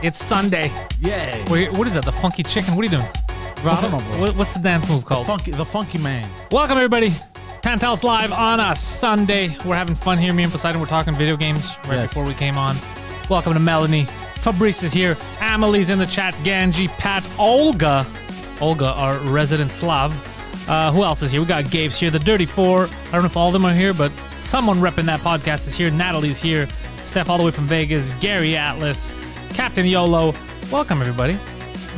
It's Sunday. Yay. What is that? The funky chicken? What are you doing? I don't know, bro. What's the dance move called? The funky man. Welcome, everybody. Pantelis live on a Sunday. We're having fun here. Me and Poseidon, we're talking video games right before we came on. Welcome to Melanie. Fabrice is here. Amelie's in the chat. Ganji, Pat, Olga, our resident Slav. Who else is here? We got Gabe's here. The Dirty Four. I don't know if all of them are here, but someone repping that podcast is here. Natalie's here. Steph all the way from Vegas. Gary Atlas. Captain YOLO. Welcome, everybody.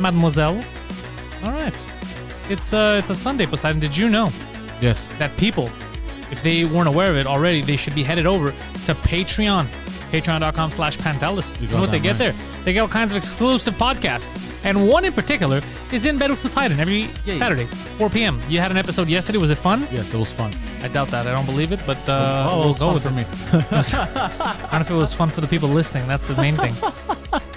Mademoiselle. All right. It's a Sunday, Poseidon. Did you know? Yes. That people, if they weren't aware of it already, they should be headed over to Patreon. Patreon.com/Pantelis. You know what they get there? They get all kinds of exclusive podcasts. And one in particular is In Bed with Poseidon every Saturday, 4 p.m. You had an episode yesterday. Was it fun? Yes, it was fun. I doubt that. I don't believe it, but it was fun for me. I don't know if it was fun for the people listening. That's the main thing.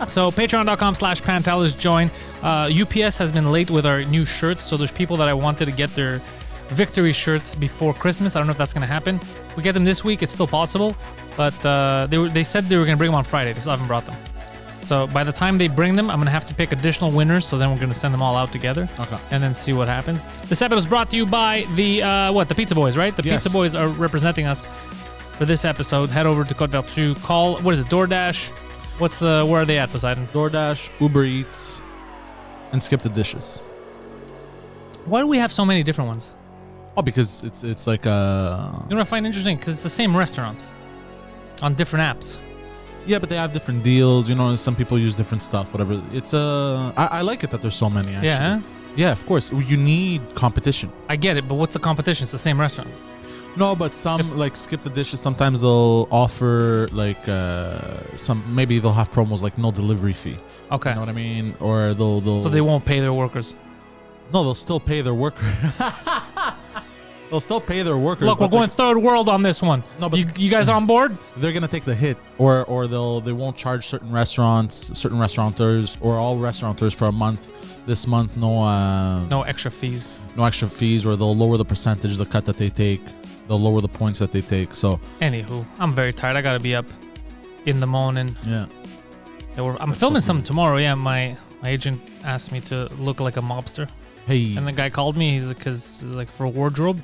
So Patreon.com/Pantelis. Join. UPS has been late with our new shirts, so there's people that I wanted to get their victory shirts before Christmas. I don't know if that's going to happen. We get them this week. It's still possible, but they said they were going to bring them on Friday. They still haven't brought them. So by the time they bring them, I'm going to have to pick additional winners, so then we're going to send them all out together and then see what happens. This episode is brought to you by the Pizza Boys, right? The Pizza Boys are representing us for this episode. Head over to Côte Vertu. Call, what is it, DoorDash? Where are they at, Poseidon? DoorDash, Uber Eats, and Skip the Dishes. Why do we have so many different ones? Oh, because it's like You know what I find interesting? Because it's the same restaurants on different apps. Yeah, but they have different deals. You know, some people use different stuff, whatever. It's I like it that there's so many, actually. Yeah? Yeah, of course. You need competition. I get it, but what's the competition? It's the same restaurant. No, but like Skip the Dishes, sometimes they'll offer like maybe they'll have promos like no delivery fee. Okay. You know what I mean? Or they'll So they won't pay their workers. No, they'll still pay their workers. They'll still pay their workers. Look, we're going third world on this one. No, but you guys on board? They're gonna take the hit, or they won't charge certain restaurateurs, or all restaurateurs for a month. This month, no extra fees. No extra fees, or they'll lower the percentage, the cut that they take. They'll lower the points that they take. So, anywho, I'm very tired. I gotta be up in the morning. Yeah. I'm filming something tomorrow. Yeah, my agent asked me to look like a mobster. Hey. And the guy called me. He's like for wardrobe.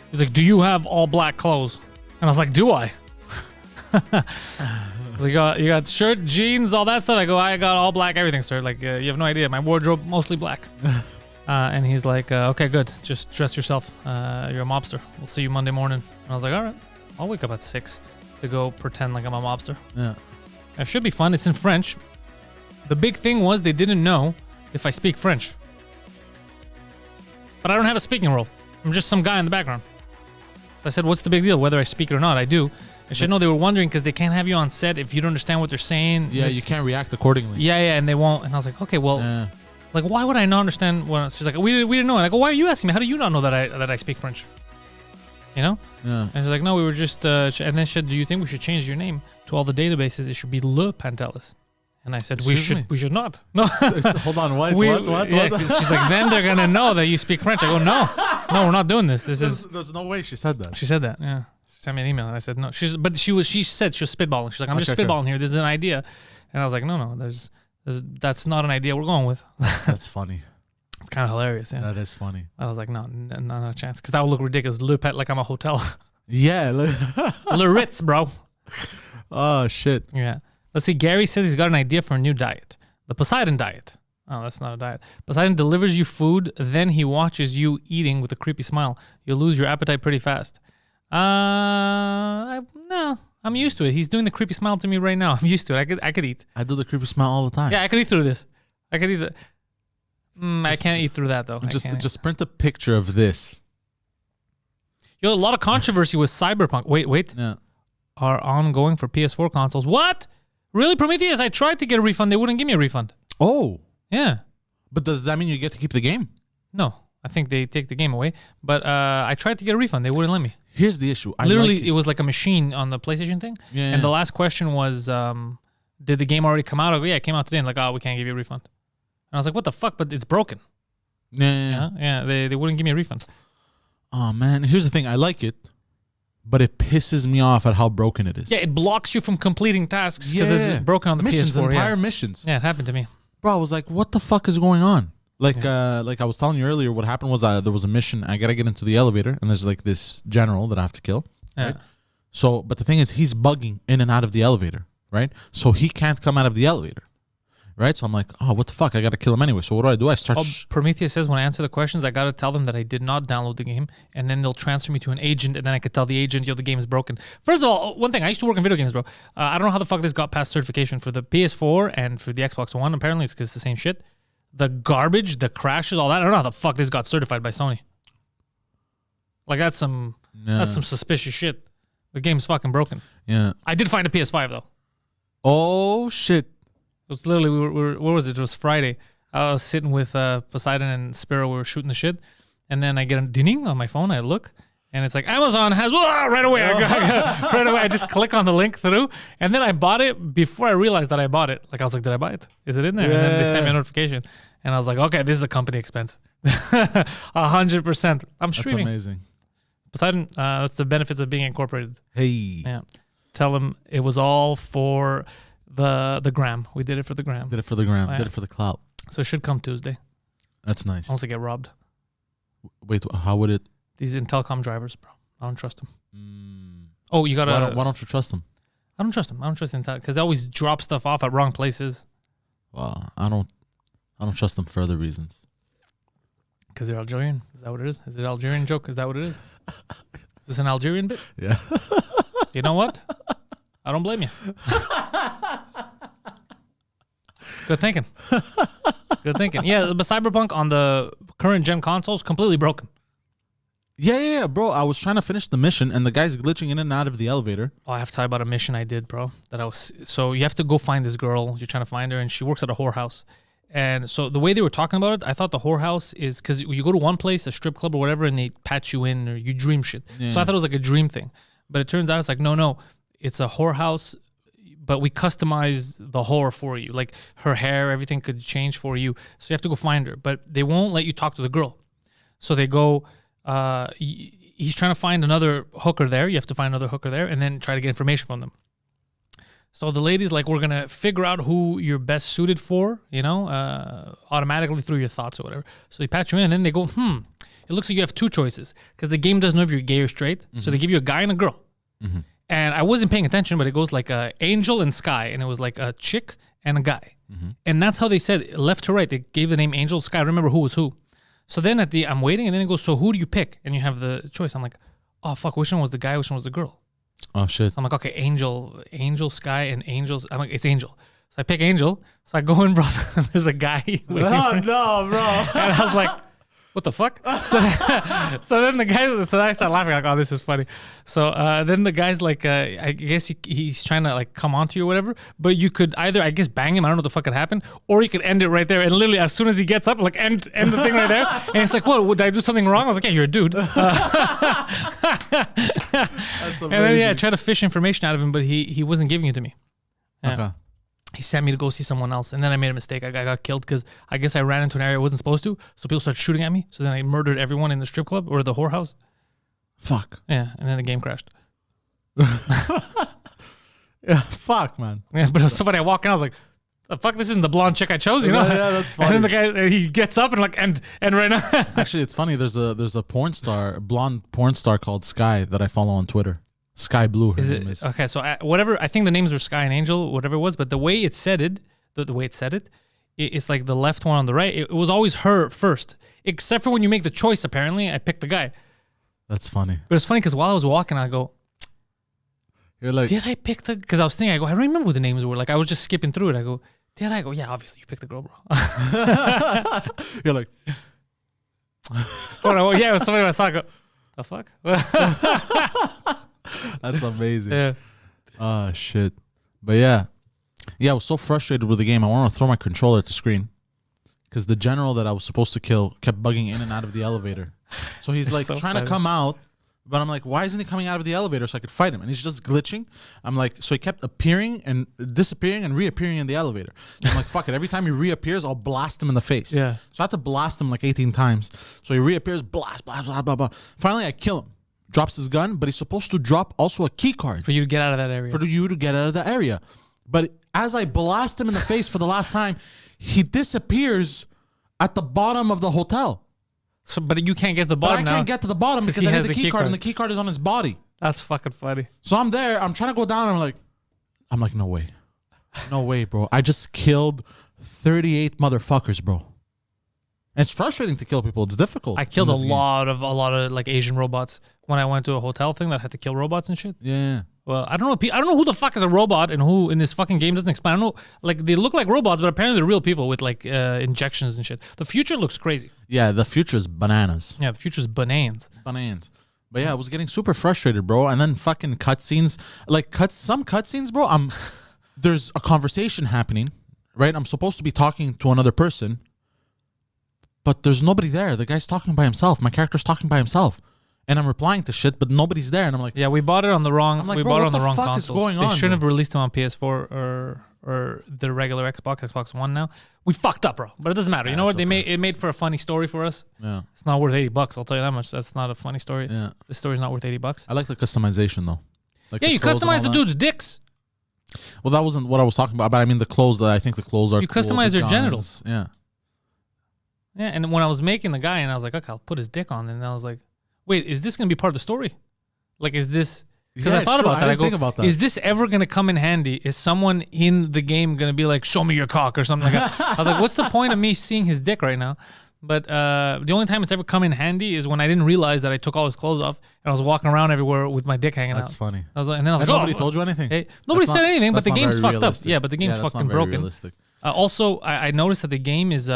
He's like, "Do you have all black clothes?" And I was like, "Do I?" He's like, "You got shirt, jeans, all that stuff." I go, "I got all black, everything, sir. Like, you have no idea. My wardrobe mostly black." And he's like, "Okay, good. Just dress yourself. You're a mobster. We'll see you Monday morning." And I was like, "All right. I'll wake up at 6 to go pretend like I'm a mobster." Yeah. It should be fun. It's in French. The big thing was they didn't know if I speak French. But I don't have a speaking role. I'm just some guy in the background. So I said, what's the big deal? Whether I speak it or not, I do. I should know they were wondering because they can't have you on set if you don't understand what they're saying. Yeah, you can't react accordingly. Yeah, and they won't. And I was like, okay, well, like, why would I not understand? She's like, we didn't know. And I go, why are you asking me? How do you not know that I speak French? You know? Yeah. And she's like, no, we were just, and then she said, do you think we should change your name to all the databases? It should be Le Pantelis. And I said, we should not. No. Hold on, what? Yeah, she's like, then they're going to know that you speak French. I go, no, we're not doing this. There's no way she said that. She said that, yeah. She sent me an email and I said, no. She said she was spitballing. She's like, I'm just spitballing here. This is an idea. And I was like, no, that's not an idea we're going with. That's funny. It's kind of hilarious, yeah. That is funny. I was like, no chance. Because that would look ridiculous. Le Pet, like I'm a hotel. Yeah. Le Ritz, bro. Oh, shit. Yeah. Let's see. Gary says he's got an idea for a new diet. The Poseidon diet. Oh, that's not a diet. Poseidon delivers you food, then he watches you eating with a creepy smile. You'll lose your appetite pretty fast. No, I'm used to it. He's doing the creepy smile to me right now. I'm used to it. I could eat. I do the creepy smile all the time. Yeah, I could eat through this. I could eat that. I can't eat through that though. Just print a picture of this. A lot of controversy with Cyberpunk. Wait. Yeah. Are ongoing for PS4 consoles. What? Really, Prometheus? I tried to get a refund. They wouldn't give me a refund. Oh. Yeah. But does that mean you get to keep the game? No. I think they take the game away. But I tried to get a refund. They wouldn't let me. Here's the issue. Literally, it was like a machine on the PlayStation thing. Yeah. And the last question was, did the game already come out? I go, yeah, it came out today. And like, we can't give you a refund. And I was like, what the fuck? But it's broken. Yeah. They wouldn't give me a refund. Oh, man. Here's the thing. I like it. but it pisses me off at how broken it is. Yeah, it blocks you from completing tasks because it's broken on the missions, PS4. Entire missions. Yeah, it happened to me. Bro, I was like, what the fuck is going on? Like I was telling you earlier, what happened was there was a mission. I gotta get into the elevator, and there's like this general that I have to kill. Yeah. Right? So, but the thing is, he's bugging in and out of the elevator, right? So he can't come out of the elevator, right? So I'm like, oh, what the fuck? I gotta kill him anyway. So what do? I start. Prometheus says when I answer the questions, I gotta tell them that I did not download the game, and then they'll transfer me to an agent, and then I could tell the agent, yo, the game is broken. First of all, one thing, I used to work in video games, bro. I don't know how the fuck this got past certification for the PS4 and for the Xbox One. Apparently, it's because it's the same shit. The garbage, the crashes, all that. I don't know how the fuck this got certified by Sony. Like that's some suspicious shit. The game's fucking broken. Yeah. I did find a PS5 though. Oh shit. It was literally we were what was it? It was Friday. I was sitting with Poseidon and Spiro. We were shooting the shit, and then I get a ding on my phone. I look, and it's like Amazon has right away. Right away. I just click on the link through, and then I bought it before I realized that I bought it. Like I was like, did I buy it? Is it in there? Yeah. And then they sent me a notification, and I was like, okay, this is a company expense. 100%. I'm streaming. That's amazing. Poseidon, that's the benefits of being incorporated. Hey. Yeah. Tell them it was all for the gram. We did it for the gram. Did it for the gram. Yeah. Did it for the clout. So it should come Tuesday. That's nice. Unless I get robbed. Wait, how would it? These Intelcom drivers, bro. I don't trust them. Oh, you gotta. Why don't you trust them? I don't trust them. I don't trust Intel because they always drop stuff off at wrong places. Well, I don't trust them for other reasons. Because they're Algerian. Is that what it is? Is it an Algerian joke? Is that what it is? Is this an Algerian bit? Yeah. You know what? I don't blame you. Good thinking. Good thinking. Yeah, but Cyberpunk on the current gen consoles completely broken. Yeah, bro. I was trying to finish the mission, and the guy's glitching in and out of the elevator. Oh, I have to tell you about a mission I did, bro. So you have to go find this girl. You're trying to find her, and she works at a whorehouse. And so the way they were talking about it, I thought the whorehouse is because you go to one place, a strip club or whatever, and they patch you in or you dream shit. Yeah. So I thought it was like a dream thing. But it turns out it's like, no, it's a whorehouse, but we customize the whore for you. Like her hair, everything could change for you. So you have to go find her. But they won't let you talk to the girl. So they go, he's trying to find another hooker there. You have to find another hooker there and then try to get information from them. So the lady's like, we're going to figure out who you're best suited for, automatically through your thoughts or whatever. So they patch you in and then they go, it looks like you have two choices because the game doesn't know if you're gay or straight. Mm-hmm. So they give you a guy and a girl. Mm-hmm. And I wasn't paying attention, but it goes like Angel and Sky. And it was like a chick and a guy. Mm-hmm. And that's how they said left to right. They gave the name Angel, Sky. I remember who was who. So then I'm waiting and then it goes, so who do you pick? And you have the choice. I'm like, oh, fuck, which one was the guy? Which one was the girl? Oh, shit. So I'm like, okay, Angel, Sky, and Angels. I'm like, it's Angel. So I pick Angel. So I go in, bro. There's a guy. No, bro. And I was like, what the fuck? So then the guy, so I start laughing like, oh, this is funny. So then the guy's like, I guess he's trying to like come onto you or whatever. But you could either, I guess, bang him. I don't know what the fuck could happen. Or you could end it right there. And literally, as soon as he gets up, like end the thing right there. And it's like, what? Did I do something wrong? I was like, yeah, you're a dude. That's amazing. And then I tried to fish information out of him, but he wasn't giving it to me. Yeah. Okay. He sent me to go see someone else, and then I made a mistake. I got killed because I guess I ran into an area I wasn't supposed to, so people started shooting at me. So then I murdered everyone in the strip club or the whorehouse. Fuck. Yeah, and then the game crashed. Yeah, fuck, man. Yeah, but it was so funny. I walk in, I was like, the fuck, this isn't the blonde chick I chose, you know? Yeah, that's funny. And then the guy, he gets up and like, and right now. Actually, it's funny. There's a porn star, blonde porn star called Sky that I follow on Twitter. Sky Blue. Is it okay? So whatever. I think the names were Sky and Angel, whatever it was. But the way it said it, the way it said it, it's like the left one on the right. It was always her first, except for when you make the choice. Apparently, I picked the guy. That's funny. But it's funny because while I was walking, I go, you're like, did I pick the? Because I was thinking, I go, I don't remember who the names were. Like I was just skipping through it. I go, did I? Go, yeah, obviously you picked the girl, bro. You're like, oh, yeah, it was somebody when I saw. I go, the fuck. That's amazing. Yeah. Oh, shit. But yeah, I was so frustrated with the game. I wanted to throw my controller at the screen because the general that I was supposed to kill kept bugging in and out of the elevator. So he's like so trying to come out, but I'm like, why isn't he coming out of the elevator so I could fight him? And he's just glitching. I'm like, so he kept appearing and disappearing and reappearing in the elevator. So I'm like, fuck it. Every time he reappears, I'll blast him in the face. Yeah. So I had to blast him like 18 times. So he reappears, blast, blah, blah, blah, blah. Finally, I kill him. drops his gun, but he's supposed to drop also a key card For you to get out of that area. for you to get out of the area. But as I blast him in the face for the last time, he disappears at the bottom of the hotel. So, but you can't get to the But bottom I now. can't get to the bottom because he I need has the key card, and the key card is on his body. That's fucking funny. So I'm there. I'm trying to go down. I'm like, no way. No way, bro. I just killed 38 motherfuckers, bro. And it's frustrating to kill people. It's difficult. I killed a lot of like Asian robots when I went to a hotel thing that had to kill robots and shit. Yeah. Well, I don't know. I don't know who the fuck is a robot and who in this fucking game doesn't explain. I don't know. Like they look like robots, but apparently they're real people with like injections and shit. The future looks crazy. Yeah, the future is bananas. Yeah, the future's bananas. Bananas. But yeah, I was getting super frustrated, bro. And then fucking cutscenes, some cutscenes, bro. There's a conversation happening, right? I'm supposed to be talking to another person, but there's nobody there. The guy's talking by himself. My character's talking by himself, and I'm replying to shit, but nobody's there. And I'm like, Yeah, we bought it on the wrong. I'm like, we bro, bought it what on the the wrong fuck is consoles. going They on, shouldn't have bro? released them on PS4 or the regular Xbox One. Now we fucked up, bro. But it doesn't matter. You know what? it's It made for a funny story for us. yeah, It's not worth $80. I'll tell you that much. That's not a funny story. yeah. This story's not worth $80. I like the customization though. Like Yeah, the you clothes and customize all the that. dude's dicks. Well, that wasn't what I was talking about, but I mean the clothes. I think the clothes are. You cool, customize the their genitals. guns. Yeah. Yeah, and when I was making the guy, and I was like, okay, I'll put his dick on, and I was like, wait, is this gonna be part of the story? Like, is this? Because Yeah, I thought sure, about that. I I didn't go, think about that. is this ever gonna come in handy? Is someone in the game gonna be like, show me your cock or something like that? I was like, what's the point of me seeing his dick right now? But the only time it's ever come in handy is when I didn't realize that I took all his clothes off and I was walking around everywhere with my dick hanging That's out. funny. I was like, and then I was And like, nobody told you anything. Hey, nobody That's said not- anything, but that's the not game's very fucked up. realistic. Yeah, but the game's Yeah, that's fucking not very broken. realistic. Also, I noticed that the game is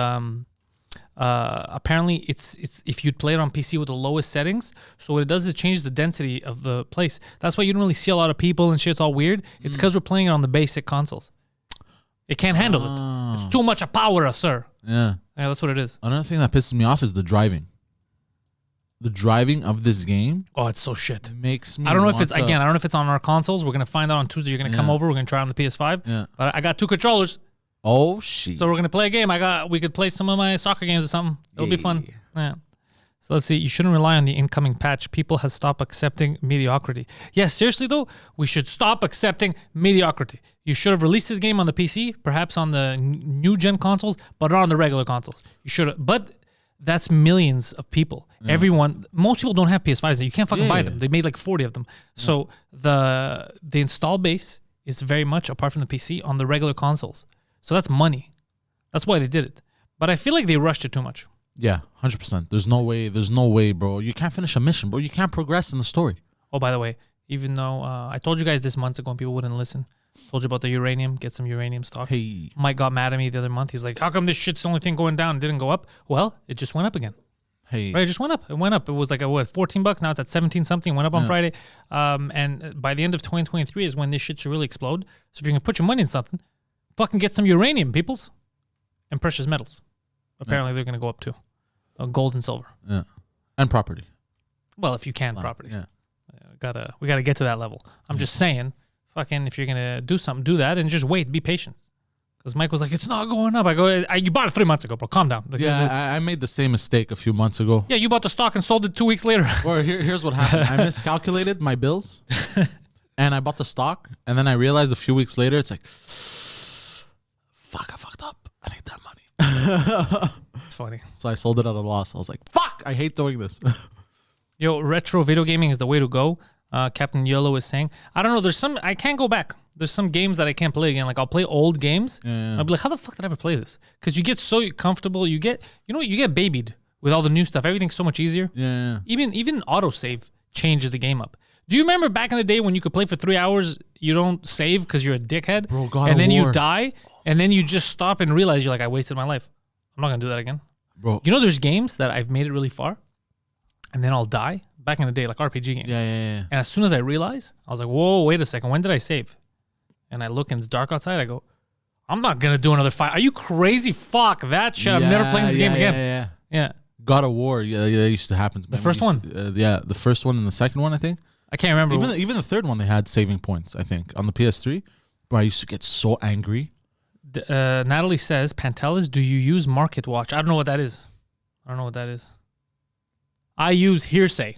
apparently it's if you'd play it on PC with the lowest settings, so what it does is it changes the density of the place. That's why you don't really see a lot of people and shit. It's all weird. It's because we're playing it on the basic consoles. It can't handle it. It's too much power, sir. Yeah. Yeah, that's what it is. Another thing that pisses me off is the driving. The driving of this game Oh, it's so shit. makes me. I don't know if want it's to- again. I don't know if it's on our consoles. We're gonna find out on Tuesday. You're gonna come Yeah. over. We're gonna try it on the PS5. Yeah. But I got 2 controllers, Oh shit. so we're gonna play a game. We could play some of my soccer games or something. It'll be fun. Yeah. So let's see. You shouldn't rely on the incoming patch. People have stopped accepting mediocrity. Yeah, seriously though, we should stop accepting mediocrity. You should have released this game on the PC, perhaps on the new gen consoles, but not on the regular consoles. You should have. But that's millions of people. Most people don't have PS5s. You can't fucking buy them. They made like 40 of them. So the install base is very much apart from the PC on the regular consoles. So that's money. That's why they did it. But I feel like they rushed it too much. Yeah, 100%. There's no way, bro. You can't finish a mission, bro. You can't progress in the story. Oh, by the way, even though I told you guys this months ago and people wouldn't listen, told you about the uranium, get some uranium stocks. Hey. Mike got mad at me the other month. He's like, how come this shit's the only thing going down? It didn't go up. Well, it just went up again. Hey. Right, it just went up. It went up. It was like, $14? Now it's at 17 something. Went up on Friday. And by the end of 2023 is when this shit should really explode. So if you're going to put your money in something, fucking get some uranium, peoples. And precious metals. Apparently they're going to go up too. Gold and silver. Yeah. And property. Well, if you can, property. Yeah. We gotta get to that level. I'm just saying, fucking, if you're gonna do something, do that and just wait, be patient. Because Mike was like, it's not going up. I go, you bought it 3 months ago, bro. Calm down. Like, Yeah, I made the same mistake a few months ago. yeah, you bought the stock and sold it 2 weeks later. Or here's what happened. I miscalculated my bills, and I bought the stock, and then I realized a few weeks later, it's like, fuck, I fucked up. I need that money. It's funny. So I sold it at a loss. I was like, fuck, I hate doing this. Yo, retro video gaming is the way to go. Captain Yellow is saying, I don't know. I can't go back. There's some games that I can't play again. Like I'll play old games. And I'll be like, how the fuck did I ever play this? Because you get so comfortable. You get babied with all the new stuff. Everything's so much easier. Yeah. Even autosave changes the game up. Do you remember back in the day when you could play for 3 hours, you don't save because you're a dickhead? Bro, God and of then War. you die, and then you just stop and realize you're like, I wasted my life. I'm not going to do that again. Bro. You know, there's games that I've made it really far, and then I'll die back in the day, like RPG games. Yeah. And as soon as I realize, I was like, whoa, wait a second. When did I save? And I look and it's dark outside. I go, I'm not going to do another fight. Are you crazy? Fuck that shit. I'm never playing this game again. Yeah. God of War. Yeah, that used to happen. The first one? The first one and the second one, I think. I can't remember. Even the third one, they had saving points, I think, on the PS3. Bro, I used to get so angry. Natalie says, Pantelis, do you use Market Watch? I don't know what that is. I use Hearsay.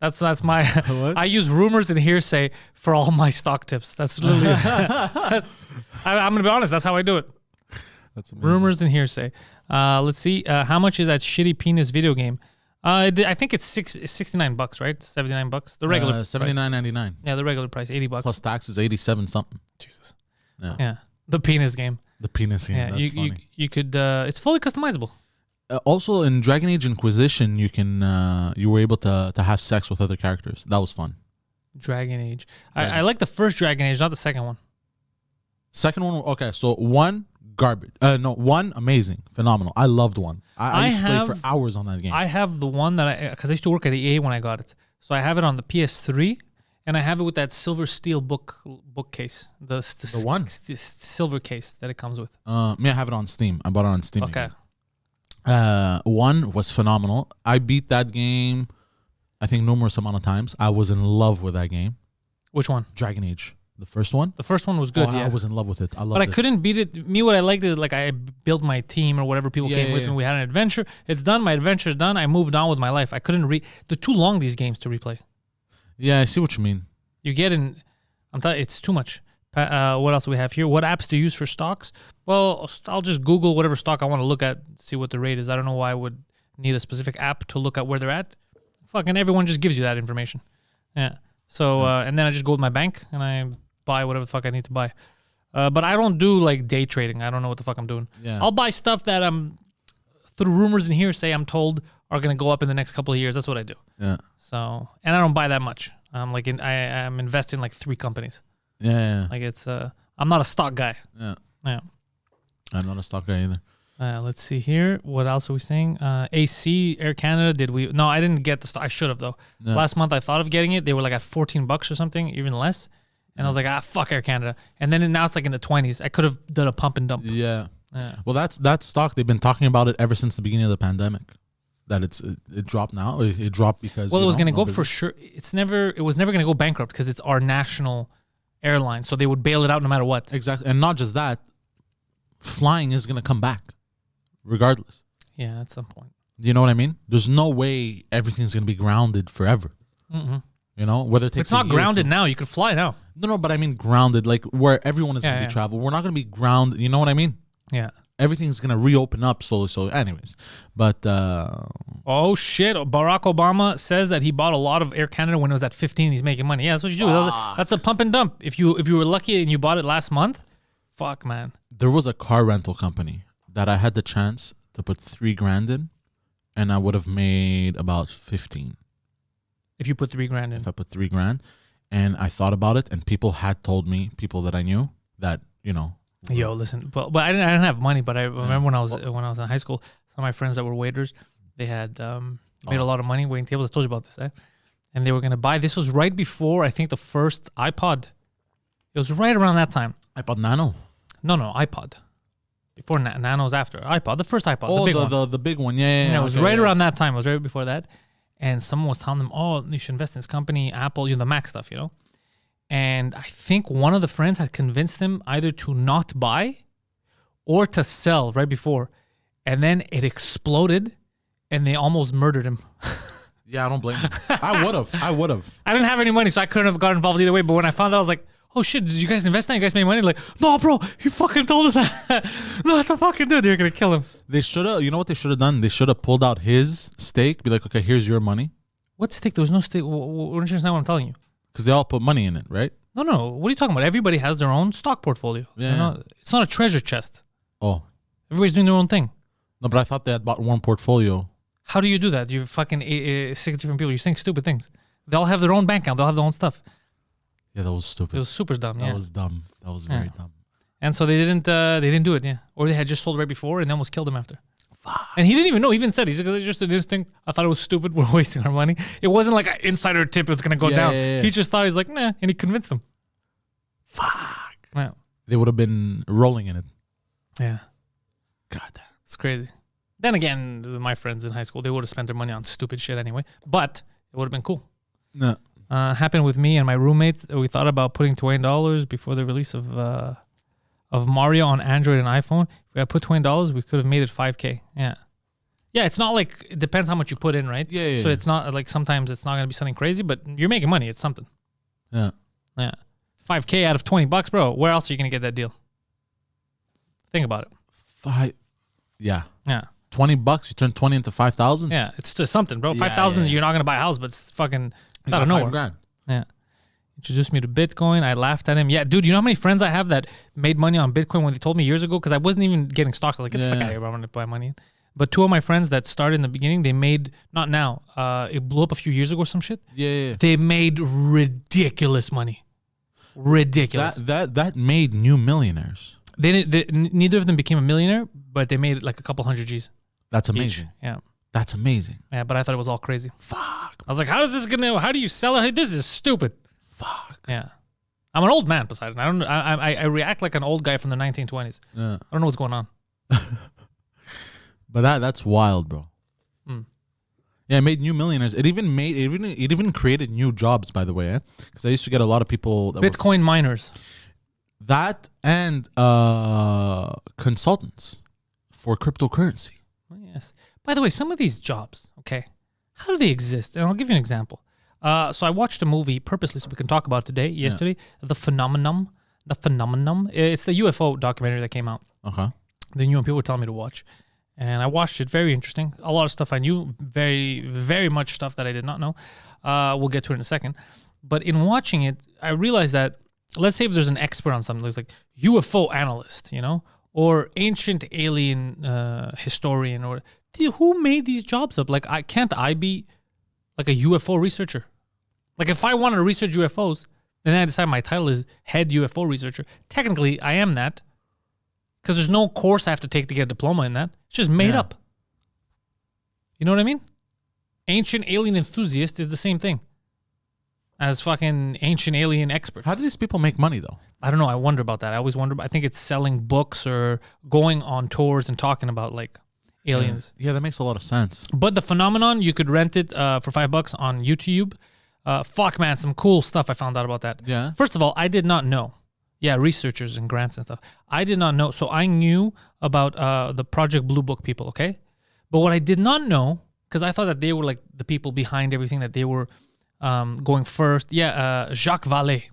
That's my. What? I use rumors and hearsay for all my stock tips. That's literally. I'm gonna be honest. That's how I do it. That's amazing. Rumors and hearsay. Let's see. How much is that shitty penis video game? I think it's $69, right? $79. The regular. $79.99. Yeah, the regular price, $80 Plus taxes, 87 something. Jesus. Yeah. The penis game. The penis game. Yeah, That's funny. you could. It's fully customizable. Also, in Dragon Age Inquisition, you were able to have sex with other characters. That was fun. Dragon Age. I like the first Dragon Age, not the second one. Second one, okay. So one, garbage. No, one, amazing, phenomenal. I loved one. I used to play for hours on that game. I have the one that because I used to work at EA when I got it, so I have it on the PS3, and I have it with that silver steel bookcase. The one silver case that it comes with. Me, I have it on Steam. I bought it on Steam. Okay. One was phenomenal. I beat that game, I think, numerous amount of times. I was in love with that game. Which one? Dragon Age. The first one? The first one was good, yeah. I was in love with it. I loved it. But I couldn't beat it. Me, what I liked is like I built my team or whatever people came with me. We had an adventure. It's done. My adventure's done. I moved on with my life. I couldn't they're too long, these games, to replay. Yeah, I see what you mean. You get in. I'm telling you, it's too much. What else do we have here? What apps do you use for stocks? Well, I'll just Google whatever stock I want to look at, see what the rate is. I don't know why I would need a specific app to look at where they're at. Fucking everyone just gives you that information. Yeah. So, and then I just go with my bank and I buy whatever the fuck I need to buy. But I don't do like day trading. I don't know what the fuck I'm doing. Yeah. I'll buy stuff that through rumors and hearsay, I'm told are going to go up in the next couple of years. That's what I do. Yeah. So, and I don't buy that much. I'm investing in like 3 companies. Yeah. Like it's I'm not a stock guy. Yeah. Yeah. I'm not a stock guy either. Let's see here. What else are we saying? AC Air Canada. No, I didn't get the stock. I should have though. No. Last month I thought of getting it. They were like at $14 or something, even less. And I was like, fuck Air Canada. And then now it's like in the 20s. I could have done a pump and dump. Yeah. Well, that stock, they've been talking about it ever since the beginning of the pandemic. That it dropped now. It dropped because it was going to go up for sure. It was never going to go bankrupt because it's our national airline, so they would bail it out no matter what. Exactly. And not just that, flying is going to come back regardless. Yeah, at some point. Do you know what I mean? There's no way everything's going to be grounded forever. Mm-hmm. You know, whether it takes it's not grounded now. You could fly now. No, but I mean grounded, like where everyone is going to be traveled. We're not going to be grounded. You know what I mean? Yeah. Everything's going to reopen up slowly. So anyways, but... oh, shit. Barack Obama says that he bought a lot of Air Canada when it was at 15. He's making money. Yeah, that's what you do. That's a pump and dump. If you were lucky and you bought it last month, fuck, man. There was a car rental company that I had the chance to put $3,000 in, and I would have made about 15. If you put $3,000 in. If I put $3,000, and I thought about it, and people had told me, people that I knew, that, you know... Yo, listen, but I didn't have money, but I remember when I was in high school, some of my friends that were waiters, they had made a lot of money waiting tables. I told you about this, eh? And they were going to buy, this was right before, I think, the first iPod. It was right around that time. iPod Nano? No, iPod. Before Nano's after. iPod, the first iPod, the big one. The big one, yeah. It was right around that time. It was right before that. And someone was telling them, you should invest in this company, Apple, the Mac stuff, And I think one of the friends had convinced him either to not buy or to sell right before. And then it exploded and they almost murdered him. Yeah, I don't blame him. I would have. I didn't have any money, so I couldn't have got involved either way. But when I found out, I was like, oh shit, did you guys invest in that? You guys made money? Like, no, bro, he fucking told us that. No, what the fucking dude? They're going to kill him. They should have, you know what they should have done? They should have pulled out his stake, be like, okay, here's your money. What stake? There was no stake. What don't you understand what I'm telling you? Because they all put money in it, right? No. What are you talking about? Everybody has their own stock portfolio. Yeah. It's not a treasure chest. Oh. Everybody's doing their own thing. No, but I thought they had bought one portfolio. How do you do that? You fucking 6 different people. You're saying stupid things. They all have their own bank account. They'll have their own stuff. Yeah, that was stupid. It was super dumb. That was dumb. That was very dumb. And so they didn't do it. Yeah, or they had just sold right before and then almost killed him after. Fuck. And he didn't even know. He even said, he's like, it's just an instinct. I thought it was stupid. We're wasting our money. It wasn't like an insider tip. It's gonna go down. Yeah. He just thought, he's like, nah, and he convinced them. Fuck. Yeah. They would have been rolling in it. Yeah. God damn. It's crazy. Then again, my friends in high school, they would have spent their money on stupid shit anyway. But it would have been cool. No. Happened with me and my roommates. We thought about putting $20 before the release of Mario on Android and iPhone. If we had put $20, we could have made it $5K. Yeah. Yeah, it's not like it depends how much you put in, right? Yeah. So it's not like sometimes it's not gonna be something crazy, but you're making money. It's something. Yeah. Yeah. $5,000 out of $20, bro. Where else are you gonna get that deal? Think about it. Yeah. Yeah. $20, you turn 20 into 5,000. Yeah. It's just something, bro. Yeah, 5,000, yeah. you're not gonna buy a house, but it's fucking You out got of nowhere. $5,000. Yeah. Introduced me to Bitcoin. I laughed at him. Yeah, dude, you know how many friends I have that made money on Bitcoin when they told me years ago? Because I wasn't even getting stocks. I was like, get the fuck out of here, bro. I'm going to buy money in. But two of my friends that started in the beginning, they made, not now, it blew up a few years ago or some shit. Yeah. They made ridiculous money. Ridiculous. That made new millionaires. Neither of them became a millionaire, but they made like a couple hundred G's. That's amazing. Each. Yeah. That's amazing. Yeah, but I thought it was all crazy. Fuck. I was like, how do you sell it? This is stupid. Fuck. Yeah. I'm an old man, Poseidon. I react like an old guy from the 1920s. Yeah. I don't know what's going on. But that's wild, bro. Mm. Yeah, it made new millionaires. It even created new jobs, by the way. Because I used to get a lot of people that Bitcoin miners. that and consultants for cryptocurrency. Oh, yes. By the way, some of these jobs, okay, how do they exist? And I'll give you an example. So I watched a movie purposely so we can talk about it yesterday. The Phenomenon. It's the UFO documentary that came out. Okay. The new one people were telling me to watch. And I watched it. Very interesting. A lot of stuff I knew. Very, very much stuff that I did not know. We'll get to it in a second. But in watching it, I realized that, let's say if there's an expert on something, there's like UFO analyst, or ancient alien historian, or dude, who made these jobs up? Like, can't I be like a UFO researcher? Like, if I wanted to research UFOs, and then I decide my title is head UFO researcher, technically I am that. Because there's no course I have to take to get a diploma in that. It's just made up. You know what I mean? Ancient alien enthusiast is the same thing as fucking ancient alien expert. How do these people make money, though? I don't know. I wonder about that. I always wonder. I think it's selling books or going on tours and talking about like aliens. Yeah, that makes a lot of sense. But the Phenomenon, you could rent it for $5 on YouTube. Fuck, man, some cool stuff I found out about that. Yeah. First of all, I did not know. Yeah, researchers and grants and stuff. I did not know. So I knew about the Project Blue Book people, okay? But what I did not know, because I thought that they were like the people behind everything, that they were going first. Yeah, Jacques Vallée.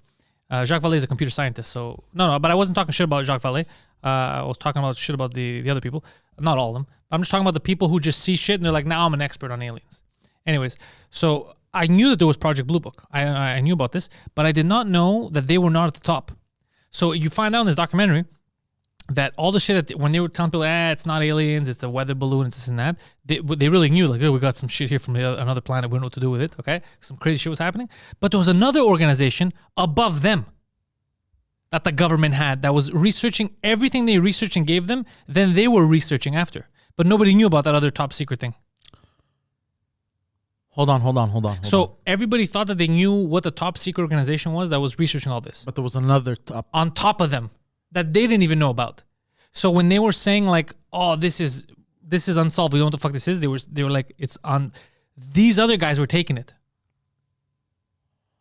Jacques Vallée is a computer scientist. So, no, but I wasn't talking shit about Jacques Vallée. I was talking about shit about the other people. Not all of them. I'm just talking about the people who just see shit and they're like, now I'm an expert on aliens. Anyways, so I knew that there was Project Blue Book. I knew about this, but I did not know that they were not at the top. So you find out in this documentary that all the shit that when they were telling people, it's not aliens, it's a weather balloon, it's this and that, they really knew, like, oh, we got some shit here from another planet, we don't know what to do with it, okay? Some crazy shit was happening. But there was another organization above them that the government had that was researching everything they researched and gave them, then they were researching after. But nobody knew about that other top secret thing. Hold on. So everybody thought that they knew what the top secret organization was that was researching all this. But there was another top. On top of them that they didn't even know about. So when they were saying like, oh, this is unsolved, we don't know what the fuck this is, they were like, it's on. These other guys were taking it.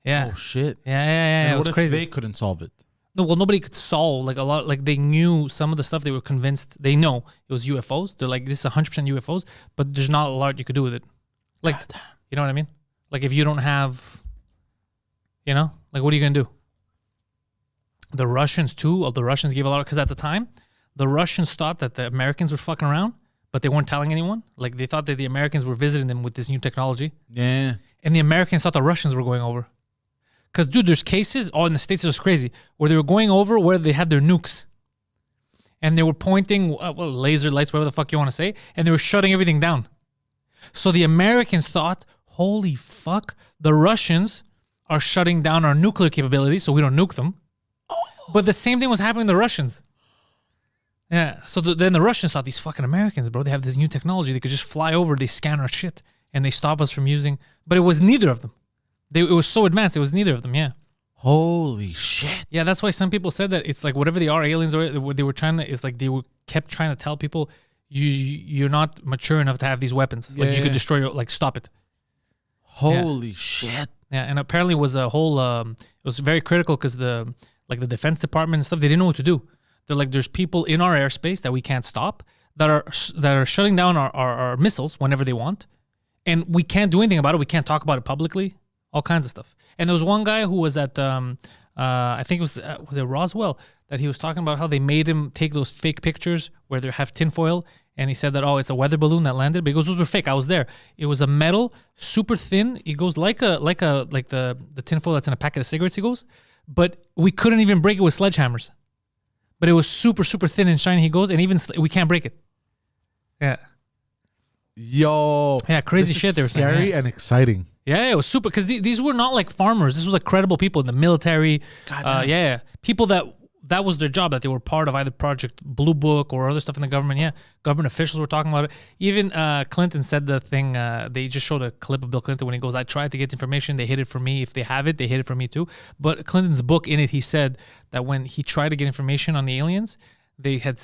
Yeah. Oh shit. Yeah. And It was what if crazy. they couldn't solve it? No, well, nobody could solve like a lot. Like they knew some of the stuff. They were convinced they know it was UFOs. They're like, this is 100% UFOs, but there's not a lot you could do with it. Like, you know what I mean? Like if you don't have, like what are you gonna do? The Russians too. The Russians gave a lot because at the time, the Russians thought that the Americans were fucking around, but they weren't telling anyone. Like they thought that the Americans were visiting them with this new technology. Yeah. And the Americans thought the Russians were going over. Because, dude, there's cases, in the States it was crazy, where they were going over where they had their nukes. And they were pointing, laser lights, whatever the fuck you want to say, and they were shutting everything down. So the Americans thought, holy fuck, the Russians are shutting down our nuclear capabilities so we don't nuke them. But the same thing was happening to the Russians. Yeah, so then the Russians thought, these fucking Americans, bro, they have this new technology. They could just fly over, they scan our shit, and they stop us from using. But it was neither of them. It was so advanced, it was neither of them, yeah. Holy shit. Yeah, that's why some people said that it's like whatever they are, aliens, or they were trying to, it's like they kept trying to tell people, you're not mature enough to have these weapons. Like you could destroy your, like stop it. Holy shit. Yeah, and apparently it was a whole, it was very critical because the Defense Department and stuff, they didn't know what to do. They're like, there's people in our airspace that we can't stop. that are shutting down our missiles whenever they want, and we can't do anything about it. We can't talk about it publicly. All kinds of stuff. And there was one guy who was at I think was it Roswell, that he was talking about how they made him take those fake pictures where they have tinfoil, and he said that, oh, it's a weather balloon that landed. But he goes, those were fake. I was there. It was a metal, super thin. He goes like the tinfoil that's in a packet of cigarettes. He goes, but we couldn't even break it with sledgehammers. But it was super, super thin and shiny. He goes, and even we can't break it. Yeah. Yo. Yeah, crazy shit. They were saying. Scary and exciting. Yeah, it was super, because these were not like farmers. This was like credible people in the military. Yeah, people that was their job, that they were part of either Project Blue Book or other stuff in the government. Yeah, government officials were talking about it. Even Clinton said the thing, they just showed a clip of Bill Clinton when he goes, I tried to get information, they hid it from me. If they have it, they hid it from me too. But Clinton's book, in it, he said that when he tried to get information on the aliens, they had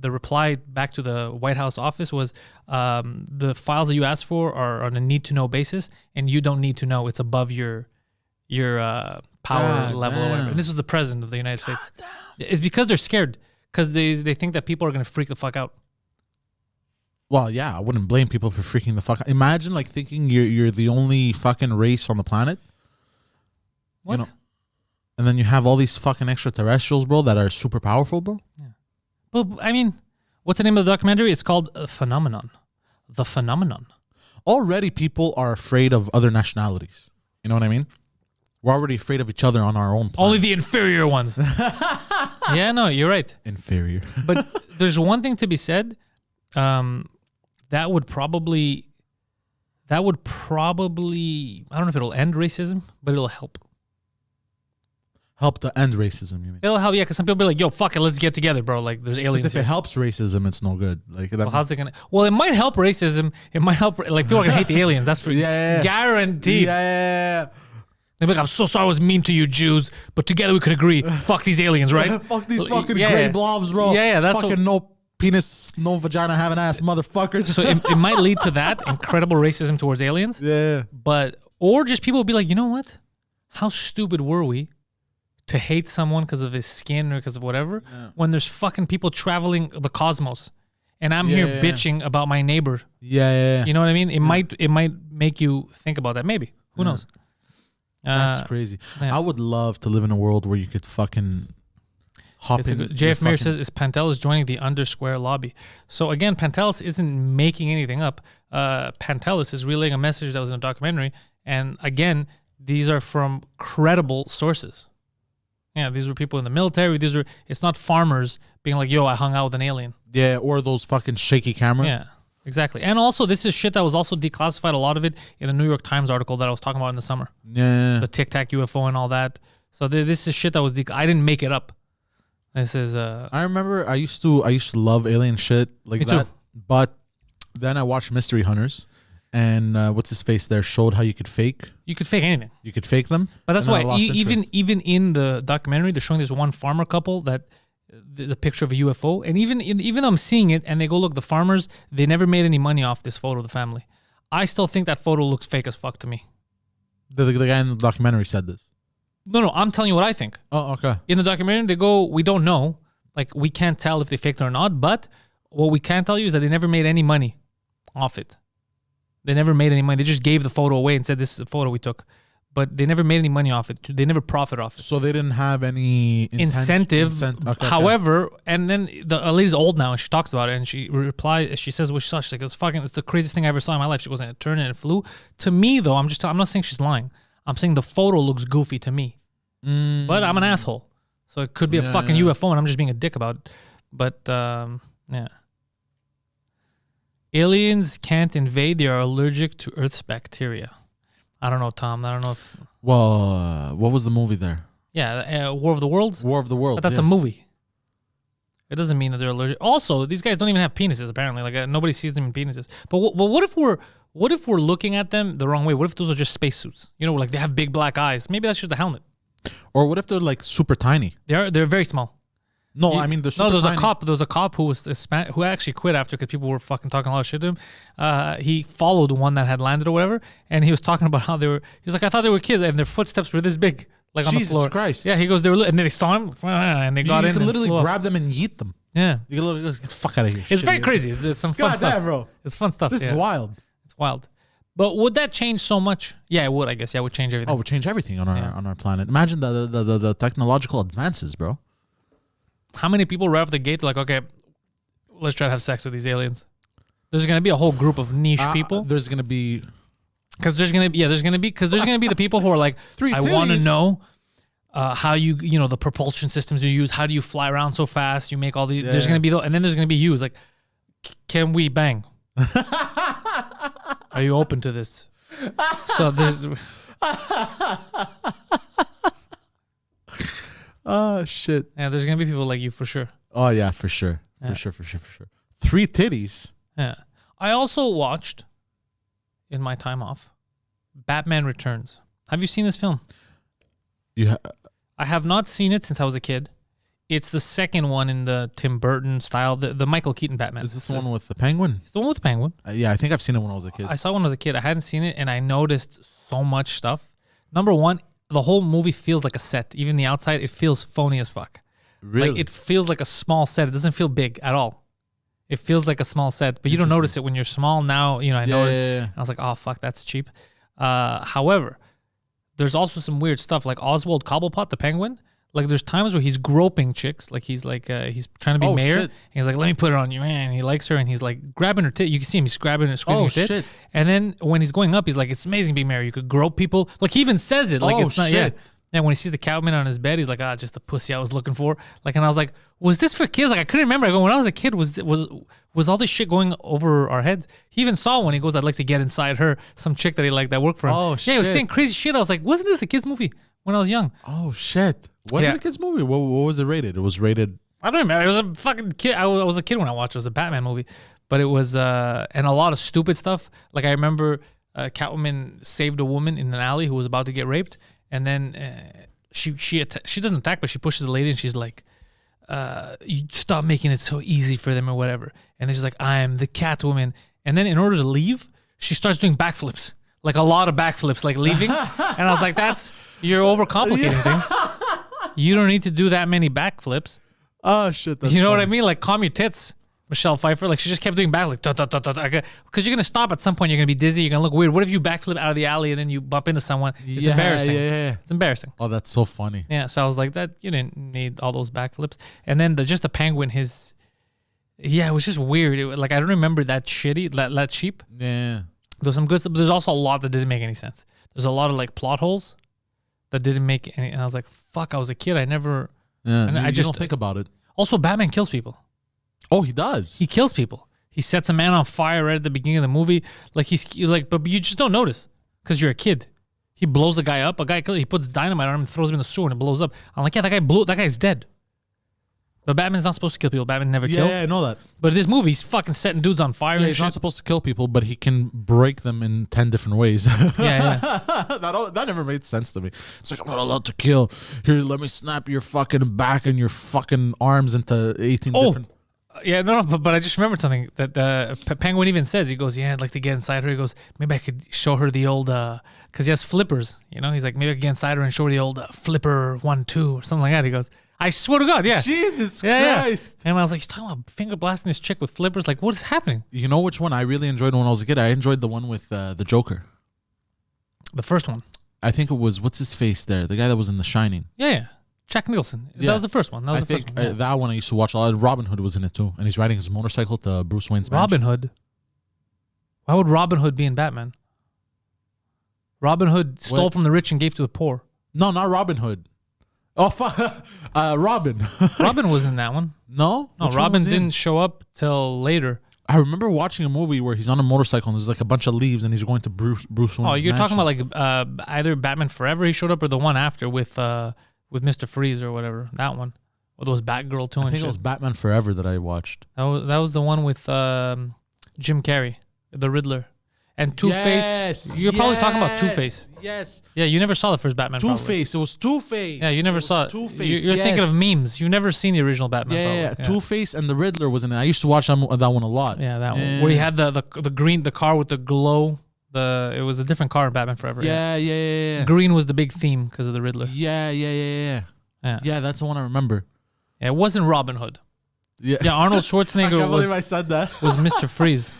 the reply back to the White House office was, the files that you asked for are on a need to know basis, and you don't need to know. It's above your power level or whatever. And this was the president of the United States. It's because they're scared, because they think that people are going to freak the fuck out. Well, yeah, I wouldn't blame people for freaking the fuck out. Imagine like thinking you're the only fucking race on the planet. What? You know? And then you have all these fucking extraterrestrials, bro, that are super powerful, bro. Yeah. But I mean, what's the name of the documentary? It's called Phenomenon. The Phenomenon. Already people are afraid of other nationalities. You know what I mean? We're already afraid of each other on our own planet. Only the inferior ones. Yeah, no, you're right. Inferior. But there's one thing to be said. That would probably, I don't know if it'll end racism, but it'll help. Help to end racism, you mean? It'll help, yeah, because some people be like, yo, fuck it, let's get together, bro. Like, there's aliens. If it helps racism, it's no good. Like, well, how's it gonna? Well, it might help racism. It might help, like, people are gonna hate the aliens. That's for guaranteed. Yeah. They're like, I'm so sorry I was mean to you Jews, but together we could agree. Fuck these aliens, right? Fuck these fucking gray blobs, bro. Yeah, that's fucking no penis, no vagina having ass motherfuckers. So it might lead to that incredible racism towards aliens. Yeah. Or just people will be like, you know what? How stupid were we to hate someone because of his skin or because of whatever, when there's fucking people traveling the cosmos, and I'm here bitching about my neighbor. Yeah. You know what I mean? It might make you think about that. Maybe. Who knows? That's crazy. Yeah. I would love to live in a world where you could fucking hop in. JF Mayer says, is Pantelis joining the Undersquare lobby? So again, Pantelis isn't making anything up. Pantelis is relaying a message that was in a documentary. And again, these are from credible sources. Yeah, these were people in the military. It's not farmers being like, yo, I hung out with an alien. Yeah, or those fucking shaky cameras. Yeah, exactly. And also, this is shit that was also declassified, a lot of it, in the New York Times article that I was talking about in the summer. Yeah. The Tic Tac UFO and all that. So this is shit that was I didn't make it up. This is I remember I used to love alien shit like that. But then I watched Mystery Hunters, and what's his face there showed how you could fake. You could fake anything. You could fake them. But that's why even in the documentary, they're showing this one farmer couple that the picture of a UFO, and even though I'm seeing it, and they go, look, the farmers, they never made any money off this photo of the family. I still think that photo looks fake as fuck to me. The guy in the documentary said this. No, I'm telling you what I think. Oh, okay. In the documentary, they go, we don't know. Like, we can't tell if they faked it or not, but what we can tell you is that they never made any money off it. They never made any money. They just gave the photo away and said, this is a photo we took. But they never made any money off it. They never profit off it. So they didn't have any incentive. Okay, however, and then the lady's old now, and she talks about it, and she replies, she says what she saw. She's like, it's the craziest thing I ever saw in my life. She goes, and it turned and it flew. To me, though, I'm not saying she's lying. I'm saying the photo looks goofy to me. But I'm an asshole. So it could be a fucking UFO, and I'm just being a dick about it. But, yeah. Aliens can't invade. They are allergic to Earth's bacteria. I don't know, Tom. I don't know if... Well, what was the movie there? Yeah, War of the Worlds? War of the Worlds, But that's a movie. It doesn't mean that they're allergic. Also, these guys don't even have penises, apparently. Like, nobody sees them in penises. But what if we're looking at them the wrong way? What if those are just spacesuits? You know, like they have big black eyes. Maybe that's just a helmet. Or what if they're like super tiny? They're very small. No, I mean they're super tiny. There was a cop who was who actually quit after because people were fucking talking a lot of shit to him. He followed one that had landed or whatever, and he was talking about how he was like, I thought they were kids, and their footsteps were this big, like on the floor. Jesus Christ! Yeah, he goes, and then they saw him, and they got in. You can literally grab them and yeet them. Yeah. You get the fuck out of here. It's very crazy. It's some fun stuff. Damn, bro. It's fun stuff. This is wild. It's wild. But would that change so much? Yeah, it would, I guess. Yeah, it would change everything. Oh, it would change everything on our planet. Imagine the technological advances, bro. How many people right off the gate are like, okay, let's try to have sex with these aliens? There's going to be a whole group of niche people. There's going to be... Because there's going to be the people who are like, I want to know how the propulsion systems you use. How do you fly around so fast? You make all these... There's going to be... And then there's going to be you. It's like, can we bang? Are you open to this? So there's... Oh, shit. Yeah, there's going to be people like you for sure. Oh, yeah, for sure. For sure. 3 titties. Yeah. I also watched, in my time off, Batman Returns. Have you seen this film? I have not seen it since I was a kid. It's the second one in the Tim Burton style, the Michael Keaton Batman. Is this the one with the penguin? It's the one with the penguin. Yeah, I think I've seen it when I was a kid. I saw it when I was a kid. I hadn't seen it, and I noticed so much stuff. Number one, the whole movie feels like a set. Even the outside, it feels phony as fuck. Really? Like, it feels like a small set. It doesn't feel big at all. It feels like a small set, but you don't notice it when you're small. Now, I know it. Yeah. I was like, oh, fuck, that's cheap. However, there's also some weird stuff, like Oswald Cobblepot, the penguin. Like, there's times where he's groping chicks, like he's trying to be mayor. Shit. And he's like, let me put it on you, man. And he likes her, and he's like grabbing her tit. You can see him, he's grabbing her, squeezing her tit. Shit. And then when he's going up, he's like, it's amazing being mayor. You could grope people. Like, he even says it. Like, it's not, shit. yeah. And when he sees the cowman on his bed, he's like, just the pussy I was looking for. Like, and I was like, was this for kids? Like, I couldn't remember. I go, when I was a kid, was all this shit going over our heads? He even saw when he goes, I'd like to get inside her, some chick that he liked that worked for him. Oh, shit. Yeah, he was saying crazy shit. I was like, wasn't this a kid's movie when I was young? Oh, shit. Was it a kid's movie? What was it rated? It was rated... I don't remember. It was a fucking kid. I was a kid when I watched it. It was a Batman movie. But it was, and a lot of stupid stuff. Like, I remember Catwoman saved a woman in an alley who was about to get raped. And then... She doesn't attack, but she pushes the lady, and she's like, you stop making it so easy for them or whatever. And then she's like, I am the Catwoman. And then in order to leave, she starts doing backflips, like a lot of backflips, like leaving. And I was like, you're overcomplicating things. You don't need to do that many backflips. Oh, shit. That's you know funny. what I mean? Like, calm your tits, Michelle Pfeiffer. Like, she just kept doing back, like, because you're going to stop at some point. You're going to be dizzy. You're going to look weird. What if you backflip out of the alley and then you bump into someone? It's embarrassing. Yeah. It's embarrassing. Oh, that's so funny. Yeah, so I was like, you didn't need all those backflips. And then just the penguin, it was just weird. I don't remember that shitty, that cheap. Yeah. There's some good stuff, but there's also a lot that didn't make any sense. There's a lot of, like, plot holes that didn't make any, and I was like, fuck, I was a kid. I never... Yeah, and I just don't think about it. Also, Batman kills people. Oh, he does. He kills people. He sets a man on fire right at the beginning of the movie. Like, but you just don't notice because you're a kid. He blows a guy up. He puts dynamite on him and throws him in the sewer and it blows up. I'm like, yeah, that guy's dead. But Batman's not supposed to kill people. Batman never kills. Yeah, I know that. But in this movie, he's fucking setting dudes on fire. Yeah, and he's shit. not supposed to kill people, but he can break them in 10 different ways. Yeah. That never made sense to me. It's like, I'm not allowed to kill. Here, let me snap your fucking back and your fucking arms into 18 different... Yeah, no, but I just remembered something that Penguin even says. He goes, yeah, I'd like to get inside her. He goes, maybe I could show her the old, because he has flippers, He's like, maybe I could get inside her and show her the old flipper 1-2 or something like that. He goes, I swear to God, yeah. Jesus Christ. And I was like, he's talking about finger blasting this chick with flippers. Like, what is happening? You know which one I really enjoyed when I was a kid? I enjoyed the one with the Joker. The first one. I think it was, what's his face there? The guy that was in The Shining. Yeah. Jack Nicholson. Yeah. That was the first one. I think that one I used to watch a lot. Robin Hood was in it too. And he's riding his motorcycle to Bruce Wayne's mansion. Robin Hood? Why would Robin Hood be in Batman? Robin Hood stole from the rich and gave to the poor. No, not Robin Hood. Oh, fuck. Robin. Robin was in that one. No? No, Robin didn't show up till later. I remember watching a movie where he's on a motorcycle and there's like a bunch of leaves and he's going to Bruce Wayne's you're mansion. talking about like either Batman Forever he showed up or the one after with Mr. Freeze or whatever. That one. Or those Batgirl too. I think it was Batman Forever that I watched. That was the one with Jim Carrey, the Riddler. And Two-Face. Yes, You're probably talking about Two-Face. Yes. Yeah, you never saw the first Batman. Two-Face. It was Two-Face. Yeah, you never saw it. Two-Face. You're thinking of memes. You've never seen the original Batman. Yeah. Two-Face and the Riddler was in it. I used to watch that one a lot. Yeah, that one. Where he had the green, the car with the glow. It was a different car in Batman Forever. Yeah. Green was the big theme because of the Riddler. Yeah. Yeah, that's the one I remember. Yeah, it wasn't Robin Hood. Yeah, Arnold I Schwarzenegger can't believe I said that. was Mr. Freeze.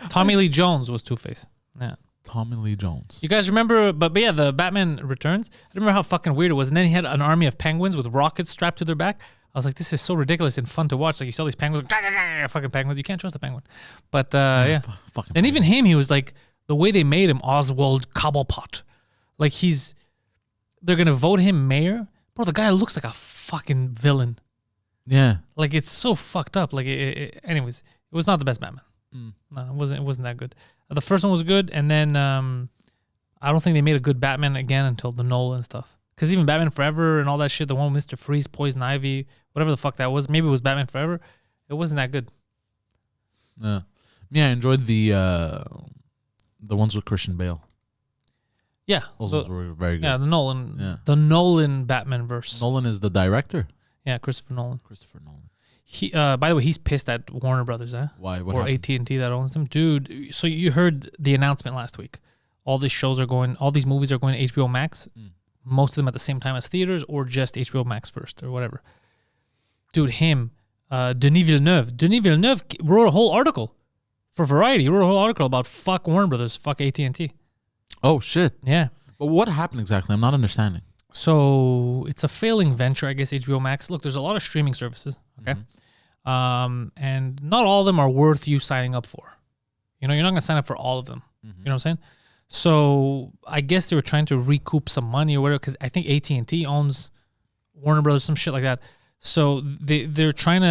Tommy Lee Jones was Two-Face. Yeah. Tommy Lee Jones. You guys remember, but yeah, the Batman Returns. I remember how fucking weird it was. And then he had an army of penguins with rockets strapped to their back. I was like, this is so ridiculous and fun to watch. Like, you saw these penguins, fucking penguins. You can't trust the penguin. But yeah. Fucking And even him, he was like, the way they made him, Oswald Cobblepot. Like, they're going to vote him mayor. Bro, the guy looks like a fucking villain. Yeah. Like, it's so fucked up. Like, anyways, it was not the best Batman. No, it wasn't that good. The first one was good, and then I don't think they made a good Batman again until the Nolan stuff. Because even Batman Forever and all that shit, the one with Mr. Freeze, Poison Ivy, whatever the fuck that was, maybe it was Batman Forever, it wasn't that good. Yeah, I enjoyed the ones with Christian Bale. Yeah, Those ones were very good. Yeah, the Nolan Batman verse. Nolan is the director. Yeah, Christopher Nolan. He, by the way, he's pissed at Warner Brothers, Why? What or happened? AT&T that owns them, dude. So you heard the announcement last week. All these movies are going to HBO Max. Most of them at the same time as theaters, or just HBO Max first, or whatever. Dude, Denis Villeneuve wrote a whole article for Variety. He wrote a whole article about fuck Warner Brothers, fuck AT&T. Oh shit! Yeah. But what happened exactly? I'm not understanding. So it's a failing venture, I guess. HBO Max. Look, there's a lot of streaming services. Okay. And not all of them are worth you signing up for. You know, you're not going to sign up for all of them. You know what I'm saying? So I guess they were trying to recoup some money or whatever, because I think AT&T owns Warner Brothers, some shit like that. So they're trying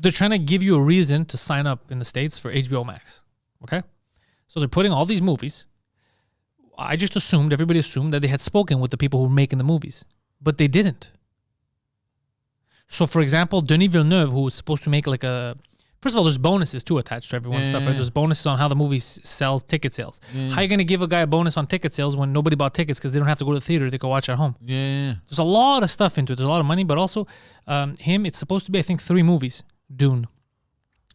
to give you a reason to sign up in the States for HBO Max. Okay? So they're putting all these movies. Everybody assumed that they had spoken with the people who were making the movies, but they didn't. So, for example, Denis Villeneuve, who was supposed to make first of all, there's bonuses too attached to everyone's stuff, right? There's bonuses on how the movie sells, ticket sales. How are you going to give a guy a bonus on ticket sales when nobody bought tickets because they don't have to go to the theater, they can watch at home? There's a lot of stuff into it. There's a lot of money, but also it's supposed to be, I think, 3 movies. Dune.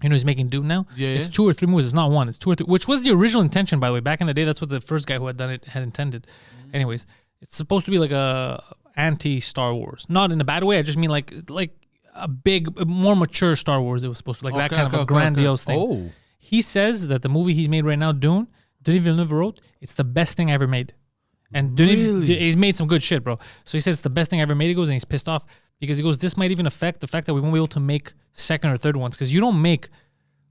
You know, he's making Dune now. It's 2 or 3 movies. It's not 1. It's 2 or 3, which was the original intention, by the way. Back in the day, that's what the first guy who had done it had intended. Anyways, it's supposed to be like a anti-Star Wars. Not in a bad way. I just mean like a big, more mature Star Wars. It was supposed to that kind of a grandiose thing. Oh. He says that the movie he made right now, Dune, Denis Villeneuve wrote, it's the best thing I ever made. And Denis, he's made some good shit, bro. So he said it's the best thing I ever made. He goes, and he's pissed off because he goes, this might even affect the fact that we won't be able to make second or third ones, because you don't make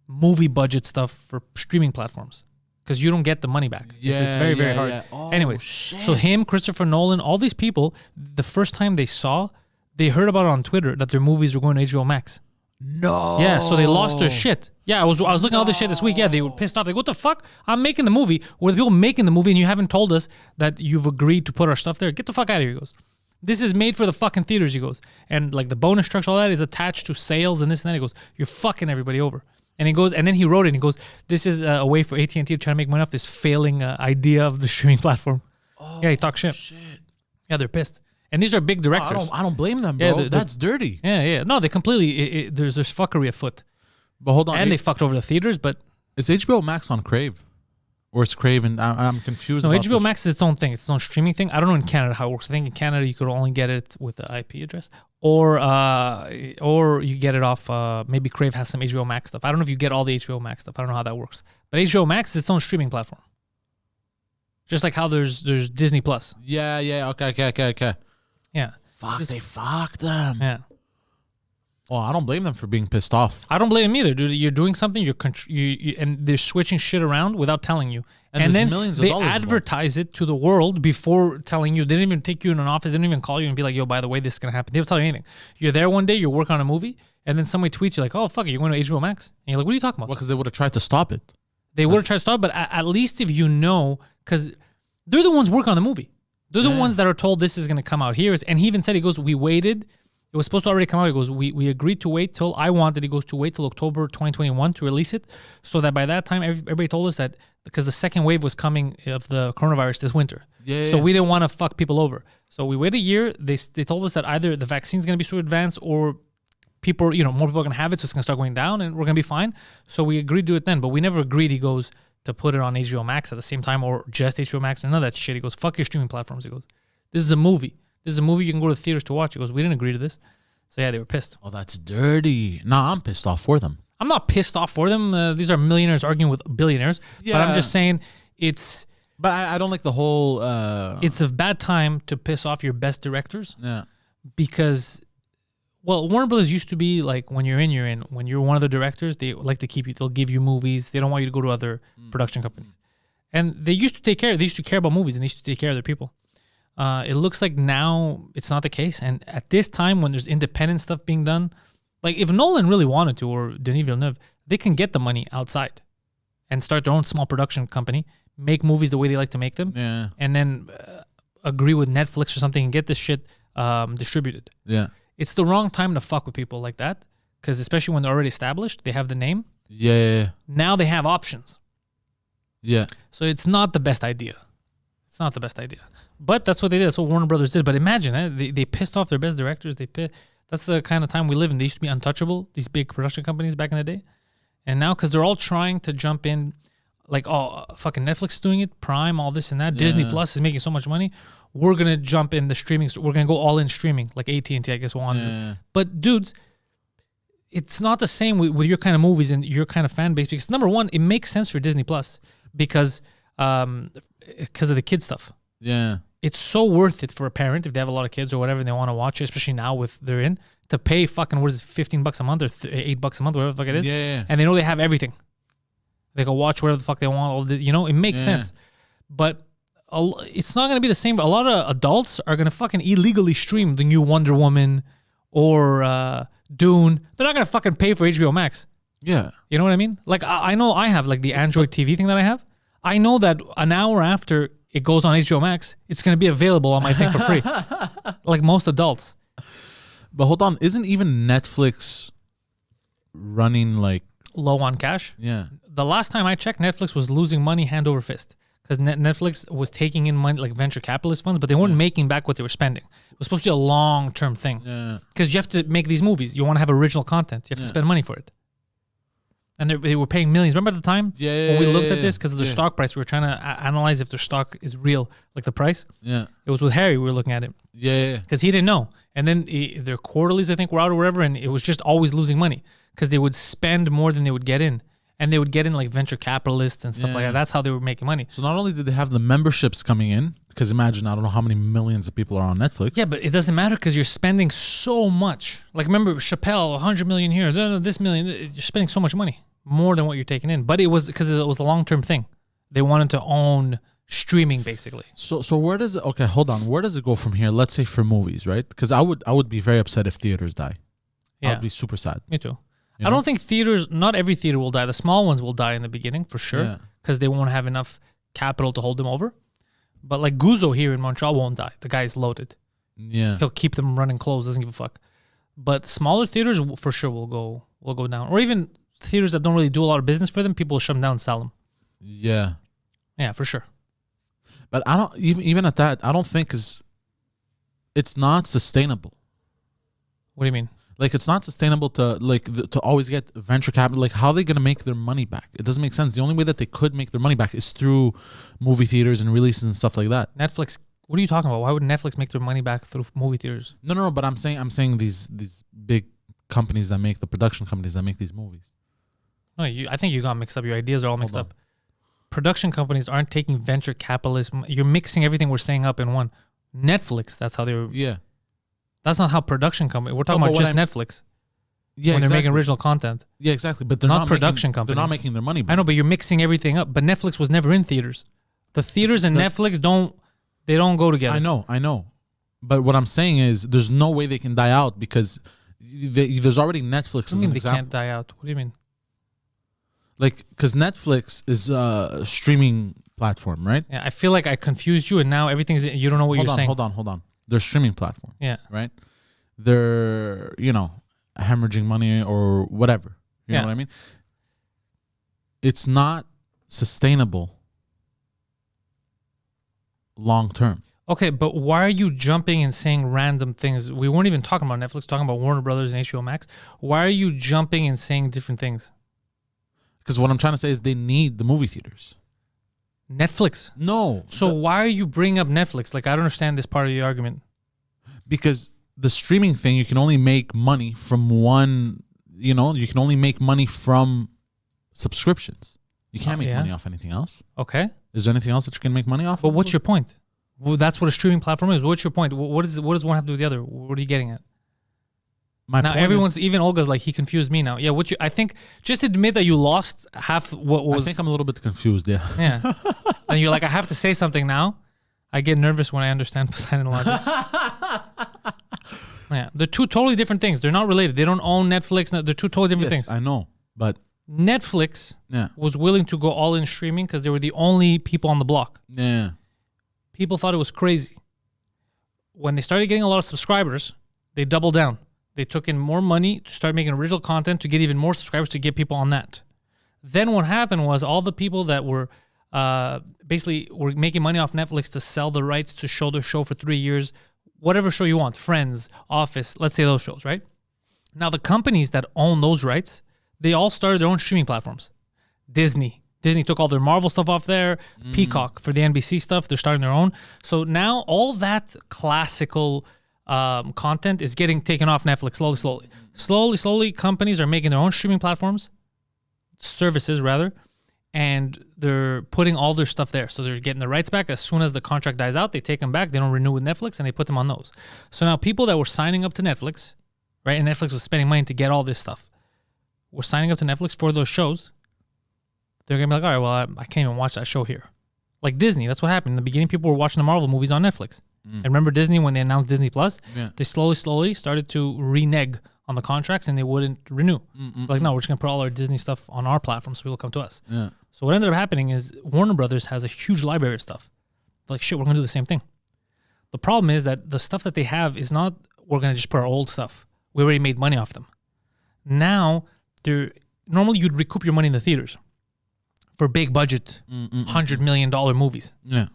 movie budget stuff for streaming platforms because you don't get the money back. It's very, very hard. Oh, Anyways, shit. so him, Christopher Nolan, all these people, the first time they heard about it on Twitter that their movies were going to HBO Max. No. Yeah, so they lost their shit. Yeah, I was looking at all this shit this week. Yeah, they were pissed off. Like, what the fuck? I'm making the movie. We're the people making the movie, and you haven't told us that you've agreed to put our stuff there. Get the fuck out of here, he goes. This is made for the fucking theaters, he goes. And like the bonus structure, all that is attached to sales and this and that. He goes, you're fucking everybody over. And he goes, and then he wrote it, and he goes, this is a way for AT&T to try to make money off this failing idea of the streaming platform. Oh, yeah, he talks shit. Yeah, they're pissed. And these are big directors. I don't blame them, bro. That's dirty. Yeah. No, they completely, there's fuckery afoot. But hold on. And they fucked over the theaters, but. Is HBO Max on Crave? Or is Crave, and I'm confused No, about HBO Max is its own thing. It's its own streaming thing. I don't know in Canada how it works. I think in Canada you could only get it with the IP address. Or you get it off, maybe Crave has some HBO Max stuff. I don't know if you get all the HBO Max stuff. I don't know how that works. But HBO Max is its own streaming platform. Just like how there's Disney Plus. Yeah. Okay. Yeah. Fuck, they fucked them. Yeah. Well, I don't blame them for being pissed off. I don't blame them either, dude. You're doing something, and they're switching shit around without telling you. And then they advertise it to the world before telling you. They didn't even take you in an office. They didn't even call you and be like, yo, by the way, this is going to happen. They don't tell you anything. You're there one day, you're working on a movie, and then somebody tweets you like, oh, fuck it, you're going to HBO Max? And you're like, what are you talking about? Well, because they would have tried to stop it. They would have tried to stop it, but at least if you know, because they're the ones working on the movie. They're the ones that are told this is going to come out here. And he even said, he goes, we waited. It was supposed to already come out. He goes, we agreed to wait till he goes to wait till October 2021 to release it, so that by that time, everybody told us that, because the second wave was coming of the coronavirus this winter. So we didn't want to fuck people over. So we waited a year. They told us that either the vaccine's going to be so advanced, or people, more people are going to have it, so it's going to start going down and we're going to be fine. So we agreed to it then, but we never agreed, he goes, to put it on HBO Max at the same time, or just HBO Max, or none of that shit. He goes, fuck your streaming platforms. He goes, this is a movie. You can go to the theaters to watch. He goes, we didn't agree to this. So yeah, they were pissed. Oh, that's dirty. Nah, I'm pissed off for them. I'm not pissed off for them. These are millionaires arguing with billionaires. Yeah. But I'm just saying it's... But I don't like the whole... It's a bad time to piss off your best directors. Yeah. Because, well, Warner Brothers used to be like, when you're in, you're in. When you're one of the directors, they like to keep you. They'll give you movies. They don't want you to go to other production companies. And they used to they used to care about movies, and they used to take care of their people. It looks like now it's not the case. And at this time, when there's independent stuff being done, like if Nolan really wanted to, or Denis Villeneuve, they can get the money outside and start their own small production company, make movies the way they like to make them, and then agree with Netflix or something and get this shit distributed. Yeah. It's the wrong time to fuck with people like that, because especially when they're already established, they have the name. Yeah. Now they have options. Yeah. So it's not the best idea. It's not the best idea. But that's what they did. That's what Warner Brothers did. But imagine, they pissed off their best directors. That's the kind of time we live in. They used to be untouchable, these big production companies back in the day. And now, because they're all trying to jump in, like, fucking Netflix is doing it, Prime, all this and that. Disney Plus is making so much money. We're going to jump in the streaming. We're going to go all in streaming, like AT&T, I guess, wanted. But, dudes, it's not the same with your kind of movies and your kind of fan base. Because, number one, it makes sense for Disney Plus because of the kid stuff. Yeah. It's so worth it for a parent if they have a lot of kids or whatever and they want to watch it, especially now with they're in, to pay fucking, what is it, $15 a month or $8 a month, whatever the fuck it is. Yeah. And they know they have everything. They can watch whatever the fuck they want. It makes sense. But it's not going to be the same. A lot of adults are going to fucking illegally stream the new Wonder Woman or Dune. They're not going to fucking pay for HBO Max. Yeah. You know what I mean? Like, I know I have like the Android TV thing that I have. I know that an hour after it goes on HBO Max, it's going to be available on my thing for free. Like most adults. But hold on, isn't even Netflix running like... low on cash? Yeah. The last time I checked, Netflix was losing money hand over fist. Because Netflix was taking in money like venture capitalist funds, but they weren't making back what they were spending. It was supposed to be a long-term thing. Yeah. Because you have to make these movies. You want to have original content. You have to spend money for it. And they were paying millions. Remember at the time when we looked at this? Because of their stock price, we were trying to analyze if their stock is real, like the price. Yeah. It was with Harry we were looking at it. Yeah. Because he didn't know. And then their quarterlies, I think, were out or whatever, and it was just always losing money. Because they would spend more than they would get in. And they would get in like venture capitalists and stuff like that. That's how they were making money. So not only did they have the memberships coming in, because imagine, I don't know how many millions of people are on Netflix. Yeah, but it doesn't matter because you're spending so much. Like remember Chappelle, 100 million here, this million. You're spending so much money, more than what you're taking in. But it was because it was a long-term thing. They wanted to own streaming basically. So where does it? Okay, hold on. Where does it go from here? Let's say for movies, right? Because I would be very upset if theaters die. Yeah. I would be super sad. Me too. You I know? don't think theaters, not every theater will die. The small ones will die in the beginning for sure because they won't have enough capital to hold them over. But like Guzzo here in Montreal won't die. The guy's loaded. Yeah. He'll keep them running closed, doesn't give a fuck. But smaller theaters for sure will go down. Or even theaters that don't really do a lot of business for them, people will shut them down and sell them. Yeah. Yeah, for sure. But I don't even at that, I don't think it's not sustainable. What do you mean? Like it's not sustainable to to always get venture capital. Like how are they gonna make their money back? It doesn't make sense. The only way that they could make their money back is through movie theaters and releases and stuff like that. Netflix. What are you talking about? Why would Netflix make their money back through movie theaters? No. But I'm saying these big companies that make the production companies that make these movies. No, I think you got mixed up. Your ideas are all mixed up. Production companies aren't taking venture capitalism. You're mixing everything we're saying up in one. Netflix. That's how they were. Yeah. That's not how production company. We're talking about just Netflix. Yeah, when they're making original content. Yeah, exactly. But they're not production companies. They're not making their money back. I know, but you're mixing everything up. But Netflix was never in theaters. The theaters and Netflix don't go together. I know. But what I'm saying is there's no way they can die out because there's already Netflix. What do you mean they can't die out? What do you mean? Like, because Netflix is a streaming platform, right? Yeah, I feel like I confused you and now everything's, you don't know what you're saying. Hold on. They're streaming platform. Yeah. Right? They're, hemorrhaging money or whatever. You know what I mean? It's not sustainable long term. Okay, but why are you jumping and saying random things? We weren't even talking about Netflix, talking about Warner Brothers and HBO Max. Why are you jumping and saying different things? Because what I'm trying to say is they need the movie theaters. Netflix? No. So why are you bringing up Netflix? Like, I don't understand this part of the argument. Because the streaming thing, you can only make money from one. You know, you can only make money from subscriptions. You can't make money off anything else. Okay. Is there anything else that you can make money off? But what's your point? Well, that's what a streaming platform is. What's your point? What does one have to do with the other? What are you getting at? My now everyone's even Olga's like, he confused me now. Yeah, I think just admit that you lost half what was. I think I'm a little bit confused. Yeah. Yeah. And you're like, I have to say something now. I get nervous when I understand Poseidon logic. Yeah, they're two totally different things. They're not related. They don't own Netflix. They're two totally different things. I know, but Netflix was willing to go all in streaming because they were the only people on the block. Yeah. People thought it was crazy. When they started getting a lot of subscribers, they doubled down. They took in more money to start making original content to get even more subscribers to get people on that. Then what happened was all the people that were basically were making money off Netflix to sell the rights to show their show for 3 years, whatever show you want, Friends, Office, let's say those shows, right? Now the companies that own those rights, they all started their own streaming platforms. Disney took all their Marvel stuff off there. Peacock for the NBC stuff, they're starting their own. So now all that classical content is getting taken off Netflix slowly. Companies are making their own streaming platforms, services rather, and they're putting all their stuff there. So they're getting the rights back. As soon as the contract dies out, they take them back. They don't renew with Netflix, and they put them on those. So now people that were signing up to Netflix, right, and Netflix was spending money to get all this stuff, were signing up to Netflix for those shows. They're going to be like, all right, well, I can't even watch that show here. Like Disney, that's what happened. In the beginning, people were watching the Marvel movies on Netflix. And remember Disney, when they announced Disney Plus, they slowly started to renege on the contracts, and they wouldn't renew. Like, no, we're just going to put all our Disney stuff on our platform so people come to us. Yeah. So what ended up happening is Warner Brothers has a huge library of stuff. They're like, shit, we're going to do the same thing. The problem is that the stuff that they have is not, we're going to just put our old stuff. We already made money off them. Now, normally you'd recoup your money in the theaters for big budget, $100 million movies. Yeah.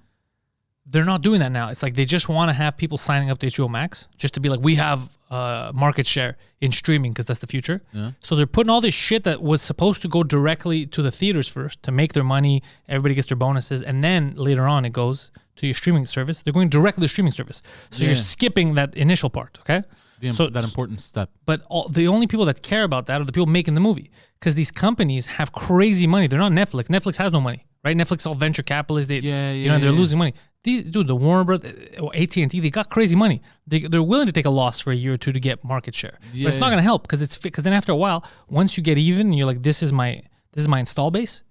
They're not doing that now. It's like they just want to have people signing up to HBO Max just to be like, we have market share in streaming because that's the future. Yeah. So they're putting all this shit that was supposed to go directly to the theaters first to make their money. Everybody gets their bonuses. And then later on, it goes to your streaming service. They're going directly to the streaming service. So you're skipping that initial part, okay? That important step. But the only people that care about that are the people making the movie, because these companies have crazy money. They're not Netflix. Netflix has no money, right? Netflix all venture capitalists. They're losing money. The Warner Brothers, AT&T, they got crazy money. They're willing to take a loss for a year or two to get market share. But it's not going to help because then after a while, once you get even, and you're like, this is my install base.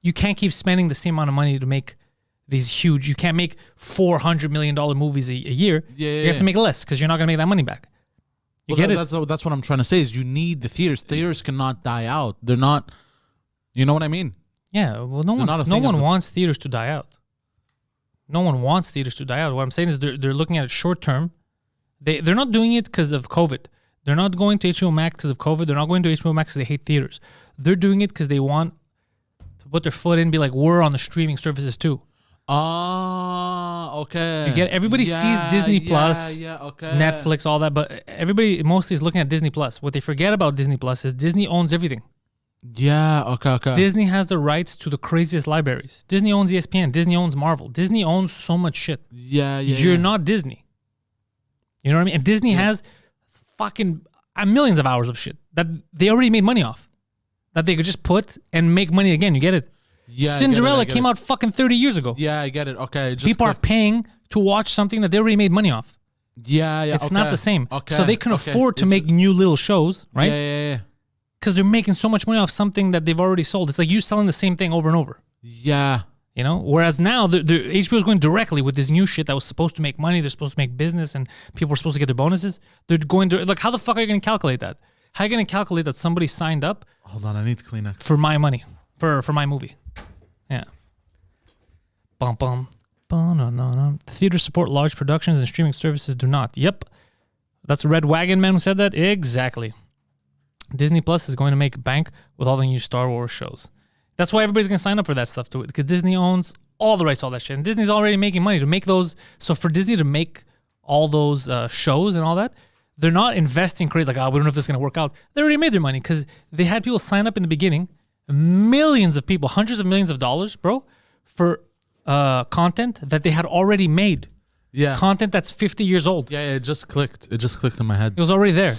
You can't keep spending the same amount of money to make these huge. You can't make $400 million movies a year. You have to make less because you're not going to make that money back. That's what I'm trying to say is you need the theaters. Theaters cannot die out. They're not. You know what I mean? Yeah. Well, no one wants theaters to die out. No one wants theaters to die out. What I'm saying is they're looking at it short term. They're not doing it because of COVID. They're not going to HBO Max because of COVID. They're not going to HBO Max because they hate theaters. They're doing it because they want to put their foot in and be like, we're on the streaming services too. Okay. You get everybody sees Disney Plus, Netflix, all that, but everybody mostly is looking at Disney Plus. What they forget about Disney Plus is Disney owns everything. Yeah, okay. Disney has the rights to the craziest libraries. Disney owns ESPN. Disney owns Marvel. Disney owns so much shit. You're not Disney. You know what I mean? And Disney has fucking millions of hours of shit that they already made money off, that they could just put and make money again. You get it? Yeah. Cinderella came out fucking 30 years ago. Yeah, I get it. Okay. People are paying to watch something that they already made money off. Yeah. It's not the same. Okay. So they can afford to make new little shows, right? Yeah. Because they're making so much money off something that they've already sold. It's like you selling the same thing over and over. Yeah. You know? Whereas now, HBO is going directly with this new shit that was supposed to make money. They're supposed to make business, and people were supposed to get their bonuses. They're going to, like, how the fuck are you going to calculate that? How are you going to calculate that somebody signed up? Hold on, I need Kleenex. For my money. For my movie. Yeah. Bum bum. No. Theaters support large productions and streaming services do not. Yep. That's Red Wagon Man who said that? Exactly. Disney Plus is going to make bank with all the new Star Wars shows. That's why everybody's going to sign up for that stuff to it, because Disney owns all the rights to all that shit. And Disney's already making money to make those. So for Disney to make all those shows and all that, they're not investing crazy, like, we don't know if this is going to work out. They already made their money because they had people sign up in the beginning, millions of people, hundreds of millions of dollars, bro, for content that they had already made. Yeah. Content that's 50 years old. Yeah, it just clicked. It just clicked in my head. It was already there.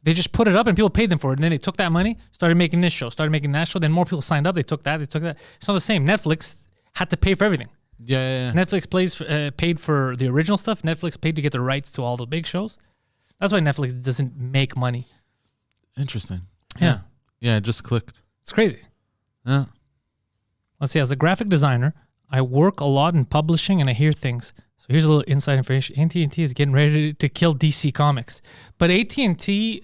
They just put it up and people paid them for it. And then they took that money, started making this show, started making that show. Then more people signed up. They took that. It's not the same. Netflix had to pay for everything. Yeah. Netflix paid for the original stuff. Netflix paid to get the rights to all the big shows. That's why Netflix doesn't make money. Interesting. Yeah. Yeah, it just clicked. It's crazy. Yeah. Let's see. As a graphic designer, I work a lot in publishing and I hear things. So here's a little inside information. AT&T is getting ready to kill DC Comics. But AT&T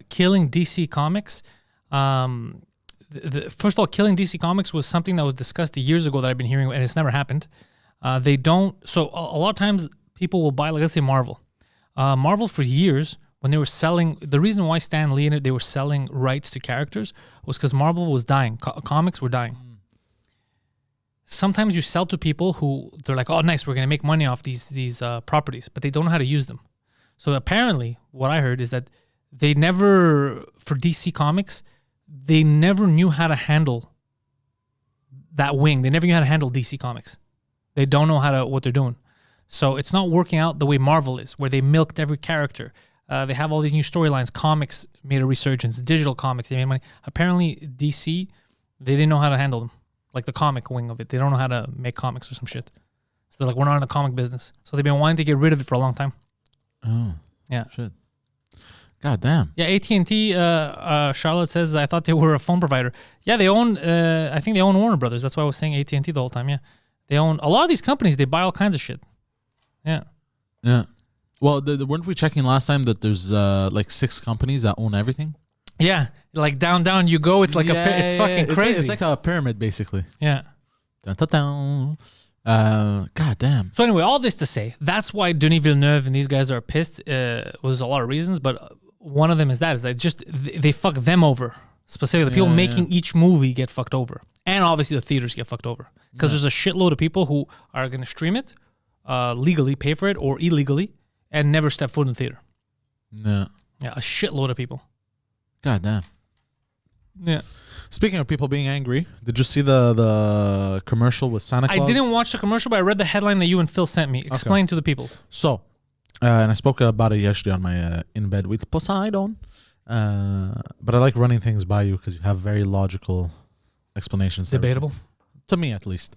killing DC Comics, first of all, killing DC Comics was something that was discussed years ago that I've been hearing, and it's never happened. They don't. So a lot of times people will buy, like, let's say Marvel. Marvel for years, when they were selling, the reason why Stan Lee and they were selling rights to characters was because Marvel was dying. Comics were dying. Sometimes you sell to people who they're like, oh, nice, we're going to make money off these properties, but they don't know how to use them. So apparently what I heard is that they never, for DC Comics, they never knew how to handle that wing. They never knew how to handle DC Comics. They don't know what they're doing. So it's not working out the way Marvel is, where they milked every character. They have all these new storylines. Comics made a resurgence. Digital comics, they made money. Apparently DC, they didn't know how to handle them. Like the comic wing of it. They don't know how to make comics or some shit. So they're like, we're not in the comic business. So they've been wanting to get rid of it for a long time. Oh. Yeah. Shit. God damn. Yeah, AT&T, Charlotte says, I thought they were a phone provider. Yeah, they own, I think they own Warner Brothers. That's why I was saying AT&T the whole time, yeah. They own, a lot of these companies, they buy all kinds of shit. Yeah. Yeah. Well, weren't we checking last time that there's like 6 companies that own everything? Yeah, like down you go. It's like it's fucking crazy. It's like a pyramid, basically. Yeah. Dun, dun, dun. God damn. So anyway, all this to say, that's why Denis Villeneuve and these guys are pissed. Was a lot of reasons, but one of them is that just they fuck them over. Specifically, the people making each movie get fucked over, and obviously the theaters get fucked over because there's a shitload of people who are going to stream it legally, pay for it, or illegally, and never step foot in the theater. Yeah. Yeah, a shitload of people. God damn. Yeah. Speaking of people being angry, did you see the commercial with Santa Claus? I didn't watch the commercial, but I read the headline that you and Phil sent me. Explain to the peoples. So, and I spoke about it yesterday on my In Bed with Poseidon. But I like running things by you because you have very logical explanations. Debatable? To me, at least.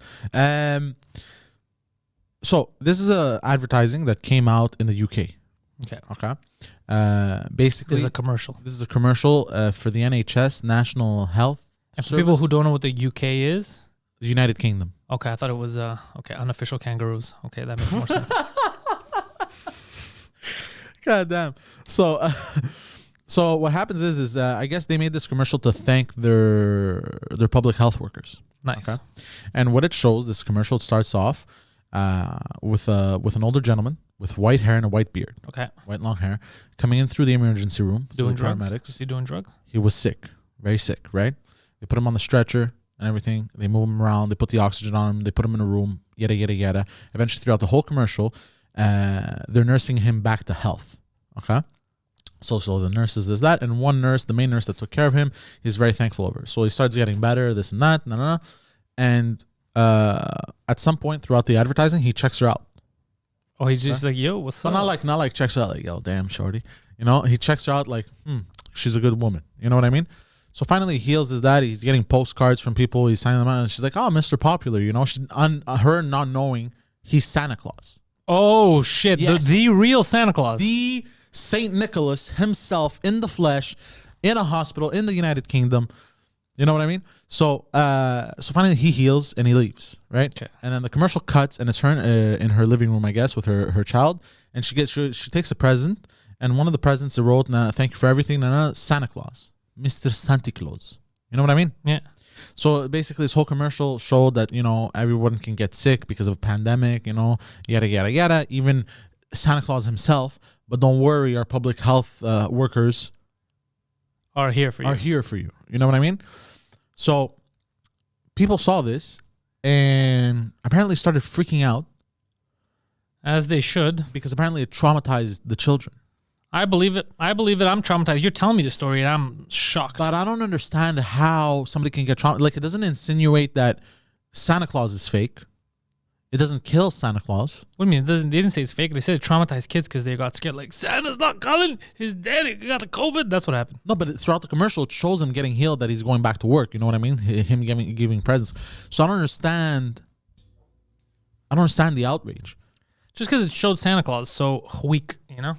So, this is advertising that came out in the UK. Okay. Basically, this is a commercial. This is a commercial for the NHS, National Health And for people who don't know what the UK is, the United Kingdom. Okay, I thought it was unofficial kangaroos. Okay, that makes more sense. God damn. So, so what happens is I guess they made this commercial to thank their public health workers. Nice. Okay? And what it shows, this commercial starts off with an older gentleman with white hair and a white beard. Okay. White long hair, coming in through the emergency room. Doing drugs? Paramedics. Is he doing drugs? He was sick. Very sick, right? They put him on the stretcher and everything. They move him around. They put the oxygen on him. They put him in a room. Yada, yada, yada. Eventually, throughout the whole commercial, they're nursing him back to health. Okay? So the nurses is that. And one nurse, the main nurse that took care of him, he's very thankful over. So he starts getting better, this and that. And at some point throughout the advertising, he checks her out. Oh, he's just like, yo, what's up? Not like checks her out like, yo, damn, shorty. You know, he checks her out like, she's a good woman. You know what I mean? So finally, he heals his dad. He's getting postcards from people. He's signing them out. And she's like, oh, Mr. Popular. You know, her not knowing he's Santa Claus. Oh, shit. Yes. The real Santa Claus. The Saint Nicholas himself in the flesh, in a hospital, in the United Kingdom. You know what I mean? So finally he heals and he leaves, right? Okay. And then the commercial cuts and it's her in her living room, I guess, with her child. And she takes a present. And one of the presents they wrote, thank you for everything, Santa Claus. Mr. Santa Claus. You know what I mean? Yeah. So basically this whole commercial showed that, you know, everyone can get sick because of a pandemic, you know, yada, yada, yada. Even Santa Claus himself. But don't worry, our public health workers are here for you. You know what I mean? So people saw this and apparently started freaking out. As they should. Because apparently it traumatized the children. I believe it. I'm traumatized. You're telling me the story and I'm shocked. But I don't understand how somebody can get traumatized. Like, it doesn't insinuate that Santa Claus is fake. It doesn't kill Santa Claus. What do you mean? It doesn't. They didn't say it's fake. They said it traumatized kids because they got scared. Like, Santa's not coming. He's dead. He got the COVID. That's what happened. No, but throughout the commercial, it shows him getting healed, that he's going back to work. You know what I mean? Him giving presents. So I don't understand the outrage. Just because it showed Santa Claus so weak, you know.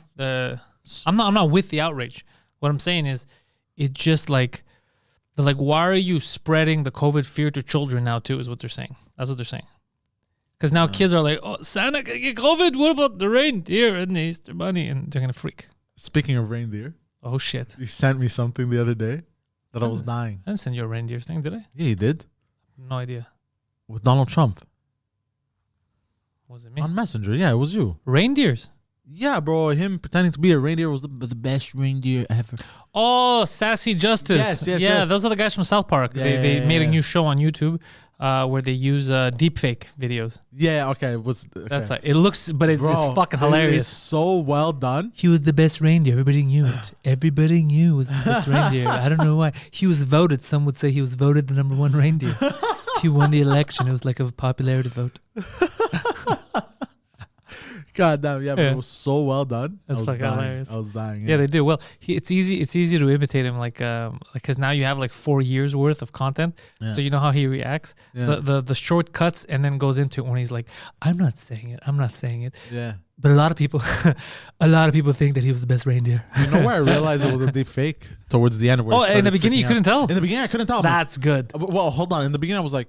I'm not with the outrage. What I'm saying is, it just like, they're like, why are you spreading the COVID fear to children now too? Is what they're saying. That's what they're saying. Because now kids are like, oh, Santa can get COVID. What about the reindeer and the Easter Bunny? And they're gonna freak. Speaking of reindeer, oh shit! you sent me something the other day that I was dying. I didn't send you a reindeer thing, did I? Yeah, you did. No idea. With Donald Trump. Was it me? On Messenger. Yeah, it was you. Reindeers. Yeah, bro. Him pretending to be a reindeer was the best reindeer ever. Oh, Sassy Justice. Yes. Those are the guys from South Park. They made a new show on YouTube where they use deepfake videos. Yeah, okay. That's like, it looks, but it's fucking hilarious. It's so well done. He was the best reindeer. Everybody knew it. Everybody knew he was the best reindeer. I don't know why. He was voted. Some would say he was voted the number one reindeer. He won the election. It was like a popularity vote. God damn, yeah, but it was so well done. That's fucking hilarious. I was dying. Yeah, they do. Well, it's easy to imitate him, like because now you have like 4 years worth of content, so you know how he reacts. Yeah. The short cuts and then goes into it when he's like, I'm not saying it. Yeah. But a lot of people think that he was the best reindeer. You know where I realized it was a deep fake? Towards the end. Where In the beginning you couldn't tell? In the beginning I couldn't tell. That's good. Well, hold on. In the beginning I was like,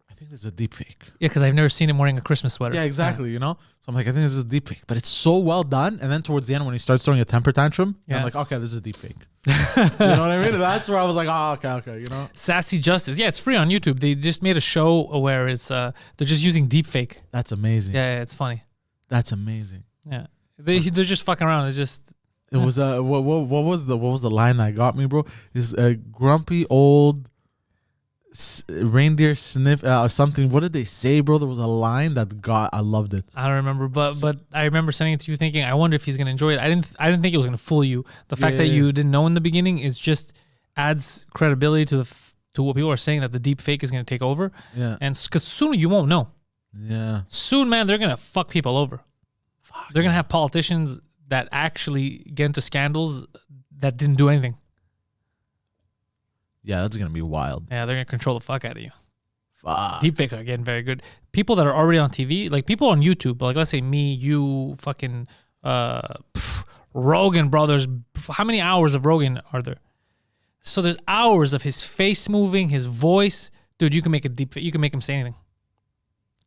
I think this is a deep fake. Yeah, because I've never seen him wearing a Christmas sweater. Yeah, exactly. You know? So I'm like, I think this is a deep fake. But it's so well done. And then towards the end when he starts throwing a temper tantrum, I'm like, okay, this is a deep fake. You know what I mean? That's where I was like, oh, okay, you know? Sassy Justice. Yeah, it's free on YouTube. They just made a show where it's they're just using deepfake. That's amazing. Yeah, it's funny. That's amazing. Yeah. They're just fucking around. It's just... It was what was the line that got me, bro? Is a grumpy old reindeer sniff something. What did they say, bro? There was a line that I loved it. I don't remember, but I remember sending it to you thinking, I wonder if he's gonna enjoy it. I didn't think it was gonna fool you. The fact that you didn't know in the beginning is just adds credibility to what people are saying, that the deep fake is gonna take over. Yeah. And because soon you won't know. Yeah. Soon, man, they're gonna fuck people over. They're gonna have politicians that actually get into scandals that didn't do anything. Yeah, that's gonna be wild. Yeah, they're gonna control the fuck out of you. Fuck. Deepfakes are getting very good. People that are already on TV, like people on YouTube, like let's say me, you, fucking Rogan brothers. How many hours of Rogan are there? So there's hours of his face moving, his voice. Dude, you can make a deepfake. You can make him say anything.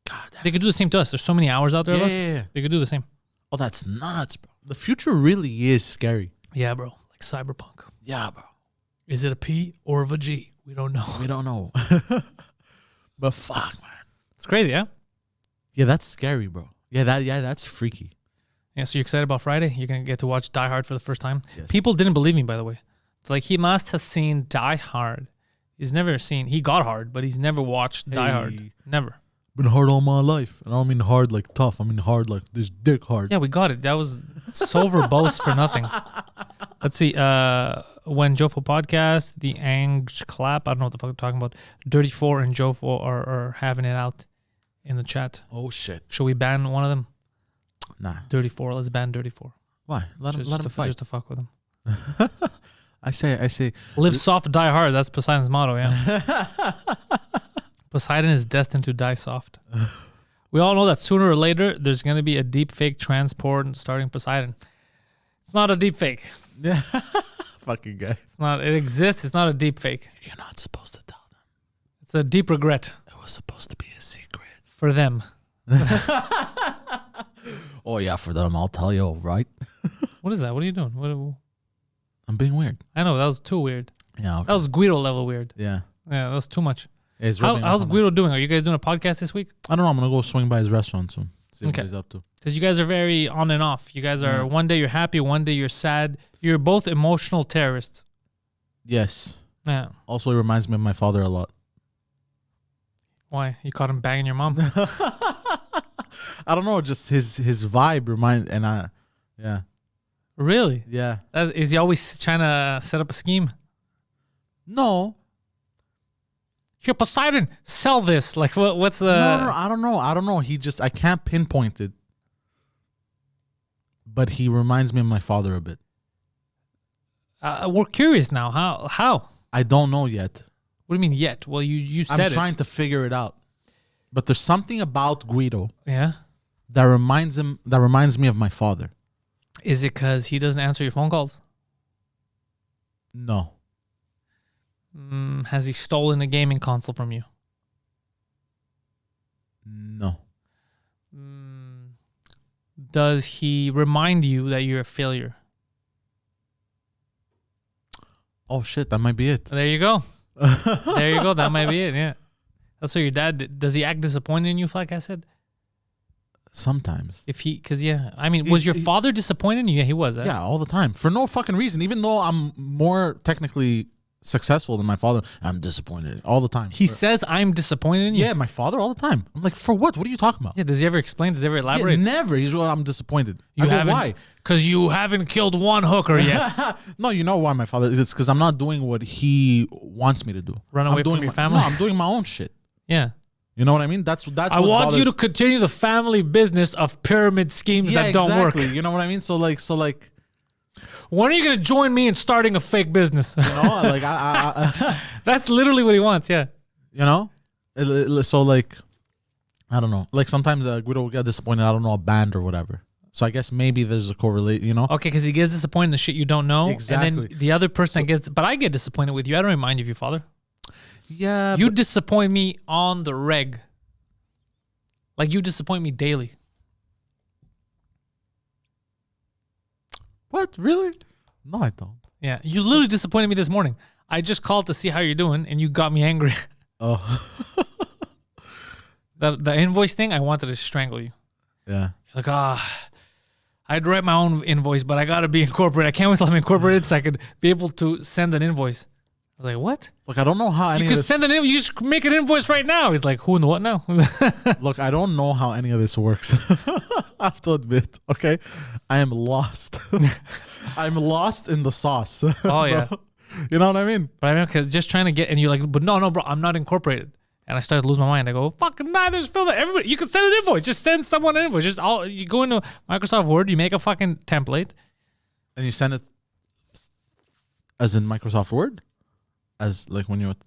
God damn. They could do the same to us. There's so many hours out there of us. Yeah. They could do the same. Oh, that's nuts, bro. The future really is scary. Yeah, bro. Like Cyberpunk. Yeah, bro. Is it a P or a G? We don't know. We don't know. But fuck, man. It's crazy, yeah? Yeah, that's scary, bro. Yeah, that's freaky. Yeah, so you're excited about Friday? You're going to get to watch Die Hard for the first time? Yes. People didn't believe me, by the way. Like, he must have seen Die Hard. He got hard, but he's never watched Die Hard. Never. Been hard all my life. And I don't mean hard like tough. I mean hard like this dick hard. Yeah, we got it. That was so verbose for nothing. Let's see. When Jofo podcast, the Ange clap. I don't know what the fuck I'm talking about. Dirty 4 and Jofo are having it out in the chat. Oh, shit. Should we ban one of them? Nah. Dirty 4. Let's ban Dirty 4. Why? Let him fight. Just to fuck with him. I say. Live soft, die hard. That's Poseidon's motto, yeah. Poseidon is destined to die soft. We all know that sooner or later, there's going to be a deep fake transport starting Poseidon. It's not a deep fake. Yeah. Fucking guy. It's not. It exists. It's not a deep fake. You're not supposed to tell them. It's a deep regret. It was supposed to be a secret. For them. Oh, yeah, for them. I'll tell you, right? What is that? What are you doing? I'm being weird. I know. That was too weird. Yeah. Okay. That was Guido level weird. Yeah. Yeah, that was too much. How's Guido doing? Are you guys doing a podcast this week? I don't know. I'm going to go swing by his restaurant soon. See what he's up to. Because you guys are very on and off. You guys are, one day you're happy, one day you're sad. You're both emotional terrorists. Yes. Yeah. Also, it reminds me of my father a lot. Why? You caught him banging your mom? I don't know. Just his vibe yeah. Really? Yeah. Is he always trying to set up a scheme? No. Here, Poseidon, sell this. Like, what's the? No, I don't know. I can't pinpoint it. But he reminds me of my father a bit. We're curious now. How? I don't know yet. What do you mean yet? Well, you said I'm trying to figure it out. But there's something about Guido. Yeah. That reminds me of my father. Is it because he doesn't answer your phone calls? No. Has he stolen a gaming console from you? No. Does he remind you that you're a failure? Oh shit, that might be it. There you go. There you go. That might be it. Yeah. That's what your dad did. Does he act disappointed in you, like I said? Sometimes. Was your father disappointed in you? Yeah, he was. Yeah, all the time. For no fucking reason. Even though I'm more technically successful than my father, I'm disappointed all the time. He says I'm disappointed in you? Yeah, my father all the time. I'm like, for what? What are you talking about? Yeah, does he ever explain? Does he ever elaborate? Yeah, never. He's well, I'm disappointed. Why? Because you haven't killed one hooker yet. No, you know why my father? It's because I'm not doing what he wants me to do. Run away from your family? No, I'm doing my own shit. Yeah. You know what I mean? That's. I want you to continue the family business of pyramid schemes that don't work. You know what I mean? So like. When are you gonna join me in starting a fake business? You know, like I That's literally what he wants. Yeah. You know, so like, I don't know. Like sometimes Guido will get disappointed. I don't know a band or whatever. So I guess maybe there's a correlate. You know? Okay, because he gets disappointed in the shit you don't know. Exactly. And then the other person but I get disappointed with you. I don't remind you of your father. Yeah. You disappoint me on the reg. Like you disappoint me daily. What? Really? No, I don't. Yeah, you literally disappointed me this morning. I just called to see how you're doing, and you got me angry. Oh. The invoice thing, I wanted to strangle you. Yeah. Like, I'd write my own invoice, but I got to be incorporated. I can't wait till I'm incorporated so I could be able to send an invoice. I was like, what? Look, I don't know how any you of could this... send an invoice. You just make an invoice right now. He's like, who and what now? Look, I don't know how any of this works. I have to admit, okay? I am lost. I'm lost in the sauce. Oh, yeah. You know what I mean? But I mean, because just trying to get, and you're like, but no, bro, I'm not incorporated. And I started to lose my mind. I go, fucking neither's Phil. Everybody, you can send an invoice. Just send someone an invoice. You go into Microsoft Word, you make a fucking template. And you send it as in Microsoft Word? As like when you... What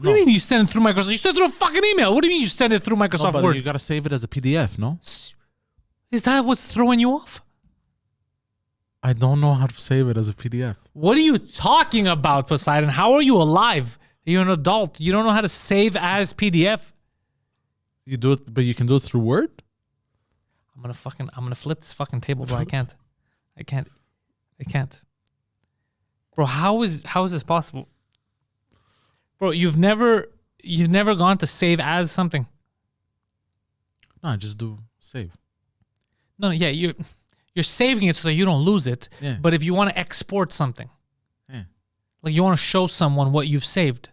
do you mean you send it through Microsoft? You send it through a fucking email. What do you mean you send it through Microsoft Word? You got to save it as a PDF, no? Is that what's throwing you off? I don't know how to save it as a PDF. What are you talking about, Poseidon? How are you alive? You're an adult. You don't know how to save as PDF? You do it, but you can do it through Word? I'm gonna flip this fucking table, bro. I can't. Bro, how is this possible? Bro, you've never gone to save as something. No, I just do save. No, yeah, you're saving it so that you don't lose it. Yeah. But if you want to export something, Yeah. like you want to show someone what you've saved.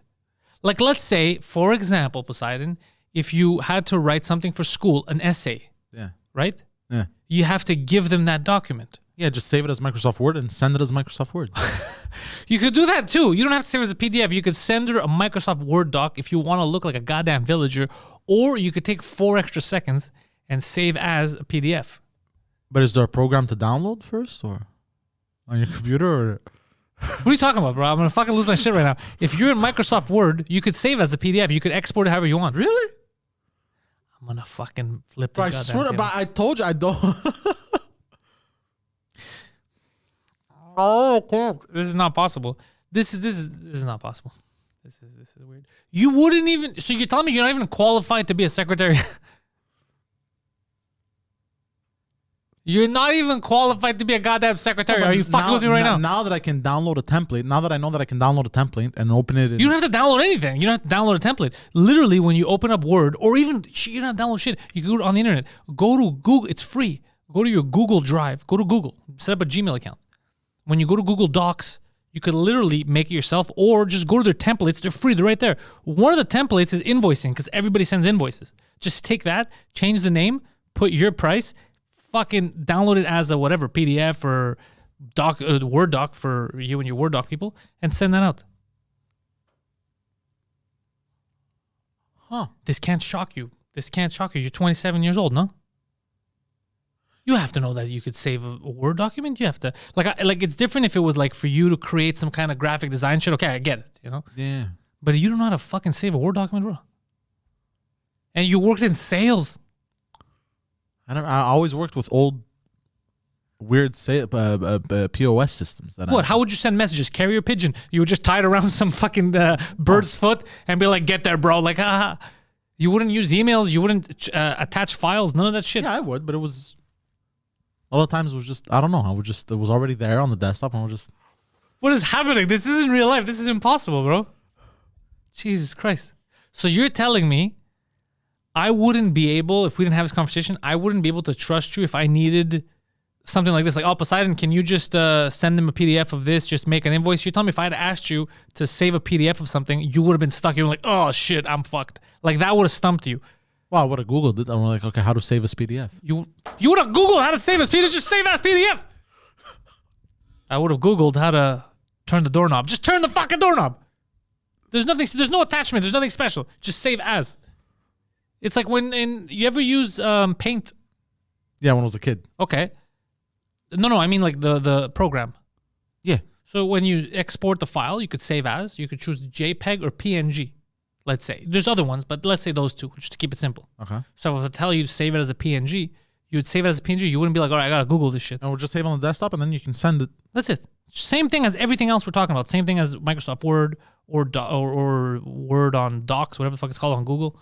Like let's say, for example, Poseidon, if you had to write something for school, an essay, Yeah. right? Yeah. You have to give them that document. Yeah, just save it as Microsoft Word and send it as Microsoft Word. You could do that too. You don't have to save it as a PDF. You could send her a Microsoft Word doc if you want to look like a goddamn villager, or you could take 4 extra seconds and save as a PDF. But is there a program to download first or on your computer or... What are you talking about, bro? I'm going to fucking lose my shit right now. If you're in Microsoft Word, you could save as a PDF. You could export it however you want. Really? I'm going to fucking flip this Bro, I goddamn swear to table. God, I told you I don't... Oh, I can't. This is not possible. This is not possible. This is weird. You wouldn't even... So you're telling me you're not even qualified to be a secretary? You're not even qualified to be a goddamn secretary. Are you fucking with me right now? Now that I can download a template, now that I know that I can download a template and open it... You don't have to download anything. You don't have to download a template. Literally, when you open up Word, or even... You don't have to download shit. You can go on the internet. Go to Google. It's free. Go to your Google Drive. Go to Google. Set up a Gmail account. When you go to Google Docs, you could literally make it yourself or just go to their templates. They're free. They're right there. One of the templates is invoicing because everybody sends invoices. Just take that, change the name, put your price, fucking download it as a whatever, PDF or doc, Word doc for you and your Word doc people, and send that out. Huh. This can't shock you. This can't shock you. You're 27 years old, no? You have to know that you could save a Word document. You have to like it's different if it was like for you to create some kind of graphic design shit. Okay, I get it, you know? Yeah. But you don't know how to fucking save a Word document, bro. And you worked in sales. I always worked with old weird POS systems. How would you send messages? Carrier pigeon. You would just tie it around some fucking bird's foot and be like, get there, bro. Like, haha. You wouldn't use emails. You wouldn't attach files. None of that shit. Yeah, I would, but it was... A lot of times it was just, I don't know. It was already there on the desktop and I was just... What is happening? This isn't real life. This is impossible, bro. Jesus Christ. So you're telling me I wouldn't be able, if we didn't have this conversation, I wouldn't be able to trust you if I needed something like this. Like, oh, Poseidon, can you just send them a PDF of this, just make an invoice? You're telling me if I had asked you to save a PDF of something, you would have been stuck. You were like, oh, shit, I'm fucked. Like, that would have stumped you. Well, I would have Googled it. I'm like, okay, how to save this PDF? You would have Googled how to save this PDF. Just save as PDF. I would have Googled how to turn the doorknob. Just turn the fucking doorknob. There's nothing. There's no attachment. There's nothing special. Just save as. It's like when you ever use Paint. Yeah, when I was a kid. Okay. No. I mean like the program. Yeah. So when you export the file, you could save as. You could choose JPEG or PNG. Let's say there's other ones, but let's say those two, just to keep it simple. Okay. So if I tell you to save it as a PNG, you would save it as a PNG. You wouldn't be like, all right, I gotta Google this shit. And we'll just save it on the desktop, and then you can send it. That's it. Same thing as everything else we're talking about. Same thing as Microsoft Word or Word on Docs, whatever the fuck it's called on Google.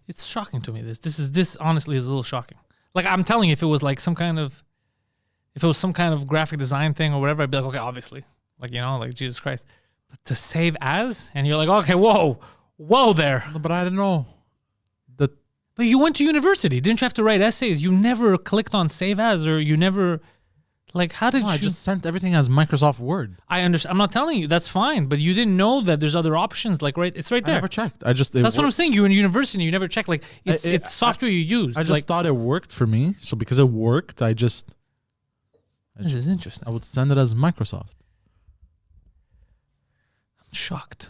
It's shocking to me. This honestly is a little shocking. Like I'm telling you, if it was some kind of graphic design thing or whatever, I'd be like, okay, obviously, like like Jesus Christ. But to save as, and you're like, okay, whoa there. But I don't know. But you went to university. Didn't you have to write essays? You never clicked on save as, or you never, how did you? I just sent everything as Microsoft Word. I understand. I'm not telling you. That's fine. But you didn't know that there's other options. It's right there. I never checked. That's what I'm saying. You were in university. You never checked. It's software you use. I just thought it worked for me. So because it worked, This is interesting. I would send it as Microsoft. Shocked.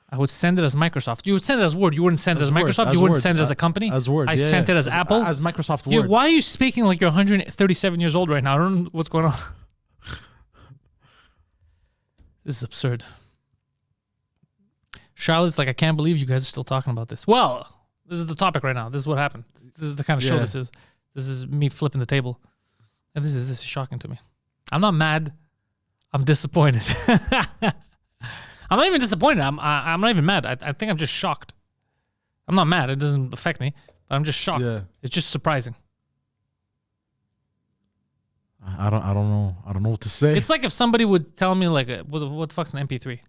I would send it as Microsoft. You would send it as Word. You wouldn't send it as Microsoft. You wouldn't send it as a company. As Word. I sent it as Apple. As Microsoft Word. Why are you speaking like you're 137 years old right now? I don't know what's going on. This is absurd. Charlotte's like, I can't believe you guys are still talking about this. Well, this is the topic right now. This is what happened. This is the kind of show this is. This is me flipping the table. And this is shocking to me. I'm not mad. I'm disappointed. I'm not even disappointed. I'm not even mad. I think I'm just shocked. I'm not mad. It doesn't affect me. But I'm just shocked. Yeah. It's just surprising. I don't know. I don't know what to say. It's like if somebody would tell me what the fuck's an MP3?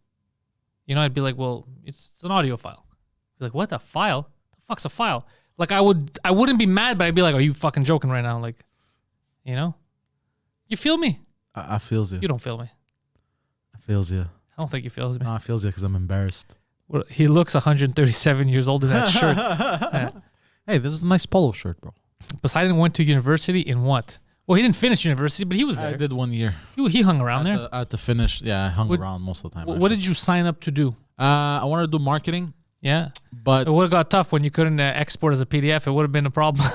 I'd be like, well, it's an audio file. Be like, what, a file? The fuck's a file? Like I wouldn't be mad, but I'd be like, are you fucking joking right now? Like, you feel me? I feels you. You don't feel me. I feels you. I don't think he feels me. No, I feels you because I'm embarrassed. Well, he looks 137 years old in that shirt. Yeah. Hey, this is a nice polo shirt, bro. Poseidon went to university in what? Well, he didn't finish university, but he was there. I did 1 year. He hung around there? I had to finish. Yeah, I hung around most of the time. What did you sign up to do? I wanted to do marketing. Yeah. But it would have got tough when you couldn't export as a PDF. It would have been a problem.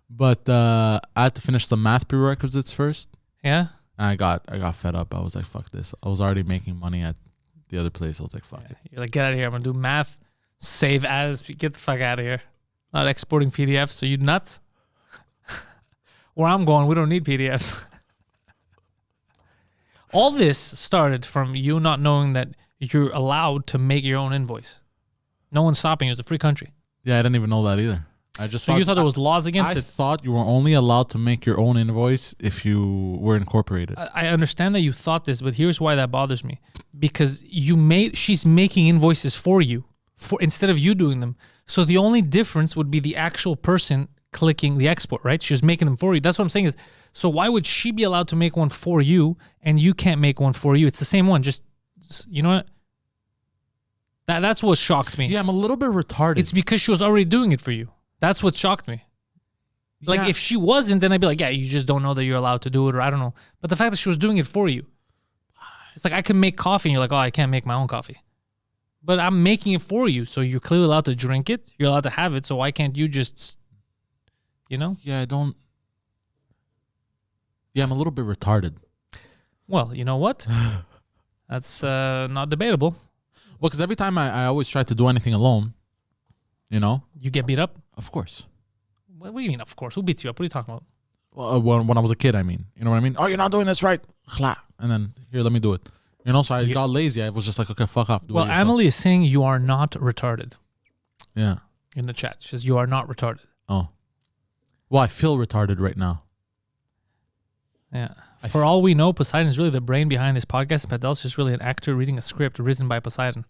But I had to finish some math prerequisites first. Yeah. And I got fed up. I was like, fuck this. I was already making money at the other place. I was like, fuck it. You're like, get out of here. I'm going to do math, save as, get the fuck out of here. Not exporting PDFs. Are you nuts? Where I'm going, we don't need PDFs. All this started from you not knowing that you're allowed to make your own invoice. No one's stopping you. It's a free country. Yeah, I didn't even know that either. You thought there was laws against it? I thought you were only allowed to make your own invoice if you were incorporated. I understand that you thought this, but here's why that bothers me. Because she's making invoices for you instead of you doing them. So the only difference would be the actual person clicking the export, right? She was making them for you. That's what I'm saying is, so why would she be allowed to make one for you and you can't make one for you? It's the same one. Just, you know what? That's what shocked me. Yeah, I'm a little bit retarded. It's because she was already doing it for you. That's what shocked me. Like, if she wasn't, then I'd be like, yeah, you just don't know that you're allowed to do it, or I don't know. But the fact that she was doing it for you. It's like I can make coffee and you're like, oh, I can't make my own coffee. But I'm making it for you. So you're clearly allowed to drink it. You're allowed to have it. So why can't you just, Yeah, I don't. Yeah, I'm a little bit retarded. Well, you know what? That's not debatable. Well, because every time I always try to do anything alone, You get beat up? Of course. What do you mean, of course? Who beats you up? What are you talking about? Well, when I was a kid, I mean. You know what I mean? Oh, you're not doing this right. And then, here, let me do it. So I got lazy. I was just like, okay, fuck off. Well, Emily is saying you are not retarded. Yeah. In the chat. She says you are not retarded. Oh. Well, I feel retarded right now. Yeah. For all we know, Poseidon is really the brain behind this podcast. Pantelis is just really an actor reading a script written by Poseidon.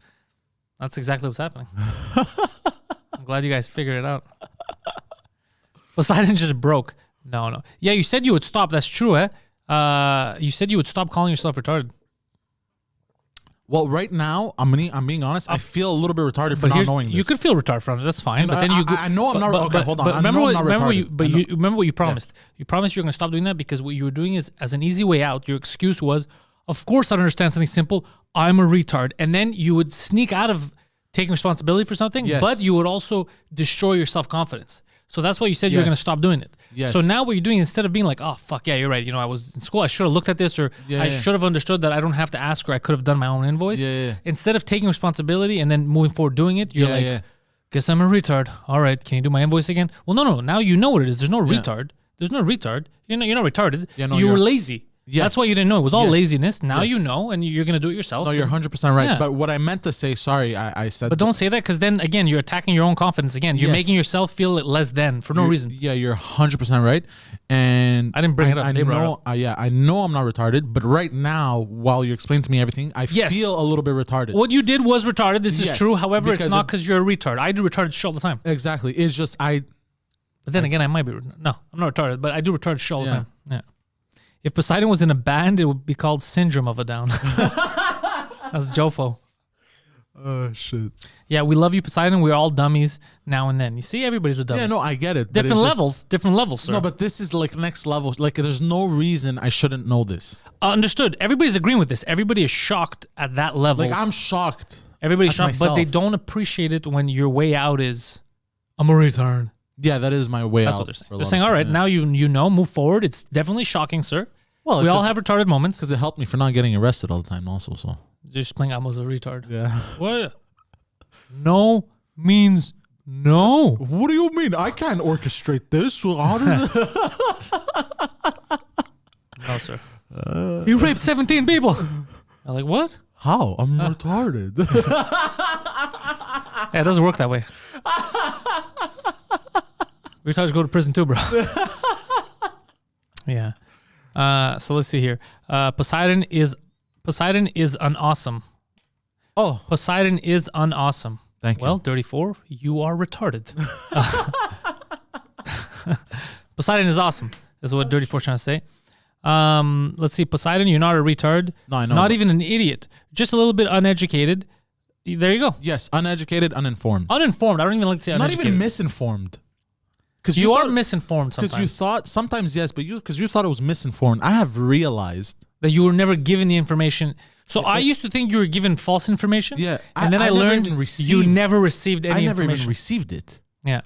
That's exactly what's happening. I'm glad you guys figured it out. Poseidon just broke. No. Yeah, you said you would stop. That's true, eh? You said you would stop calling yourself retarded. Well, right now, I'm being honest. I feel a little bit retarded for not knowing this. You could feel retarded from it. That's fine. But then I know I'm not. Okay, hold on. Remember what you promised. Yes. You promised you were going to stop doing that because what you were doing is, as an easy way out, your excuse was, of course I don't understand something simple. I'm a retard. And then you would sneak out of taking responsibility for something, but you would also destroy your self-confidence. So that's why you said you were going to stop doing it. Yes. So now what you're doing, instead of being like, oh, fuck, yeah, you're right. I was in school. I should have looked at this, or I should have understood that I don't have to ask, or I could have done my own invoice. Instead of taking responsibility and then moving forward doing it, you're guess I'm a retard. All right, can you do my invoice again? Well, no. Now you know what it is. There's no retard. There's no retard. You're not retarded. You were lazy. Yes. That's why you didn't know. It was all laziness. Now you know, and you're going to do it yourself. No, you're 100% right. Yeah. But what I meant to say, sorry, I said... But don't say that, because then, again, you're attacking your own confidence again. You're making yourself feel less than for no reason. Yeah, you're 100% right. And... I didn't bring it up. I know I'm not retarded, but right now, while you explain to me everything, I feel a little bit retarded. What you did was retarded. This is true. However, it's not because you're a retard. I do retarded shit all the time. Exactly. It's just But then again, I might be... No, I'm not retarded, but I do retarded shit all the time. Yeah. If Poseidon was in a band, it would be called Syndrome of a Down. That's Jofo. Oh, shit. Yeah, we love you, Poseidon. We're all dummies now and then. You see, everybody's a dummy. Yeah, no, I get it. Different levels, sir. No, but this is like next level. Like, there's no reason I shouldn't know this. Understood. Everybody's agreeing with this. Everybody is shocked at that level. Like, I'm shocked. Everybody's shocked, but they don't appreciate it when your way out is, I'm a retard. Yeah, that is my way out. That's what they're saying. They're saying, all right, now you know, move forward. It's definitely shocking, sir. Well, we all have retarded moments. Because it helped me for not getting arrested all the time also, so. Just playing I was a retard. Yeah. What? No means no. What do you mean? I can't orchestrate this. How does No, sir. You raped 17 people. I'm like, what? How? I'm retarded. Yeah, it doesn't work that way. Retards go to prison too, bro. Yeah. So let's see here. Poseidon is an awesome. Oh. Poseidon is unawesome. Thank you. Well, Dirty 4, you are retarded. Poseidon is awesome, is what Dirty 4 is trying to say. Let's see. Poseidon, you're not a retard. No, I know. Not even an idiot. Just a little bit uneducated. There you go. Yes, uneducated, uninformed. Uninformed. I don't even like to say uneducated. Not even misinformed. Because you are misinformed sometimes. Because you thought, sometimes yes, but because you thought it was misinformed. I have realized that you were never given the information. So I used to think you were given false information. Yeah. And then I learned you never received any information. I never even received it. Yeah.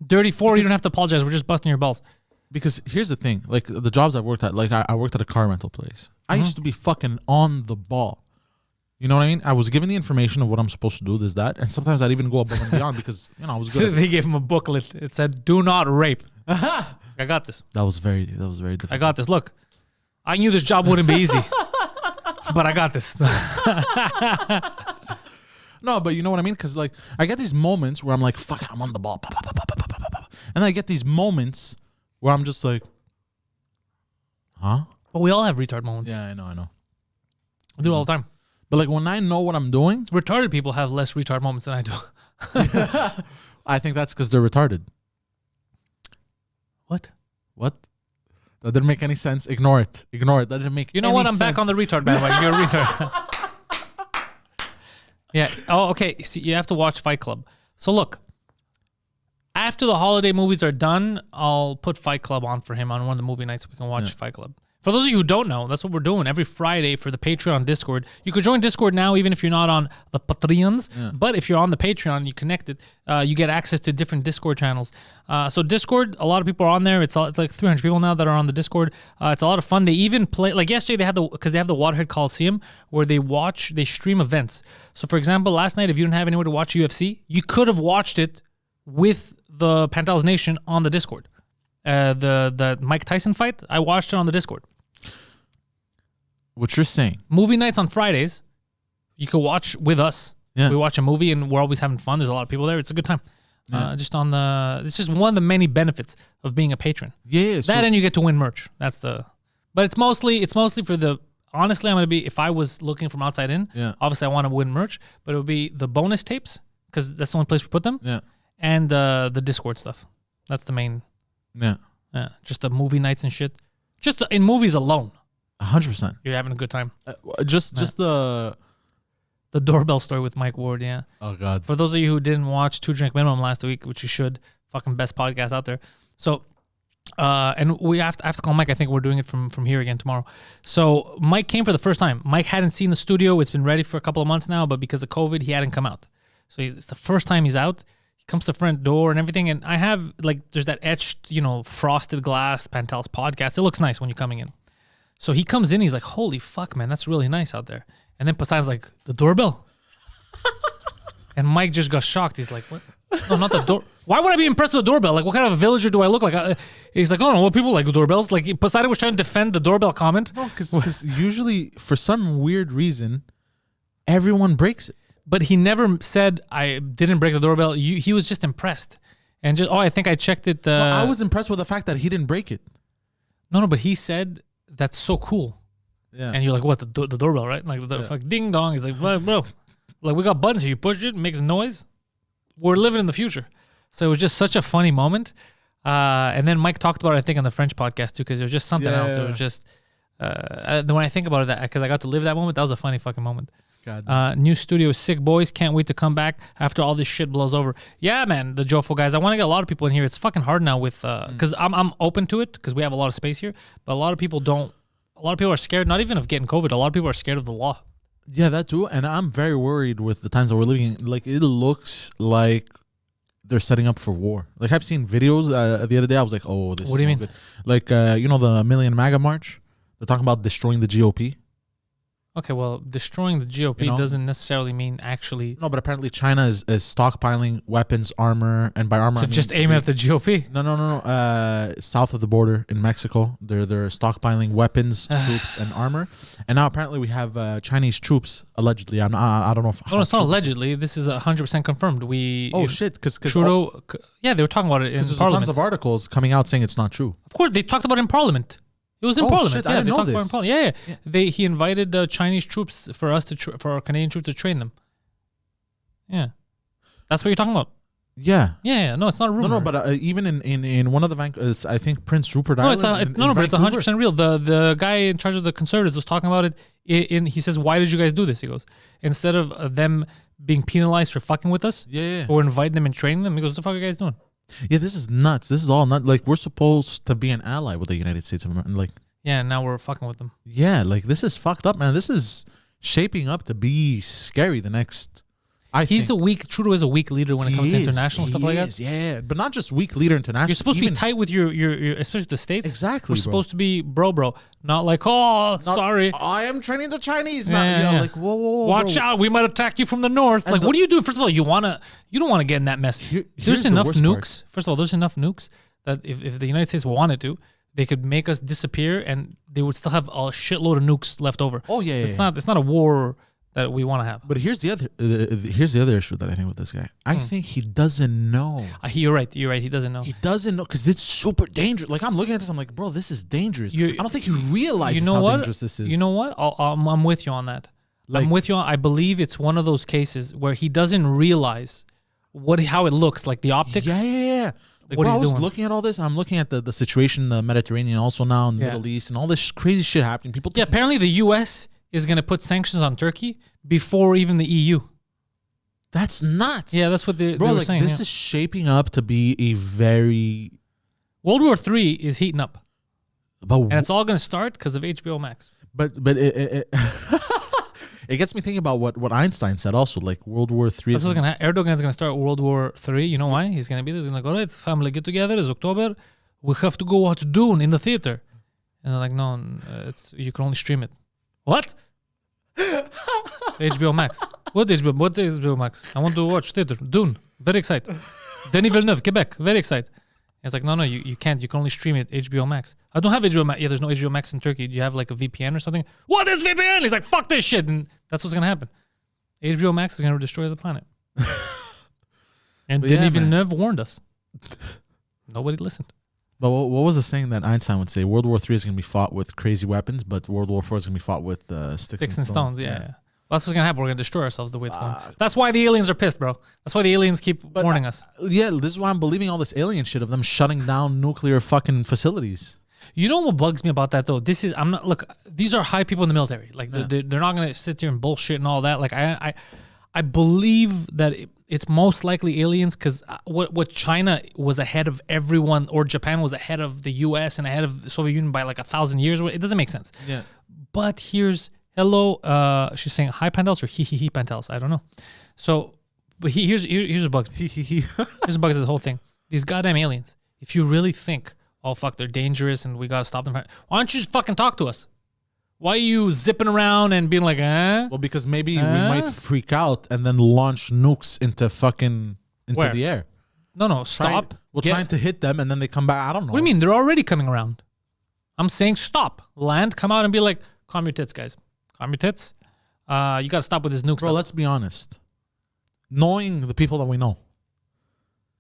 Dirty 4, you don't have to apologize. We're just busting your balls. Because here's the thing. Like, the jobs I've worked at, like, I worked at a car rental place. I used to be fucking on the ball. You know what I mean? I was given the information of what I'm supposed to do, this, that. And sometimes I'd even go above and beyond because, I was good. They gave him a booklet. It said, do not rape. I got this. That was very difficult. I got this. Look, I knew this job wouldn't be easy. But I got this. No, but you know what I mean? Because, like, I get these moments where I'm like, fuck, I'm on the ball. And then I get these moments where I'm just like, huh? But we all have retard moments. Yeah, I know. I do it all the time. But, like, when I know what I'm doing... Retarded people have less retard moments than I do. I think that's because they're retarded. What? That didn't make any sense. Ignore it. That didn't make You know what? I'm back on the retard bandwagon. You're a retard. Yeah. Oh, okay. See, you have to watch Fight Club. So, look. After the holiday movies are done, I'll put Fight Club on for him on one of the movie nights. We can watch Fight Club. For those of you who don't know, that's what we're doing every Friday for the Patreon Discord. You could join Discord now, even if you're not on the Patreons. Yeah. But if you're on the Patreon, you connected, you get access to different Discord channels. So Discord, a lot of people are on there. It's like 300 people now that are on the Discord. It's a lot of fun. They even play, like yesterday, they have the Waterhead Coliseum where they stream events. So for example, last night, if you didn't have anywhere to watch UFC, you could have watched it with the Pantelis Nation on the Discord. The Mike Tyson fight, I watched it on the Discord. What you're saying. Movie nights on Fridays, you can watch with us. Yeah. We watch a movie and we're always having fun. There's a lot of people there. It's a good time. Yeah. It's just one of the many benefits of being a patron. Yeah. And you get to win merch. But it's mostly for the, honestly, if I was looking from outside in, obviously I want to win merch, but it would be the bonus tapes because that's the only place we put them. Yeah. And the Discord stuff. That's the main. Yeah. Just the movie nights and shit. Just in movies alone. 100%. You're having a good time. Just the doorbell story with Mike Ward, yeah. Oh, God. For those of you who didn't watch 2 Drink Minimum last week, which you should, fucking best podcast out there. So, and I have to call Mike. I think we're doing it from here again tomorrow. So Mike came for the first time. Mike hadn't seen the studio. It's been ready for a couple of months now, but because of COVID, he hadn't come out. So it's the first time he's out. He comes to the front door and everything. And I have, there's that etched, frosted glass Pantelis podcast. It looks nice when you're coming in. So he comes in, he's like, holy fuck, man, that's really nice out there. And then Poseidon's like, the doorbell? And Mike just got shocked. He's like, what? No, not the door. Why would I be impressed with the doorbell? Like, what kind of a villager do I look like? He's like, oh, no, well, people like doorbells. Like, Poseidon was trying to defend the doorbell comment. No, because usually, for some weird reason, everyone breaks it. But he never said, I didn't break the doorbell. He was just impressed. And just, I think I checked it. No, I was impressed with the fact that he didn't break it. No, but he said, that's so cool. Yeah. And you're like, what, the doorbell, right? Like, the fuck, ding dong. He's like, bro, like, we got buttons here. You push it, it makes noise. We're living in the future. So it was just such a funny moment. And then Mike talked about it, I think, on the French podcast, too, because it was just something else. It was just, when I think about it, because I got to live that moment, that was a funny fucking moment. New studio is sick, boys. Can't wait to come back after all this shit blows over. Yeah, man, the Jofo guys. I want to get a lot of people in here. It's fucking hard now with because I'm open to it because we have a lot of space here, but a lot of people don't. A lot of people are scared, not even of getting COVID. A lot of people are scared of the law. Yeah, that too. And I'm very worried with the times that we're living in. Like, it looks like they're setting up for war. Like, I've seen videos the other day. I was like, oh, this. What do you mean? Good. Like, the Million MAGA March. They're talking about destroying the GOP. Okay, well, destroying the GOP doesn't necessarily mean actually. No, but apparently China is stockpiling weapons, armor, and by armor, I mean, just aim at the GOP. No. South of the border in Mexico, they're stockpiling weapons, troops, and armor. And now apparently we have Chinese troops allegedly. I don't know if. No, it's not allegedly. This is 100% confirmed. Shit! Because Trudeau. Yeah, they were talking about it in Parliament. There's tons of articles coming out saying it's not true. Of course, they talked about it in Parliament. It was in Parliament. Shit, I didn't know this. Yeah. He invited Chinese troops for us for our Canadian troops to train them. Yeah, that's what you're talking about. Yeah. Yeah. No, it's not a rumor. No, but even in one of the I think Prince Rupert Island. But it's 100% real. The guy in charge of the Conservatives was talking about it. He says, "Why did you guys do this?" He goes, "Instead of them being penalized for fucking with us, or inviting them and training them." He goes, "What the fuck are you guys doing?" Yeah, this is nuts. This is all nuts. Like, we're supposed to be an ally with the United States of America. Like, yeah, now we're fucking with them. Yeah, like, this is fucked up, man. This is shaping up to be scary the next. Trudeau is a weak leader when it comes to international stuff like that. Yeah, but not just weak leader international. You're supposed to be tight with your especially with the States. Exactly. We're supposed to be bro, not like sorry. I am training the Chinese now. Like, whoa, watch out, we might attack you from the north. And like, what do you do? First of all, you don't want to get in that mess. There's enough nukes. First of all, there's enough nukes that if the United States wanted to, they could make us disappear and they would still have a shitload of nukes left over. Oh yeah. It's not a war that we want to have. But here's the other issue that I think with this guy. I think he doesn't know. You're right. He doesn't know. He doesn't know because it's super dangerous. Like, I'm looking at this, I'm like, bro, this is dangerous. I don't think he realizes how dangerous this is. You know what? I'm with you on that. I'm with you on. I believe it's one of those cases where he doesn't realize how it looks, like the optics. Yeah. Like, I was looking at all this. I'm looking at the situation in the Mediterranean also now in the Middle East and all this crazy shit happening. People. Yeah, apparently the U.S. is going to put sanctions on Turkey before even the EU. That's nuts. Yeah, that's what they were saying. This is shaping up to be a very... World War III is heating up. And it's all going to start because of HBO Max. But it it gets me thinking about what Einstein said also, like World War III. That's what's going to Erdogan's going to start World War III. You know why? He's going to be there. He's going to go, all right, family, get together. It's October. We have to go watch Dune in the theater. And they're like, no, you can only stream it. What? HBO Max. What HBO Max? I want to watch theater. Dune. Very excited. Denis Villeneuve, Quebec. Very excited. It's like, no, you can't. You can only stream it HBO Max. I don't have HBO Max. Yeah, there's no HBO Max in Turkey. Do you have like a VPN or something? What is VPN? He's like, fuck this shit. And that's what's going to happen. HBO Max is going to destroy the planet. And Denis Villeneuve warned us. Nobody listened. But what was the saying that Einstein would say? World War III is going to be fought with crazy weapons, but World War IV is going to be fought with sticks and stones. Yeah. Well, that's what's going to happen. We're going to destroy ourselves the way it's going. That's why the aliens are pissed, bro. That's why the aliens keep warning us. Yeah, this is why I'm believing all this alien shit of them shutting down nuclear fucking facilities. You know what bugs me about that, though? Look, these are high people in the military. Like, they're not going to sit here and bullshit and all that. Like, I believe that it's most likely aliens because what China was ahead of everyone, or Japan was ahead of the U.S. and ahead of the Soviet Union by like 1,000 years. It doesn't make sense. Yeah. But hello. She's saying hi Pantelis or he Pantelis. I don't know. So, but here's what bugs me. Here's what bugs me, the whole thing. These goddamn aliens. If you really think, oh fuck, they're dangerous and we gotta stop them, why don't you just fucking talk to us? Why are you zipping around and being like, Well, because maybe we might freak out and then launch nukes into the air. No, stop. We're trying to hit them and then they come back. I don't know. What do you mean? They're already coming around. I'm saying stop. Land, come out and be like, calm your tits, guys. Calm your tits. You got to stop with this nuke stuff. Bro, let's be honest. Knowing the people that we know,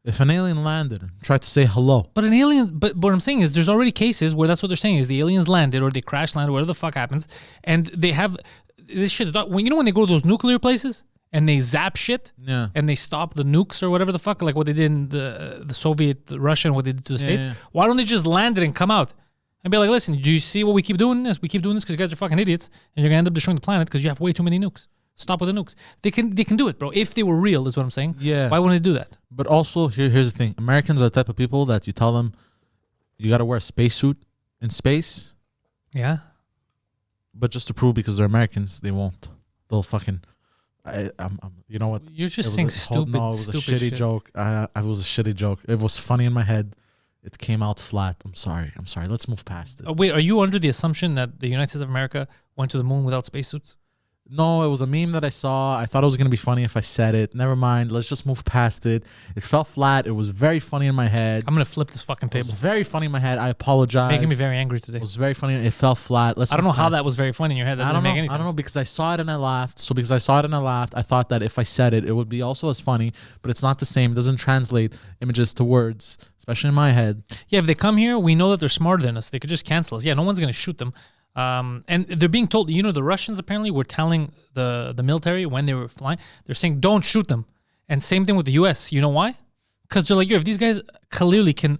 if an alien landed and tried to say hello. But what I'm saying is there's already cases where that's what they're saying is the aliens landed or they crash landed, whatever the fuck happens, and they have this shit. When they go to those nuclear places and they zap shit, and they stop the nukes or whatever the fuck, like what they did in the Soviet Russia and what they did to the States. Why don't they just land it and come out and be like, listen, do you see what we keep doing this? We keep doing this because you guys are fucking idiots and you're gonna end up destroying the planet because you have way too many nukes. Stop with the nukes. They can do it, bro. If they were real, is what I'm saying. Yeah. Why wouldn't they do that? But also, here's the thing. Americans are the type of people that you tell them you got to wear a spacesuit in space. Yeah. But just to prove because they're Americans, they won't. They'll fucking... you know what? You're just saying stupid. No, it was a shitty joke. It was a shitty joke. It was funny in my head. It came out flat. I'm sorry. Let's move past it. Wait, are you under the assumption that the United States of America went to the moon without spacesuits? No, it was a meme that I saw. I thought it was going to be funny if I said it. Never mind. Let's just move past it. It fell flat. It was very funny in my head. I'm going to flip this fucking table. It was very funny in my head. I apologize. Making me very angry today. It was very funny. It fell flat. I don't know how that was very funny in your head. That doesn't make any sense. I don't know because I saw it and I laughed. So because I saw it and I laughed, I thought that if I said it, it would be also as funny. But it's not the same. It doesn't translate images to words, especially in my head. Yeah, if they come here, we know that they're smarter than us. They could just cancel us. Yeah, no one's going to shoot them. And they're being told, the Russians apparently were telling the military when they were flying, they're saying, don't shoot them. And same thing with the U.S. You know why? Because they're like, if these guys clearly can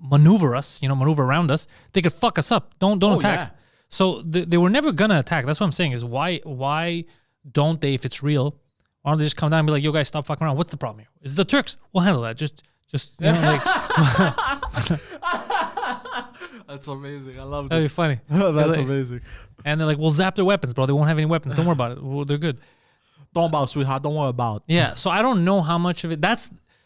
maneuver us, maneuver around us, they could fuck us up. Don't attack. Yeah. So they were never going to attack. That's what I'm saying is why don't they, if it's real, why don't they just come down and be like, yo guys, stop fucking around. What's the problem here? Is it the Turks? We'll handle that. Just That's amazing. I love it. That'd be funny. That's amazing. And they're like, we'll zap their weapons, bro. They won't have any weapons. Don't worry about it. Well, they're good. Don't about, sweetheart. Don't worry about. Yeah. So I don't know how much of it.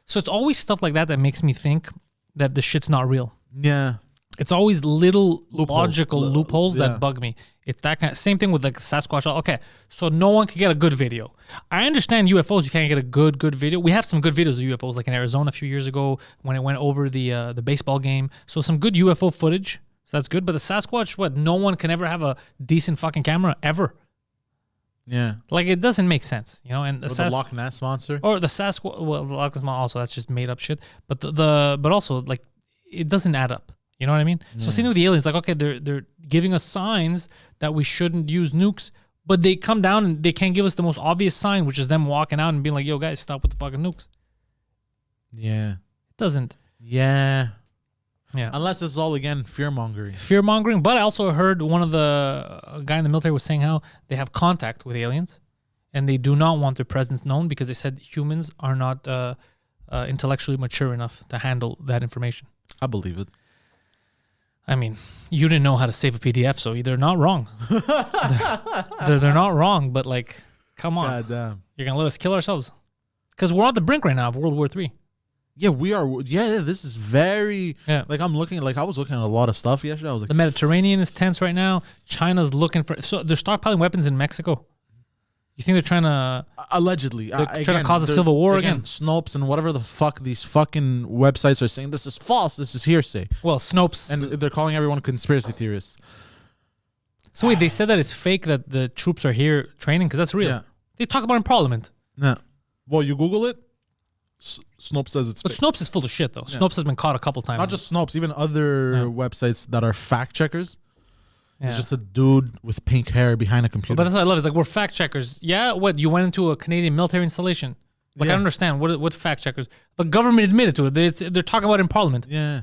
So it's always stuff like that makes me think that the shit's not real. Yeah. It's always little logical loopholes that bug me. It's that kind of same thing with like Sasquatch. Okay, so no one can get a good video. I understand UFOs. You can't get a good video. We have some good videos of UFOs, like in Arizona a few years ago when it went over the baseball game. So some good UFO footage. So that's good. But the Sasquatch, no one can ever have a decent fucking camera ever. Yeah, like it doesn't make sense, And the Loch Ness monster or the Sasquatch. Well, the Loch Ness monster also that's just made up shit. But but also like it doesn't add up. You know what I mean? Yeah. So same with the aliens, like, okay, they're giving us signs that we shouldn't use nukes, but they come down and they can't give us the most obvious sign, which is them walking out and being like, yo, guys, stop with the fucking nukes. Yeah. It doesn't. Yeah. Yeah. Unless it's all, again, fear-mongering. Fear-mongering, but I also heard one of a guy in the military was saying how they have contact with aliens and they do not want their presence known because they said humans are not intellectually mature enough to handle that information. I believe it. I mean, you didn't know how to save a PDF, so they're not wrong. they're not wrong, but like, come on. God damn. You're going to let us kill ourselves? Because we're on the brink right now of World War III. Yeah, we are. Yeah, this is very. Yeah. Like I was looking at a lot of stuff yesterday. I was like, The Mediterranean is tense right now. China's looking for. So they're stockpiling weapons in Mexico. You think they're trying to. Allegedly. They're trying to cause a civil war again? Snopes and whatever the fuck these fucking websites are saying. This is false. This is hearsay. Well, Snopes. And they're calling everyone conspiracy theorists. So wait, they said that it's fake that the troops are here training? Because that's real. Yeah. They talk about it in Parliament. Yeah. Well, you Google it. Snopes says it's But fake. Snopes is full of shit, though. Snopes has been caught a couple times. Not just Snopes, even other websites that are fact checkers. Yeah. It's just a dude with pink hair behind a computer. But that's what I love. It's like, we're fact checkers. Yeah, what? You went into a Canadian military installation. Like, I Yeah. understand. What fact checkers? But government admitted to it. They're talking about it in Parliament. Yeah.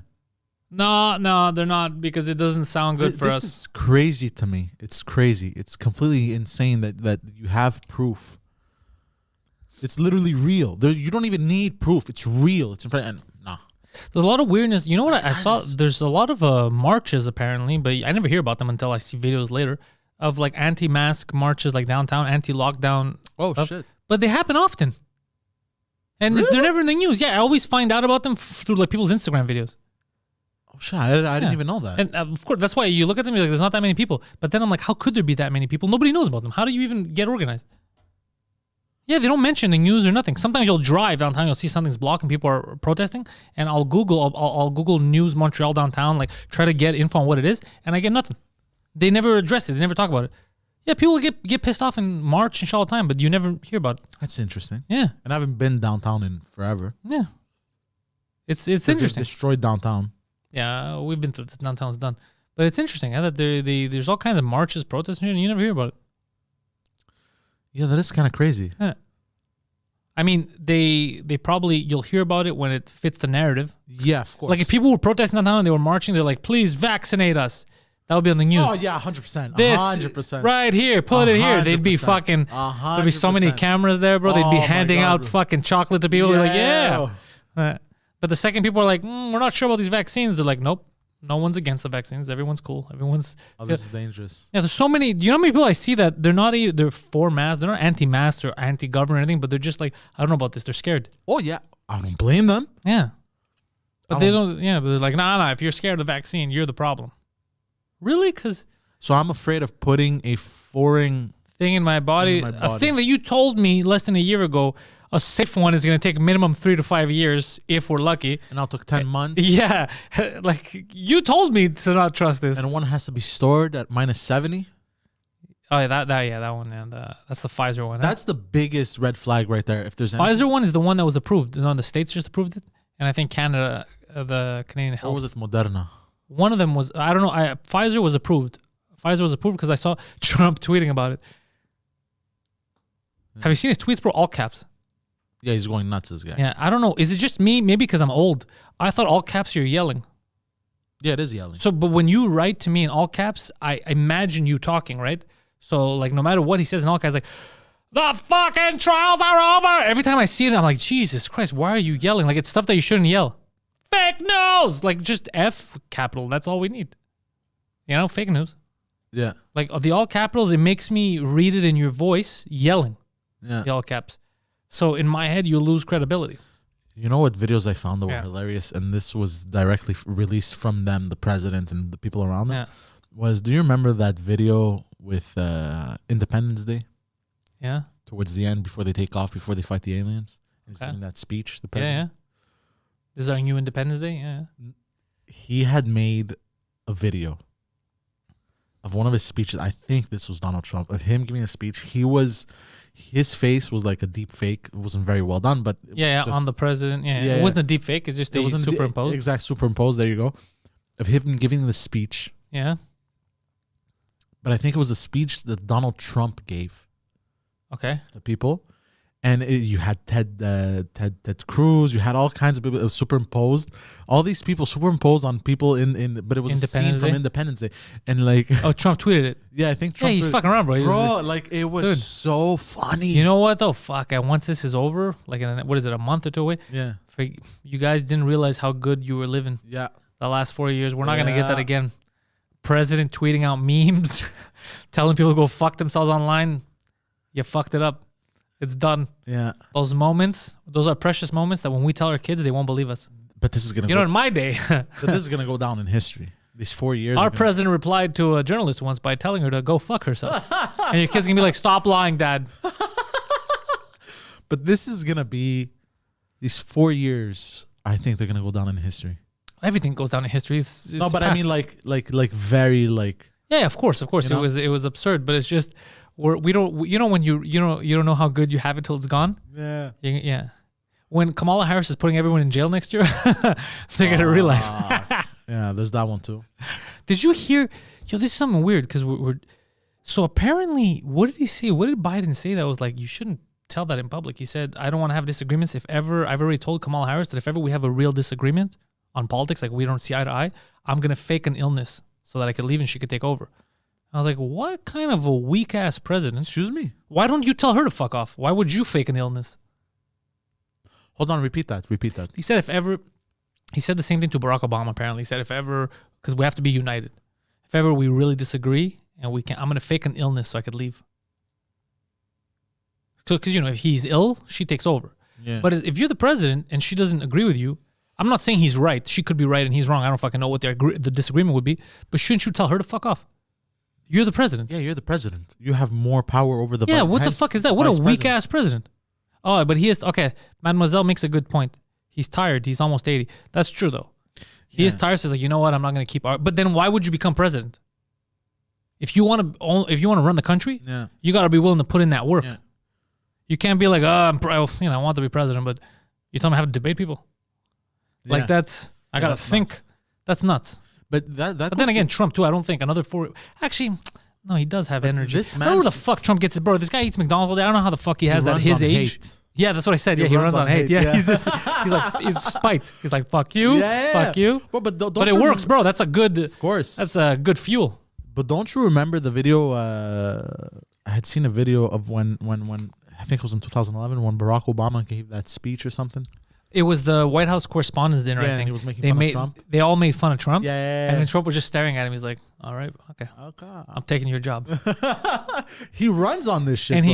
No, they're not, because it doesn't sound good for This us. is crazy to me. It's crazy. It's completely insane that you have proof. It's literally real. You don't even need proof. It's real. It's in front. And nah. There's a lot of weirdness. You know what I saw? There's a lot of marches apparently, but I never hear about them until I see videos later of like anti-mask marches, like downtown, anti-lockdown. Oh stuff. shit. But they happen often, and Really? they're never in the news. Yeah, I always find out about them through like people's Instagram videos. Oh shit. I didn't even know that. And of course, that's why you look at them. You're like, there's not that many people. But then I'm like, how could there be that many people? Nobody knows about them. How do you even get organized? Yeah, they don't mention the news or nothing. Sometimes you'll drive downtown, you'll see something's blocked and people are protesting, and I'll Google News Montreal downtown, like try to get info on what it is, and I get nothing. They never address it. They never talk about it. Yeah, people get pissed off and march and shit all the time, but you never hear about it. That's interesting. Yeah, And I haven't been downtown in forever. yeah. It's 'Cause they interesting. destroyed downtown. Yeah, we've been through this. Downtown's done, but it's interesting that there's all kinds of marches, protests, and you never hear about it. Yeah, that is kind of crazy. Yeah. I mean, they probably, you'll hear about it when it fits the narrative. Yeah, of course. Like if people were protesting downtown and they were marching, they're like, please vaccinate us. That would be on the news. Oh yeah, 100%. This 100%. right here, put it here. They'd be 100%. fucking. There'd be so many cameras there, bro. They'd be Oh, my handing God, out bro. fucking chocolate to people. They're like, yeah. But the second people are like, we're not sure about these vaccines, they're like, nope, no one's against the vaccines. Everyone's cool. Everyone's. Oh, this is dangerous. Yeah, there's so many. Do you know how many people I see that they're for masks, they're not anti-masks or anti-government or anything, but they're just like, I don't know about this. They're scared. Oh yeah, I don't blame them. Yeah. But they don't. Yeah, but they're like, nah. If you're scared of the vaccine, you're the problem. Really? Because So I'm afraid of putting a foreign thing in my body, a thing that you told me less than a year ago, a safe one is going to take minimum 3 to 5 years if we're lucky. and now it took 10 months. Yeah, like you told me to not trust this. And one has to be stored at -70. Oh, yeah, that one, and that's the Pfizer one. That's the biggest red flag right there. If there's any, Pfizer one is the one that was approved. No, the states just approved it, and I think Canada, the Canadian or Health. was it Moderna? One of them was, I don't know. Pfizer was approved. Pfizer was approved because I saw Trump tweeting about it. Have you seen his tweets, bro? All caps. Yeah, he's going nuts, this guy. Yeah, I don't know. Is it just me? Maybe because I'm old. I thought all caps you're yelling. Yeah, it is yelling. So, but when you write to me in all caps, I imagine you talking, right? So, like, no matter what he says in all caps, like, the fucking trials are over. Every time I see it, I'm like, Jesus Christ, why are you yelling? Like, it's stuff that you shouldn't yell. Fake news! Like, just F capital. That's all we need. You know, fake news. Yeah. Like, the all capitals, it makes me read it in your voice yelling. Yeah. The all caps. So, in my head, you lose credibility. You know what videos I found that were Yeah. hilarious, and this was directly released from them, the president and the people around them, Yeah. do you remember that video with Independence Day? Yeah. Towards the end, before they take off, before they fight the aliens? He's Okay. giving that speech, the Yeah, yeah. president. This is our new Independence Day? Yeah. He had made a video of one of his speeches. I think this was Donald Trump, of him giving a speech. His face was like a deep fake. It wasn't very well done, but it Yeah, was just- on the president. Yeah, Yeah, it yeah. wasn't a deep fake. It's just it they wasn't superimposed. exact superimposed. There you go, of him giving the speech. Yeah. But I think it was the speech that Donald Trump gave Okay. to people, and you had Ted Cruz. You had all kinds of people superimposed. All these people superimposed on people but it was a scene Independence from Day? Independence Day, and like Oh, Trump tweeted it. yeah, I think Trump. Yeah, he's fucking around, bro. Bro, like it was Dude. so funny. You know what though? Fuck. Once this is over, like what is it, a month or two away? Yeah, You guys didn't realize how good you were living. yeah. The last 4 years. We're not going to get that again. President tweeting out memes, telling people to go fuck themselves online. You fucked it up. It's done. Yeah. Those moments, those are precious moments that when we tell our kids, they won't believe us. But this is going to in my day. But this is going to go down in history. These 4 years. Our president replied to a journalist once by telling her to go fuck herself. And your kid's going to be like, stop lying, Dad. But this is going to be, these 4 years, I think they're going to go down in history. Everything goes down in history. It's no, but past. I mean like very like. Yeah, of course. You know? It was absurd, but it's just we don't when you don't know how good you have it till it's gone. Yeah. Yeah. When Kamala Harris is putting everyone in jail next year, they're gonna realize. Yeah, there's that one too. Did you hear? Yo, this is something weird because we're. So apparently, what did he say? What did Biden say that was like you shouldn't tell that in public? He said, "I don't want to have disagreements. If ever, I've already told Kamala Harris that if ever we have a real disagreement on politics, like we don't see eye to eye, I'm gonna fake an illness so that I could leave and she could take over." I was like, what kind of a weak ass president? Excuse me. Why don't you tell her to fuck off? Why would you fake an illness? Hold on, repeat that. He said he said the same thing to Barack Obama. Apparently, he said if ever, because we have to be united. If ever we really disagree and I'm gonna fake an illness so I could leave. Because if he's ill, she takes over. Yeah. But if you're the president and she doesn't agree with you, I'm not saying he's right. She could be right and he's wrong. I don't fucking know what the disagreement would be. But shouldn't you tell her to fuck off? You're the president. Yeah, you're the president. You have more power over the. Yeah, what the fuck is that? What a weak ass president. Oh, but he is okay. Mademoiselle makes a good point. He's tired. He's almost 80. That's true though. He is tired. Says like, you know what? I'm not going to keep. But then why would you become president? If you want to run the country, you got to be willing to put in that work. Yeah. You can't be like, I want to be president, but you tell me I have to debate people. Like I gotta think. Nuts. That's nuts. But But then again, Trump too. I don't think another 4. Actually, no, he does have energy. I don't know where the fuck Trump gets his bro. This guy eats McDonald's all day. I don't know how the fuck he has that at his age. Hate. Yeah, that's what I said. He runs on hate. Yeah, he's spite. He's like, fuck you, fuck you. But it works, bro. That's a good. Of course, that's a good fuel. But don't you remember the video? I had seen a video of when I think it was in 2011 when Barack Obama gave that speech or something. It was the White House Correspondents' Dinner, I think. He was making fun of Trump. They all made fun of Trump. Yeah. And then Trump was just staring at him. He's like, all right, okay. I'm taking your job. He runs on this shit. And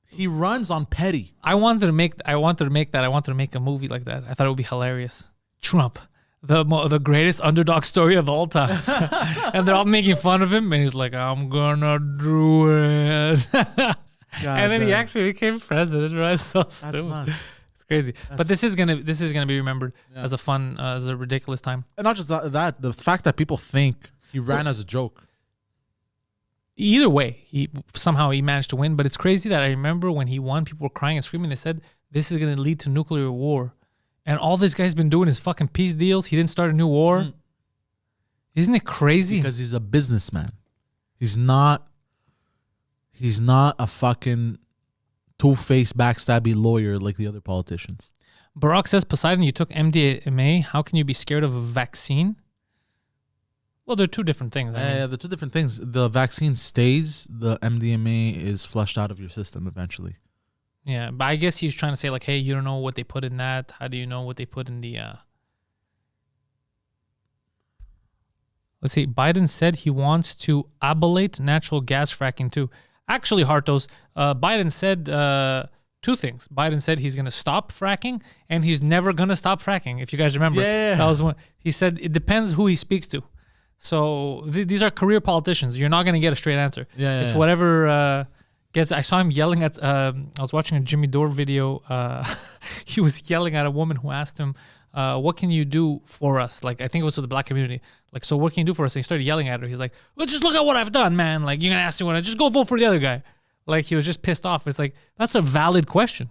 he runs on petty. I wanted to make a movie like that. I thought it would be hilarious. Trump, the greatest underdog story of all time. And they're all making fun of him. And he's like, I'm gonna do it. And then he actually became president, right? So stupid. That's nuts. Crazy, but this is gonna be remembered as a ridiculous time. And not just that, the fact that people think he ran as a joke. Either way, he managed to win. But it's crazy that I remember when he won, people were crying and screaming. They said this is gonna lead to nuclear war, and all this guy's been doing is fucking peace deals. He didn't start a new war. Isn't it crazy? Because he's a businessman. He's not a fucking two-faced, backstabby lawyer like the other politicians. Barack says, Poseidon, you took MDMA. How can you be scared of a vaccine? Well, they're two different things. They're two different things. The vaccine stays. The MDMA is flushed out of your system eventually. Yeah, but I guess he's trying to say like, hey, you don't know what they put in that. How do you know what they put in the... Let's see. Biden said he wants to abolish natural gas fracking too. Actually, Hartos, Biden said two things. Biden said he's going to stop fracking, and he's never going to stop fracking, if you guys remember. Yeah. That was one. He said it depends who he speaks to. So these are career politicians. You're not going to get a straight answer. It's whatever gets... I saw him yelling at... I was watching a Jimmy Dore video. He was yelling at a woman who asked him, what can you do for us? Like, I think it was to the black community. Like, so what can you do for us? And he started yelling at her. He's like, well, just look at what I've done, man. Like, you're going to ask me what I just go vote for the other guy. Like, he was just pissed off. It's like, that's a valid question.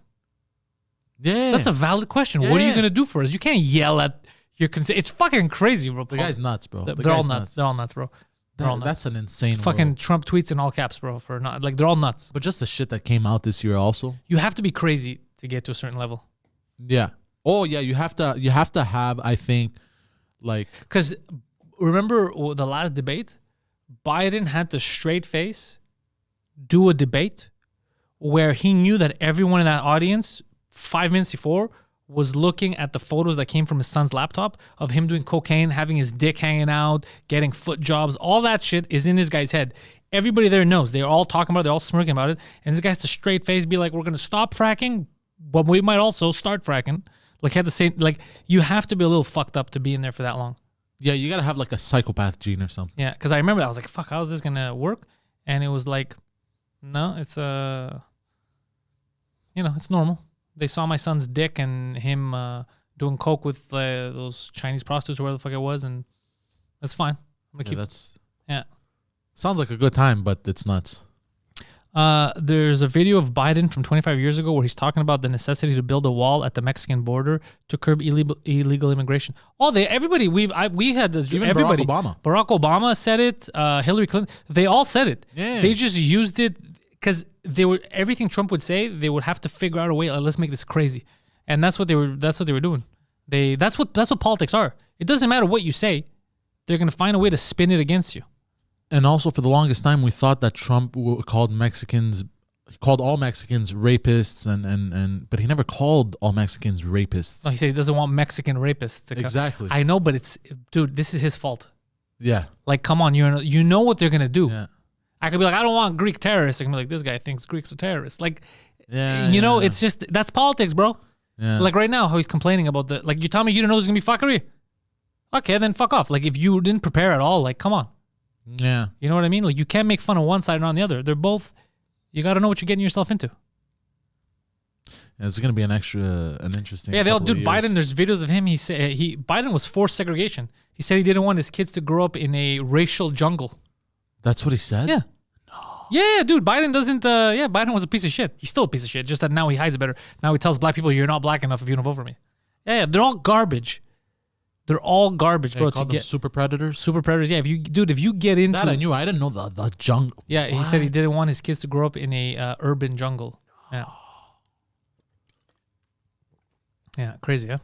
Yeah. That's a valid question. Yeah. What are you going to do for us? You can't yell at your... It's fucking crazy, bro. The guy's nuts, bro. They're all nuts. They're all nuts, bro. That's an insane fucking world. Trump tweets in all caps, bro. For not like, they're all nuts. But just the shit that came out this year also. You have to be crazy to get to a certain level. Yeah. Oh yeah, you have to have, I think, like, because remember the last debate, Biden had to straight face do a debate where he knew that everyone in that audience 5 minutes before was looking at the photos that came from his son's laptop of him doing cocaine, having his dick hanging out, getting foot jobs. All that shit is in this guy's head. Everybody there knows. They're all talking about it. They're all smirking about it. And this guy has to straight face be like, we're going to stop fracking, but we might also start fracking. Like, had to say, like, you have to be a little fucked up to be in there for that long. Yeah, you got to have like a psychopath gene or something. Yeah, because I remember I was like, fuck, how is this going to work? And it was like, no, it's, it's normal. They saw my son's dick and him doing coke with those Chinese prostitutes or whatever the fuck it was, and that's fine. I'm gonna keep. Yeah. Sounds like a good time, but it's nuts. There's a video of Biden from 25 years ago where he's talking about the necessity to build a wall at the Mexican border to curb illegal immigration. Everybody had this. Even everybody. Barack Obama said it. Hillary Clinton. They all said it. Yeah. They just used it because everything Trump would say. They would have to figure out a way. Like, let's make this crazy, and that's what they were. That's what they were doing. That's what politics are. It doesn't matter what you say. They're gonna find a way to spin it against you. And also, for the longest time, we thought that Trump called all Mexicans rapists, but he never called all Mexicans rapists. No, he said he doesn't want Mexican rapists to come. Exactly. I know, but dude, this is his fault. Yeah. Like, come on, you know what they're gonna do. Yeah. I could be like, I don't want Greek terrorists. I can be like, this guy thinks Greeks are terrorists. Like, yeah, it's just, that's politics, bro. Yeah. Like right now, how he's complaining about you tell me you didn't know there's gonna be fuckery. Okay, then fuck off. Like, if you didn't prepare at all, like, come on. Yeah. You know what I mean? Like, you can't make fun of one side and on the other. They're both, you got to know what you're getting yourself into. Yeah, it's going to be an interesting. Yeah, Biden, there's videos of him. He said Biden was for segregation. He said he didn't want his kids to grow up in a racial jungle. That's what he said? Yeah. No. Yeah, dude, Biden doesn't, Biden was a piece of shit. He's still a piece of shit, just that now he hides it better. Now he tells black people, you're not black enough if you don't vote for me. Yeah, they're all garbage. They're all garbage, bro. To get super predators. Super predators. Yeah, if you get into that, I knew. I didn't know the jungle. Yeah, he said he didn't want his kids to grow up in a urban jungle. Yeah. Yeah, crazy, huh?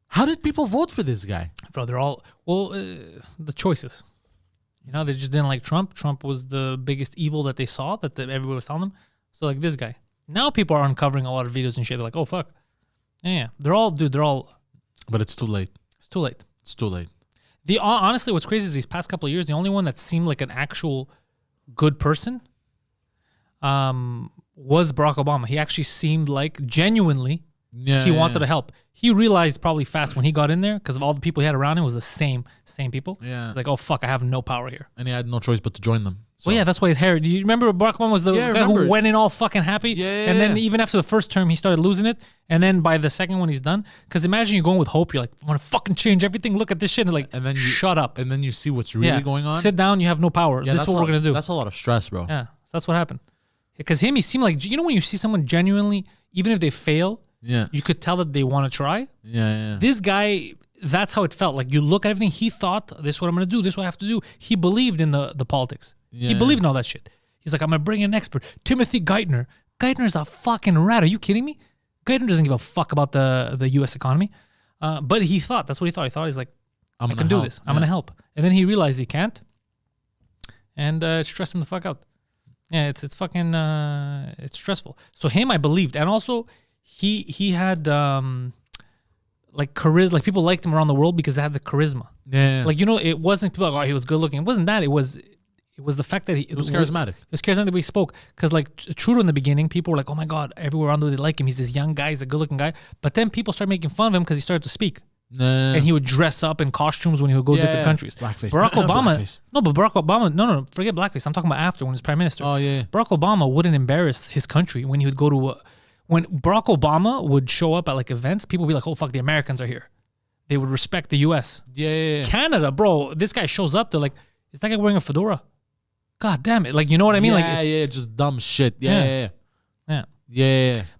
How did people vote for this guy? Bro, they're all the choices. They just didn't like Trump. Trump was the biggest evil that they saw that everybody was telling them. So like this guy. Now people are uncovering a lot of videos and shit. They're like, oh fuck. Yeah. They're all. But it's too late. It's too late. It's too late. Honestly, what's crazy is these past couple of years, the only one that seemed like an actual good person was Barack Obama. He actually seemed like genuinely he wanted to help. He realized probably fast when he got in there because of all the people he had around him was the same people. Yeah. Like, oh fuck, I have no power here. And he had no choice but to join them. So. Well, yeah, that's why his hair. Do you remember Barack Obama was the guy who went in all fucking happy? Yeah. And then even after the first term, he started losing it. And then by the second one, he's done. Because imagine you're going with hope. You're like, I want to fucking change everything. Look at this shit. And then shut up. And then you see what's really going on. Sit down. You have no power. This is what we're going to do. That's a lot of stress, bro. Yeah. So that's what happened. Because he seemed like, when you see someone genuinely, even if they fail, you could tell that they want to try. Yeah. This guy, that's how it felt. Like you look at everything. He thought, this is what I'm going to do. This is what I have to do. He believed in the politics. He believed in all that shit. He's like, I'm going to bring in an expert. Timothy Geithner. Geithner's a fucking rat. Are you kidding me? Geithner doesn't give a fuck about the U.S. economy. But he thought, that's what he thought. He thought, he's like, I can do this. I'm going to help. And then he realized he can't. And it stressed him the fuck out. Yeah, it's fucking, it's stressful. So him, I believed. And also, he had, like, charisma. Like, people liked him around the world because they had the charisma. Yeah. Like, it wasn't people like, oh, he was good looking. It wasn't that. It was the fact that it was charismatic. It was charismatic that he spoke. Because, like, Trudeau in the beginning, people were like, oh my God, everywhere around the world they like him. He's this young guy. He's a good looking guy. But then people started making fun of him because he started to speak. And he would dress up in costumes when he would go to different countries. Blackface. Barack Obama. Blackface. No, but Barack Obama. No, forget blackface. I'm talking about after when he was prime minister. Oh, yeah. Barack Obama wouldn't embarrass his country when he would go to when Barack Obama would show up at like events, people would be like, oh, fuck, the Americans are here. They would respect the U.S. Yeah. Canada, bro, this guy shows up. They're like, is that guy wearing a fedora? God damn it. Like, you know what I mean? Just dumb shit. Yeah.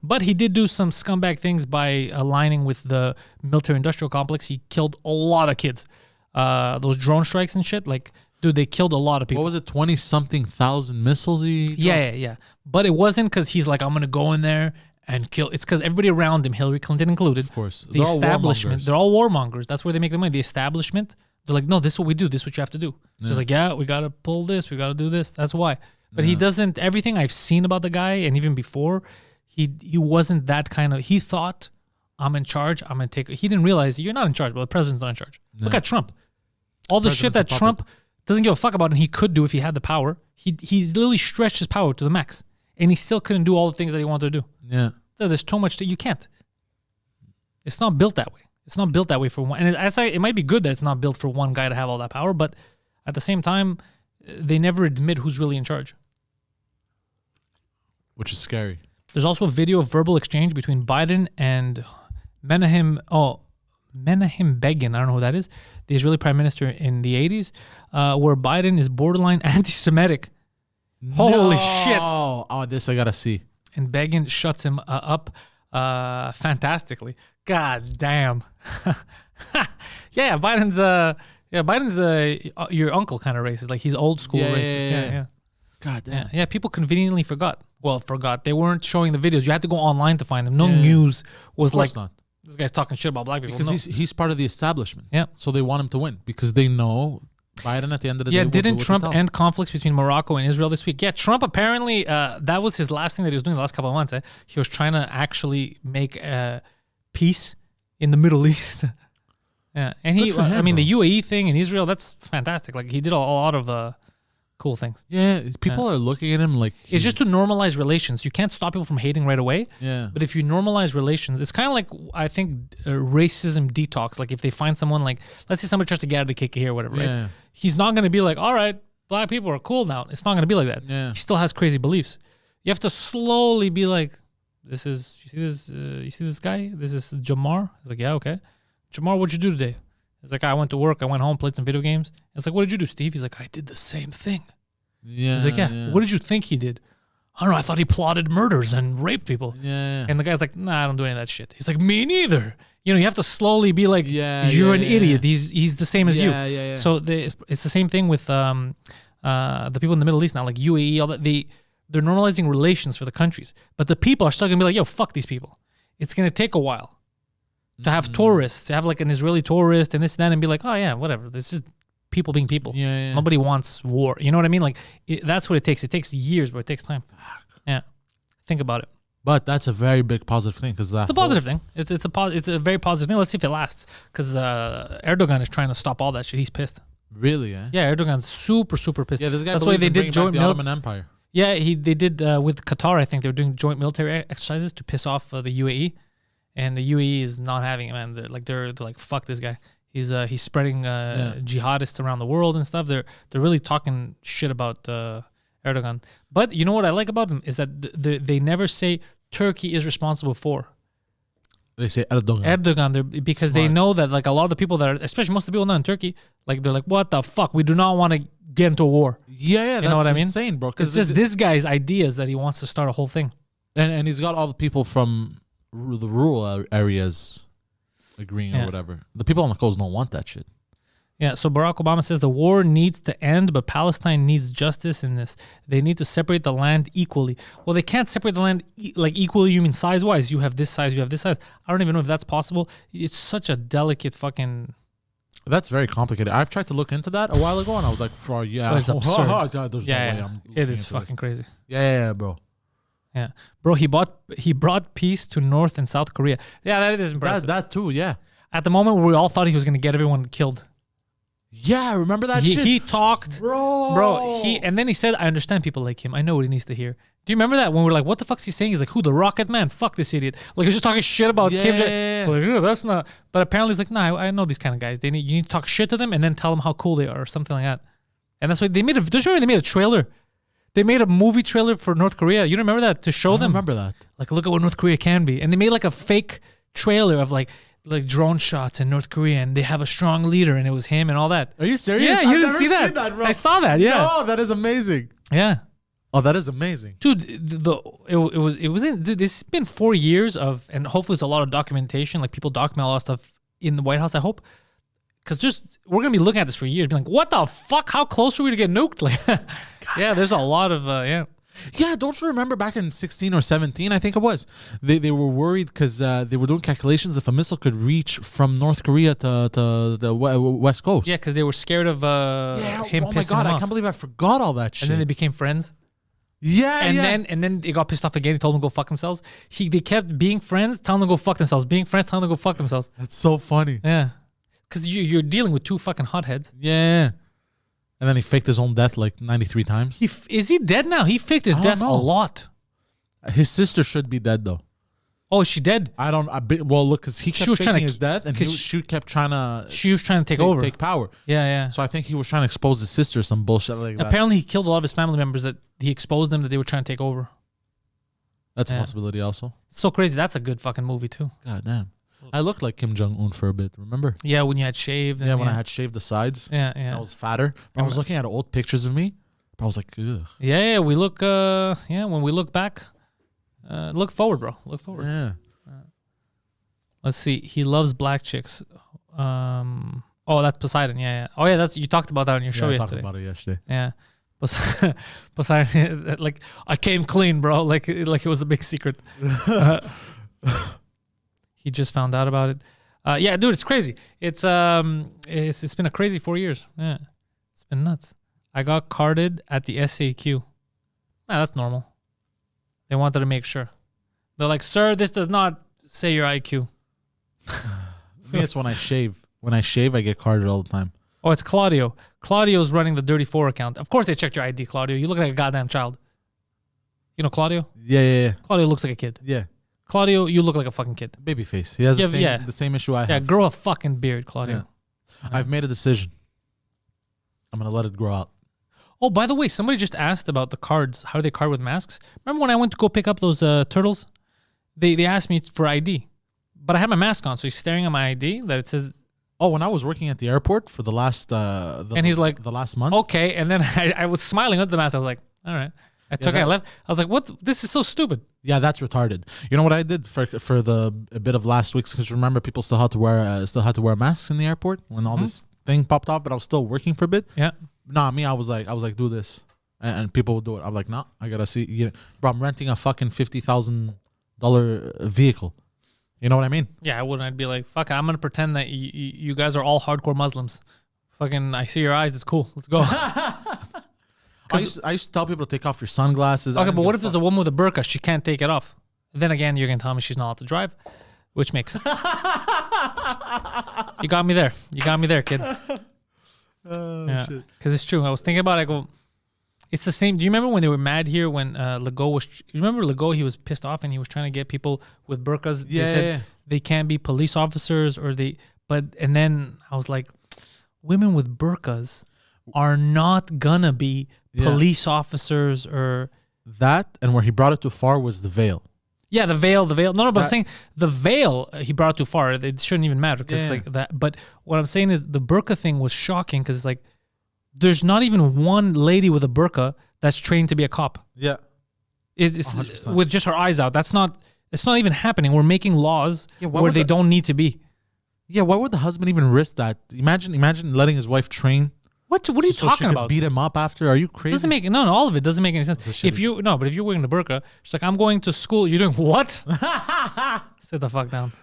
But he did do some scumbag things by aligning with the military-industrial complex. He killed a lot of kids. Those drone strikes and shit, like, dude, they killed a lot of people. What was it, 20-something thousand missiles he dropped? Yeah. But it wasn't because he's like, I'm going to go in there and kill. It's because everybody around him, Hillary Clinton included, of course, the establishment, they're all warmongers. That's where they make the money. The establishment, they're like, no, this is what we do. This is what you have to do. She's like, yeah, we got to pull this. We got to do this. That's why. But he doesn't, everything I've seen about the guy and even before, he wasn't that kind of, he thought I'm in charge. I'm going to take... He didn't realize you're not in charge, but the president's not in charge. No. Look at Trump. All the shit that Trump doesn't give a fuck about and he could do if he had the power. He literally stretched his power to the max. And he still couldn't do all the things that he wanted to do. Yeah. There's too much that you can't. It's not built that way. It's not built that way for one. And it might be good that it's not built for one guy to have all that power, but at the same time, they never admit who's really in charge. Which is scary. There's also a video of verbal exchange between Biden and Menachem Begin, I don't know who that is, the Israeli prime minister in the 80s, where Biden is borderline anti-Semitic. Holy shit. Oh, this I gotta see. And Begin shuts him up fantastically. God damn. Biden's your uncle kind of racist. Like he's old school racist. Yeah. God damn. Yeah, people conveniently forgot. They weren't showing the videos. You had to go online to find them. No news was like, not. This guy's talking shit about black people. Because he's part of the establishment. Yeah. So they want him to win because they know Biden at the end of the day. Yeah, didn't Trump end conflicts between Morocco and Israel this week? Yeah, Trump apparently, that was his last thing that he was doing the last couple of months. He was trying to actually make peace in the Middle East. Yeah, and the UAE thing in Israel, that's fantastic. Like he did a lot of cool things. Yeah, people are looking at him like... It's just to normalize relations. You can't stop people from hating right away. Yeah. But if you normalize relations, it's kind of like, I think, racism detox. Like if they find someone like, let's say somebody tries to get out of the cake here or whatever, right? He's not going to be like, all right, black people are cool now. It's not going to be like that. Yeah. He still has crazy beliefs. You have to slowly be like, you see this guy? This is Jamar? He's like, yeah, okay. Jamar, what'd you do today? He's like, I went to work. I went home, played some video games. It's like, what did you do, Steve? He's like, I did the same thing. Yeah. He's like, yeah. What did you think he did? I don't know. I thought he plotted murders and raped people. Yeah. And the guy's like, nah, I don't do any of that shit. He's like, me neither. You know, you have to slowly be like, you're an idiot. He's the same as you. Yeah. So it's the same thing with the people in the Middle East now, like UAE, all that. They're normalizing relations for the countries. But the people are still going to be like, yo, fuck these people. It's going to take a while to have tourists, to have like an Israeli tourist and this and that and be like, oh yeah, whatever. This is people being people. Yeah. Nobody wants war. You know what I mean? Like that's what it takes. It takes years, but it takes time. Yeah. Think about it. But that's a very big positive thing because it's a positive thing. It's a very positive thing. Let's see if it lasts because Erdogan is trying to stop all that shit. He's pissed. Really? Yeah. Yeah, Erdogan's super pissed. Yeah, this guy. That's why they did joint the Ottoman Empire. Yeah, they did with Qatar. I think they were doing joint military exercises to piss off the UAE, and the UAE is not having it, man. They're like fuck this guy. He's spreading jihadists around the world and stuff. They're really talking shit about Erdogan. But you know what I like about them is that they never say Turkey is responsible for. They say Erdogan. Because they know that like a lot of the people that are, especially most of the people not in Turkey, like they're like, what the fuck? We do not want to get into a war. Yeah, you know what I mean? Insane, bro. It's just this guy's ideas that he wants to start a whole thing. And he's got all the people from the rural areas agreeing or whatever. The people on the coast don't want that shit. Yeah, so Barack Obama says the war needs to end, but Palestine needs justice in this. They need to separate the land equally. Well, they can't separate the land equally. You mean size-wise? You have this size, you have this size. I don't even know if that's possible. It's such a delicate fucking... That's very complicated. I've tried to look into that a while ago, and I was like, "Oh, yeah, it's absurd. There's no way I'm it is fucking crazy." Yeah, bro. Yeah, bro. He brought peace to North and South Korea. Yeah, that is impressive. That too. Yeah. At the moment, we all thought he was going to get everyone killed. Yeah, remember that shit? He talked, bro. And then he said, "I understand people like him. I know what he needs to hear." Do you remember that when we were like, "What the fuck's he saying?" He's like, "Who, the Rocket Man? Fuck this idiot!" Like he's just talking shit about Kim Jong. Like, oh, that's not. But apparently, he's like, "Nah, I know these kind of guys. You need to talk shit to them and then tell them how cool they are, or something like that." And that's why they made a. Don't you remember they made a trailer? They made a movie trailer for North Korea. You remember that to show them? I remember that. Like, look at what North Korea can be, and they made like a fake trailer of like drone shots in North Korea, and they have a strong leader, and it was him and all that. Are you serious? Yeah, you didn't see that, bro. I saw that. Yeah. No, that is amazing. Yeah. Oh, that is amazing, dude. It was in. Dude, this has been 4 years of, and hopefully it's a lot of documentation. Like people document a lot of stuff in the White House. I hope, because we're gonna be looking at this for years, being like, what the fuck? How close are we to get nuked? Like, yeah, there's a lot of Yeah, don't you remember back in 16 or 17, I think it was, they were worried because they were doing calculations if a missile could reach from North Korea to the West Coast. Yeah, because they were scared of him pissing them off. I can't believe I forgot all that shit. And then they became friends. Yeah, And then they got pissed off again. He told them to go fuck themselves. They kept being friends, telling them to go fuck themselves. Being friends, telling them to go fuck themselves. That's so funny. Yeah. Because you're dealing with two fucking hotheads. Yeah. And then he faked his own death like 93 times. Is he dead now? He faked his death a lot. His sister should be dead though. Oh, is she dead? Well, look, because he kept faking his death, and she kept trying to. She was trying to take over, take power. Yeah. So I think he was trying to expose his sister or some bullshit like that. Apparently, he killed a lot of his family members. That he exposed them that they were trying to take over. That's a possibility, also. It's so crazy. That's a good fucking movie too. God damn. I looked like Kim Jong-un for a bit. Remember? Yeah, when you had shaved. When I had shaved the sides. Yeah. I was fatter. But I was looking at old pictures of me. But I was like, ugh. Yeah. We look. When we look back, look forward, bro. Look forward. Yeah. Let's see. He loves black chicks. Oh, that's Poseidon. Yeah. Oh, yeah. That's you talked about that on your show yesterday. I talked about it yesterday. Yeah. Poseidon, like I came clean, bro. Like it was a big secret. He just found out about it. Yeah, dude, it's crazy. It's been a crazy 4 years. Yeah, it's been nuts. I got carded at the SAQ. That's normal. They wanted to make sure. They're like, sir, this does not say your IQ. Me, it's when I shave. When I shave, I get carded all the time. Oh, it's Claudio. Claudio's running the Dirty Four account. Of course they checked your ID, Claudio. You look like a goddamn child. You know Claudio? Yeah. Claudio looks like a kid. Yeah. Claudio, you look like a fucking kid. Baby face. He has the same issue I have. Yeah, grow a fucking beard, Claudio. Yeah. I've made a decision. I'm going to let it grow out. Oh, by the way, somebody just asked about the cards. How do they card with masks? Remember when I went to go pick up those turtles? They asked me for ID. But I had my mask on, so he's staring at my ID that it says... Oh, when I was working at the airport for the last... and he's like... The last month? Okay, and then I was smiling at the mask. I was like, all right. I left. I was like, what? This is so stupid. Yeah, that's retarded. You know what I did for a bit of last week's? Because remember, people still had to wear masks in the airport when all this thing popped up, but I was still working for a bit. Yeah. Nah, me, I was like, do this, and people would do it. I'm like, nah, I gotta see. You know, bro, I'm renting a fucking $50,000 vehicle. You know what I mean? Yeah, I wouldn't. I'd be like, fuck it. I'm gonna pretend that you guys are all hardcore Muslims. Fucking, I see your eyes. It's cool. Let's go. I used to tell people to take off your sunglasses. Okay, but what if there's a woman with a burqa? She can't take it off. Then again, you're going to tell me she's not allowed to drive, which makes sense. You got me there. Kid. Yeah, because it's true. I was thinking about it. I go, it's the same. Do you remember when they were mad here when Legault was... You remember Legault? He was pissed off and he was trying to get people with burqas. Yeah, they said they can't be police officers or they... And then I was like, women with burqas are not gonna be police officers or that, and where he brought it too far was the veil. Yeah, the veil. No, but I'm saying the veil he brought it too far. It shouldn't even matter because it's like that. But what I'm saying is the burqa thing was shocking because it's like there's not even one lady with a burqa that's trained to be a cop. Yeah, it's with just her eyes out. It's not even happening. We're making laws where they don't need to be. Yeah, why would the husband even risk that? Imagine letting his wife train. What are you talking about? Beat him up after? Are you crazy? Doesn't make all of it doesn't make any sense. If you're wearing the burqa, she's like, I'm going to school. You're doing what? Sit the fuck down.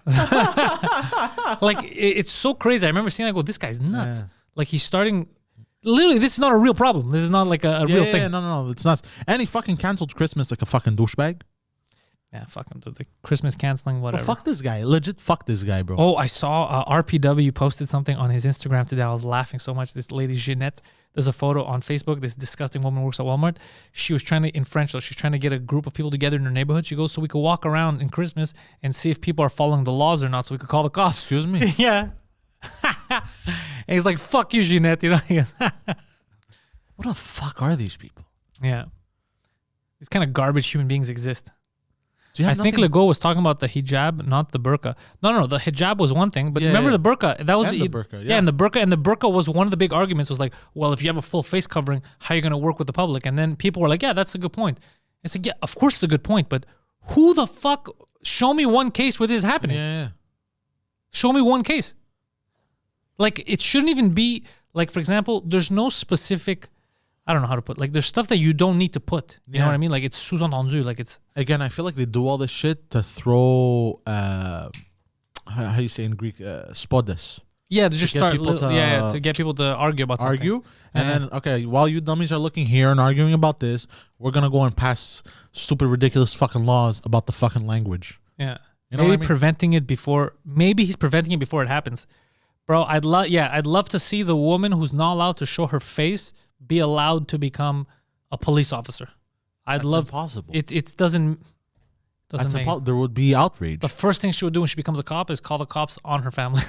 Like it's so crazy. I remember seeing like, well, this guy's nuts. Yeah. Like he's starting. Literally, this is not a real problem. This is not like a real thing. Yeah, no, it's not. And he fucking canceled Christmas like a fucking douchebag. Yeah, fuck him. The Christmas canceling, whatever. Well, fuck this guy. Legit fuck this guy, bro. Oh, I saw RPW posted something on his Instagram today. I was laughing so much. This lady, Jeanette, there's a photo on Facebook. This disgusting woman works at Walmart. She was trying to, in French, she's trying to get a group of people together in her neighborhood. She goes, so we could walk around in Christmas and see if people are following the laws or not so we could call the cops. Excuse me? Yeah. And he's like, fuck you, Jeanette. You know? What the fuck are these people? Yeah. These kind of garbage human beings exist. I think Legault was talking about the hijab, not the burqa. No. The hijab was one thing, but remember the burqa? That was the burqa. Yeah, and the burqa was one of the big arguments. Was like, well, if you have a full face covering, how are you going to work with the public? And then people were like, yeah, that's a good point. It's like, yeah, of course it's a good point, but who the fuck? Show me one case where this is happening. Yeah. Show me one case. Like it shouldn't even be like, for example, there's no specific. I don't know how to put. Like, there's stuff that you don't need to put. You know what I mean? Like, it's sous-entendu. Like, it's... Again, I feel like they do all this shit to throw... how you say in Greek? Spodes. Yeah, to just get start people to get people to argue about something. argue, and then okay, while you dummies are looking here and arguing about this, we're gonna go and pass stupid, ridiculous fucking laws about the fucking language. Yeah, You know maybe what I mean? preventing it before. Maybe he's preventing it before it happens, bro. I'd love to see the woman who's not allowed to show her face be allowed to become a police officer. That's impossible. It doesn't That's make impossible. There would be outrage. the first thing she would do when she becomes a cop is call the cops on her family.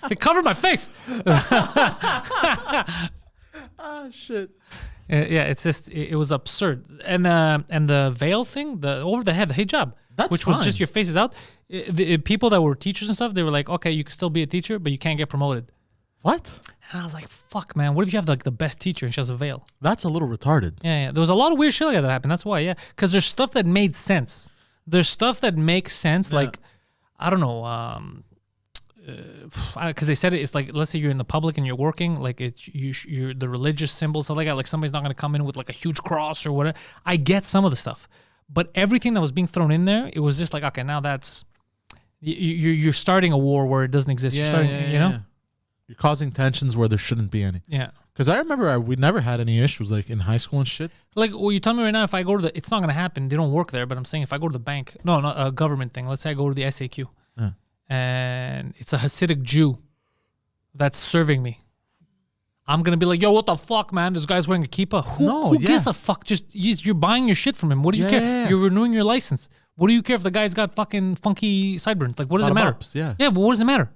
They covered my face. Ah, shit. Yeah, it's just it was absurd. And the veil thing, the over the head, the hijab, That's which was fine. just your face is out. The people that were teachers and stuff, they were like, okay, you can still be a teacher, but you can't get promoted. What? And I was like, fuck, man, what if you have like the best teacher and she has a veil? That's a little retarded. Yeah. There was a lot of weird shit like that happened. That's why, yeah. Because there's stuff that made sense. There's stuff that makes sense. Yeah. Like, I don't know, because they said it's like, let's say you're in the public and you're working, like you're the religious symbols, stuff like that. Like somebody's not going to come in with like a huge cross or whatever. I get some of the stuff, but everything that was being thrown in there, it was just like, okay, now that's you're starting a war where it doesn't exist. You're starting, you know. You're causing tensions where there shouldn't be any. Yeah. Because I remember we never had any issues like in high school and shit. Like, well, you tell me right now, if I go to it's not going to happen. They don't work there, but I'm saying if I go to the bank, no, not a government thing. Let's say I go to the SAQ and it's a Hasidic Jew that's serving me. I'm going to be like, yo, what the fuck, man? This guy's wearing a kippah. Who gives a fuck? Just you're buying your shit from him. What do you care? Yeah. You're renewing your license. What do you care if the guy's got fucking funky sideburns? Like, what does it matter? Yeah, but what does it matter?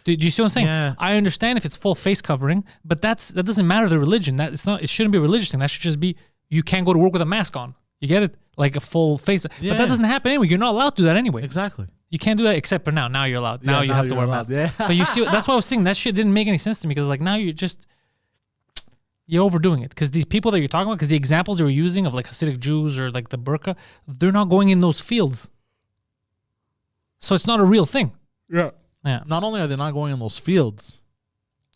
Do you see what I'm saying? Yeah. I understand if it's full face covering, but that doesn't matter the religion. That it's not. It shouldn't be a religious thing. That should just be you can't go to work with a mask on. You get it? Like a full face. Yeah. But that doesn't happen anyway. You're not allowed to do that anyway. Exactly. You can't do that except for now. Now you're allowed. Now you have to wear a mask. Yeah. But you see, that's why I was saying that shit didn't make any sense to me because like now you're overdoing it because these people that you're talking about, because the examples they were using of like Hasidic Jews or like the burqa, they're not going in those fields. So it's not a real thing. Yeah. Yeah. Not only are they not going in those fields,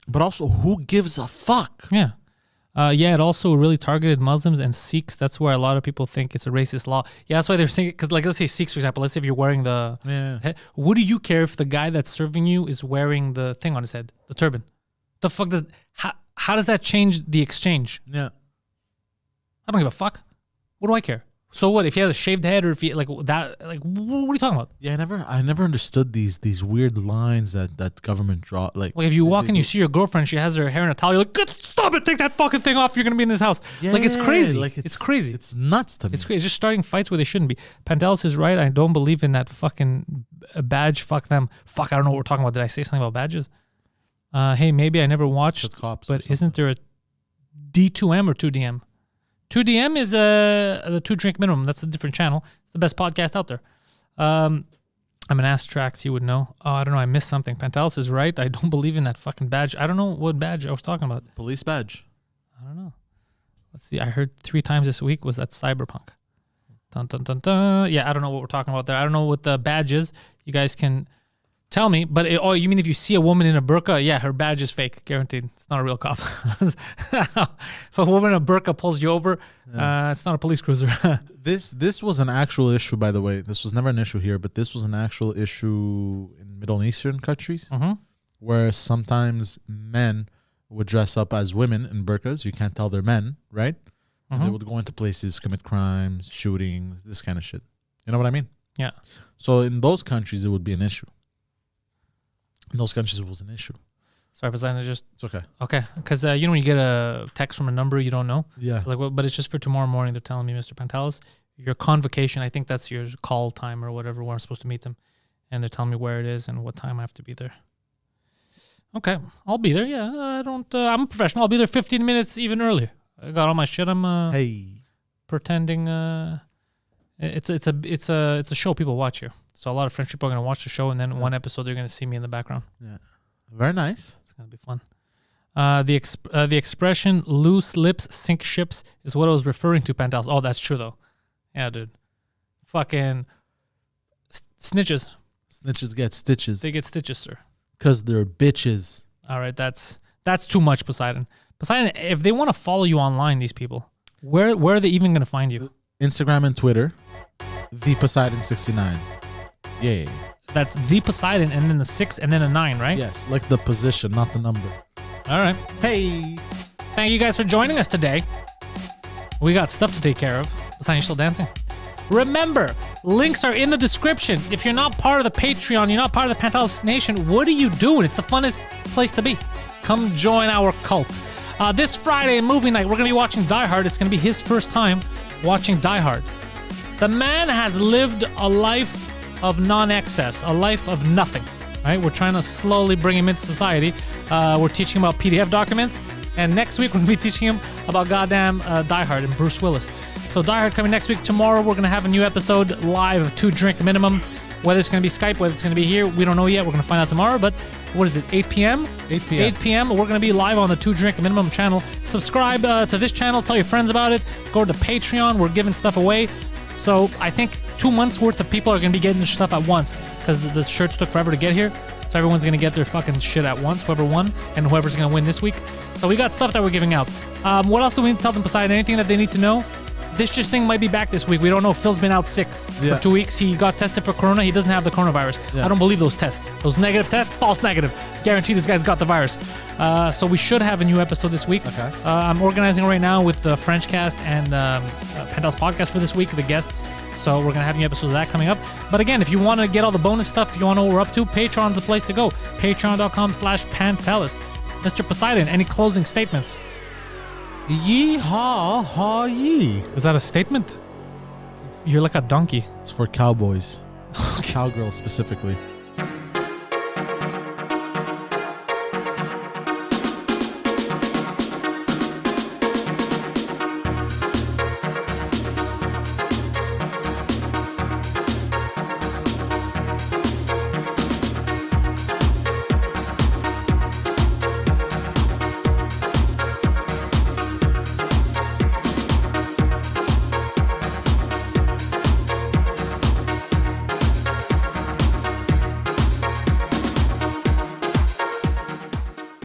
but also who gives a fuck? Yeah. It also really targeted Muslims and Sikhs. That's where a lot of people think it's a racist law. Yeah, that's why they're saying it. Because, like, let's say Sikhs, for example. Let's say if you're wearing the head. What do you care if the guy that's serving you is wearing the thing on his head, the turban? The fuck does... How does that change the exchange? Yeah. I don't give a fuck. What do I care? So what if he has a shaved head or if he like that? Like what are you talking about? Yeah, I never understood these weird lines that government draw. Like if you walk in, you see your girlfriend, she has her hair in a towel. You're like, stop it! Take that fucking thing off. You're gonna be in this house. Yeah, like it's crazy. Like it's crazy. It's nuts to me. It's crazy. It's just starting fights where they shouldn't be. Pantelis is right. I don't believe in that fucking badge. Fuck them. Fuck. I don't know what we're talking about. Did I say something about badges? Hey, maybe I never watched. Cops but isn't there a D2M or 2DM? 2DM is the 2 drink minimum. That's a different channel. It's the best podcast out there. I'm an ass tracks. You would know. Oh, I don't know. I missed something. Pantelis is right. I don't believe in that fucking badge. I don't know what badge I was talking about. Police badge. I don't know. Let's see. I heard 3 times this week was that Cyberpunk. Dun, dun, dun, dun. Yeah, I don't know what we're talking about there. I don't know what the badge is. You guys can tell me. But you mean if you see a woman in a burqa? Yeah, her badge is fake. Guaranteed. It's not a real cop. If a woman in a burqa pulls you over, it's not a police cruiser. This was an actual issue, by the way. This was never an issue here, but this was an actual issue in Middle Eastern countries where sometimes men would dress up as women in burqas. You can't tell they're men, right? And they would go into places, commit crimes, shootings, this kind of shit. You know what I mean? Yeah. So in those countries, it would be an issue. In those countries, it was an issue. Sorry for saying it's okay. Okay, because when you get a text from a number you don't know, like, well, but it's just for tomorrow morning. They're telling me, Mr. Pantelis, your convocation. I think that's your call time or whatever. Where I'm supposed to meet them, and they're telling me where it is and what time I have to be there. Okay, I'll be there. Yeah, I don't. I'm a professional. I'll be there 15 minutes even earlier. I got all my shit. I'm pretending. It's a show people watch here. So a lot of French people are gonna watch the show, and then one episode they're gonna see me in the background. Yeah, very nice. It's gonna be fun. The expression "loose lips sink ships" is what I was referring to, Pantelis. Oh, that's true though. Yeah, dude. Fucking snitches. Snitches get stitches. They get stitches, sir. Because they're bitches. All right, that's too much, Poseidon. Poseidon, if they want to follow you online, these people, where are they even gonna find you? Instagram and Twitter, the Poseidon69. Yeah. That's the Poseidon, and then the 6, and then a 9, right? Yes, like the position, not the number. All right. Hey. Thank you guys for joining us today. We got stuff to take care of. Poseidon, you still dancing? Remember, links are in the description. If you're not part of the Patreon, you're not part of the Pantelis Nation, what are you doing? It's the funnest place to be. Come join our cult. This Friday, movie night, we're going to be watching Die Hard. It's going to be his first time watching Die Hard. The man has lived a life of non-excess, a life of nothing. Right? We're trying to slowly bring him into society. We're teaching him about PDF documents. And next week, we're going to be teaching him about goddamn Die Hard and Bruce Willis. So Die Hard coming next week. Tomorrow, we're going to have a new episode live of 2 Drink Minimum. Whether it's going to be Skype, whether it's going to be here, we don't know yet. We're going to find out tomorrow. But what is it, 8 p.m.? 8 p.m. 8 p.m. We're going to be live on the 2 Drink Minimum channel. Subscribe to this channel. Tell your friends about it. Go to the Patreon. We're giving stuff away. So I think 2 months worth of people are going to be getting their stuff at once because the shirts took forever to get here. So everyone's going to get their fucking shit at once, whoever won and whoever's going to win this week. So we got stuff that we're giving out. What else do we need to tell them, Poseidon? Anything that they need to know? This just thing might be back this week. We don't know. Phil's been out sick for 2 weeks. He got tested for corona. He doesn't have the coronavirus. I don't believe those tests. Those negative tests, false negative. Guarantee this guy's got the virus. So we should have a new episode this week. Okay. I'm organizing right now with the French cast and Pantelis podcast for this week, the guests. So we're going to have new episodes of that coming up. But again, if you want to get all the bonus stuff, if you want to know what we're up to, Patreon's the place to go. Patreon.com/Pantelis. Mr. Poseidon, any closing statements? Yee-haw, yee. Is that a statement? You're like a donkey. It's for cowboys. Cowgirls specifically.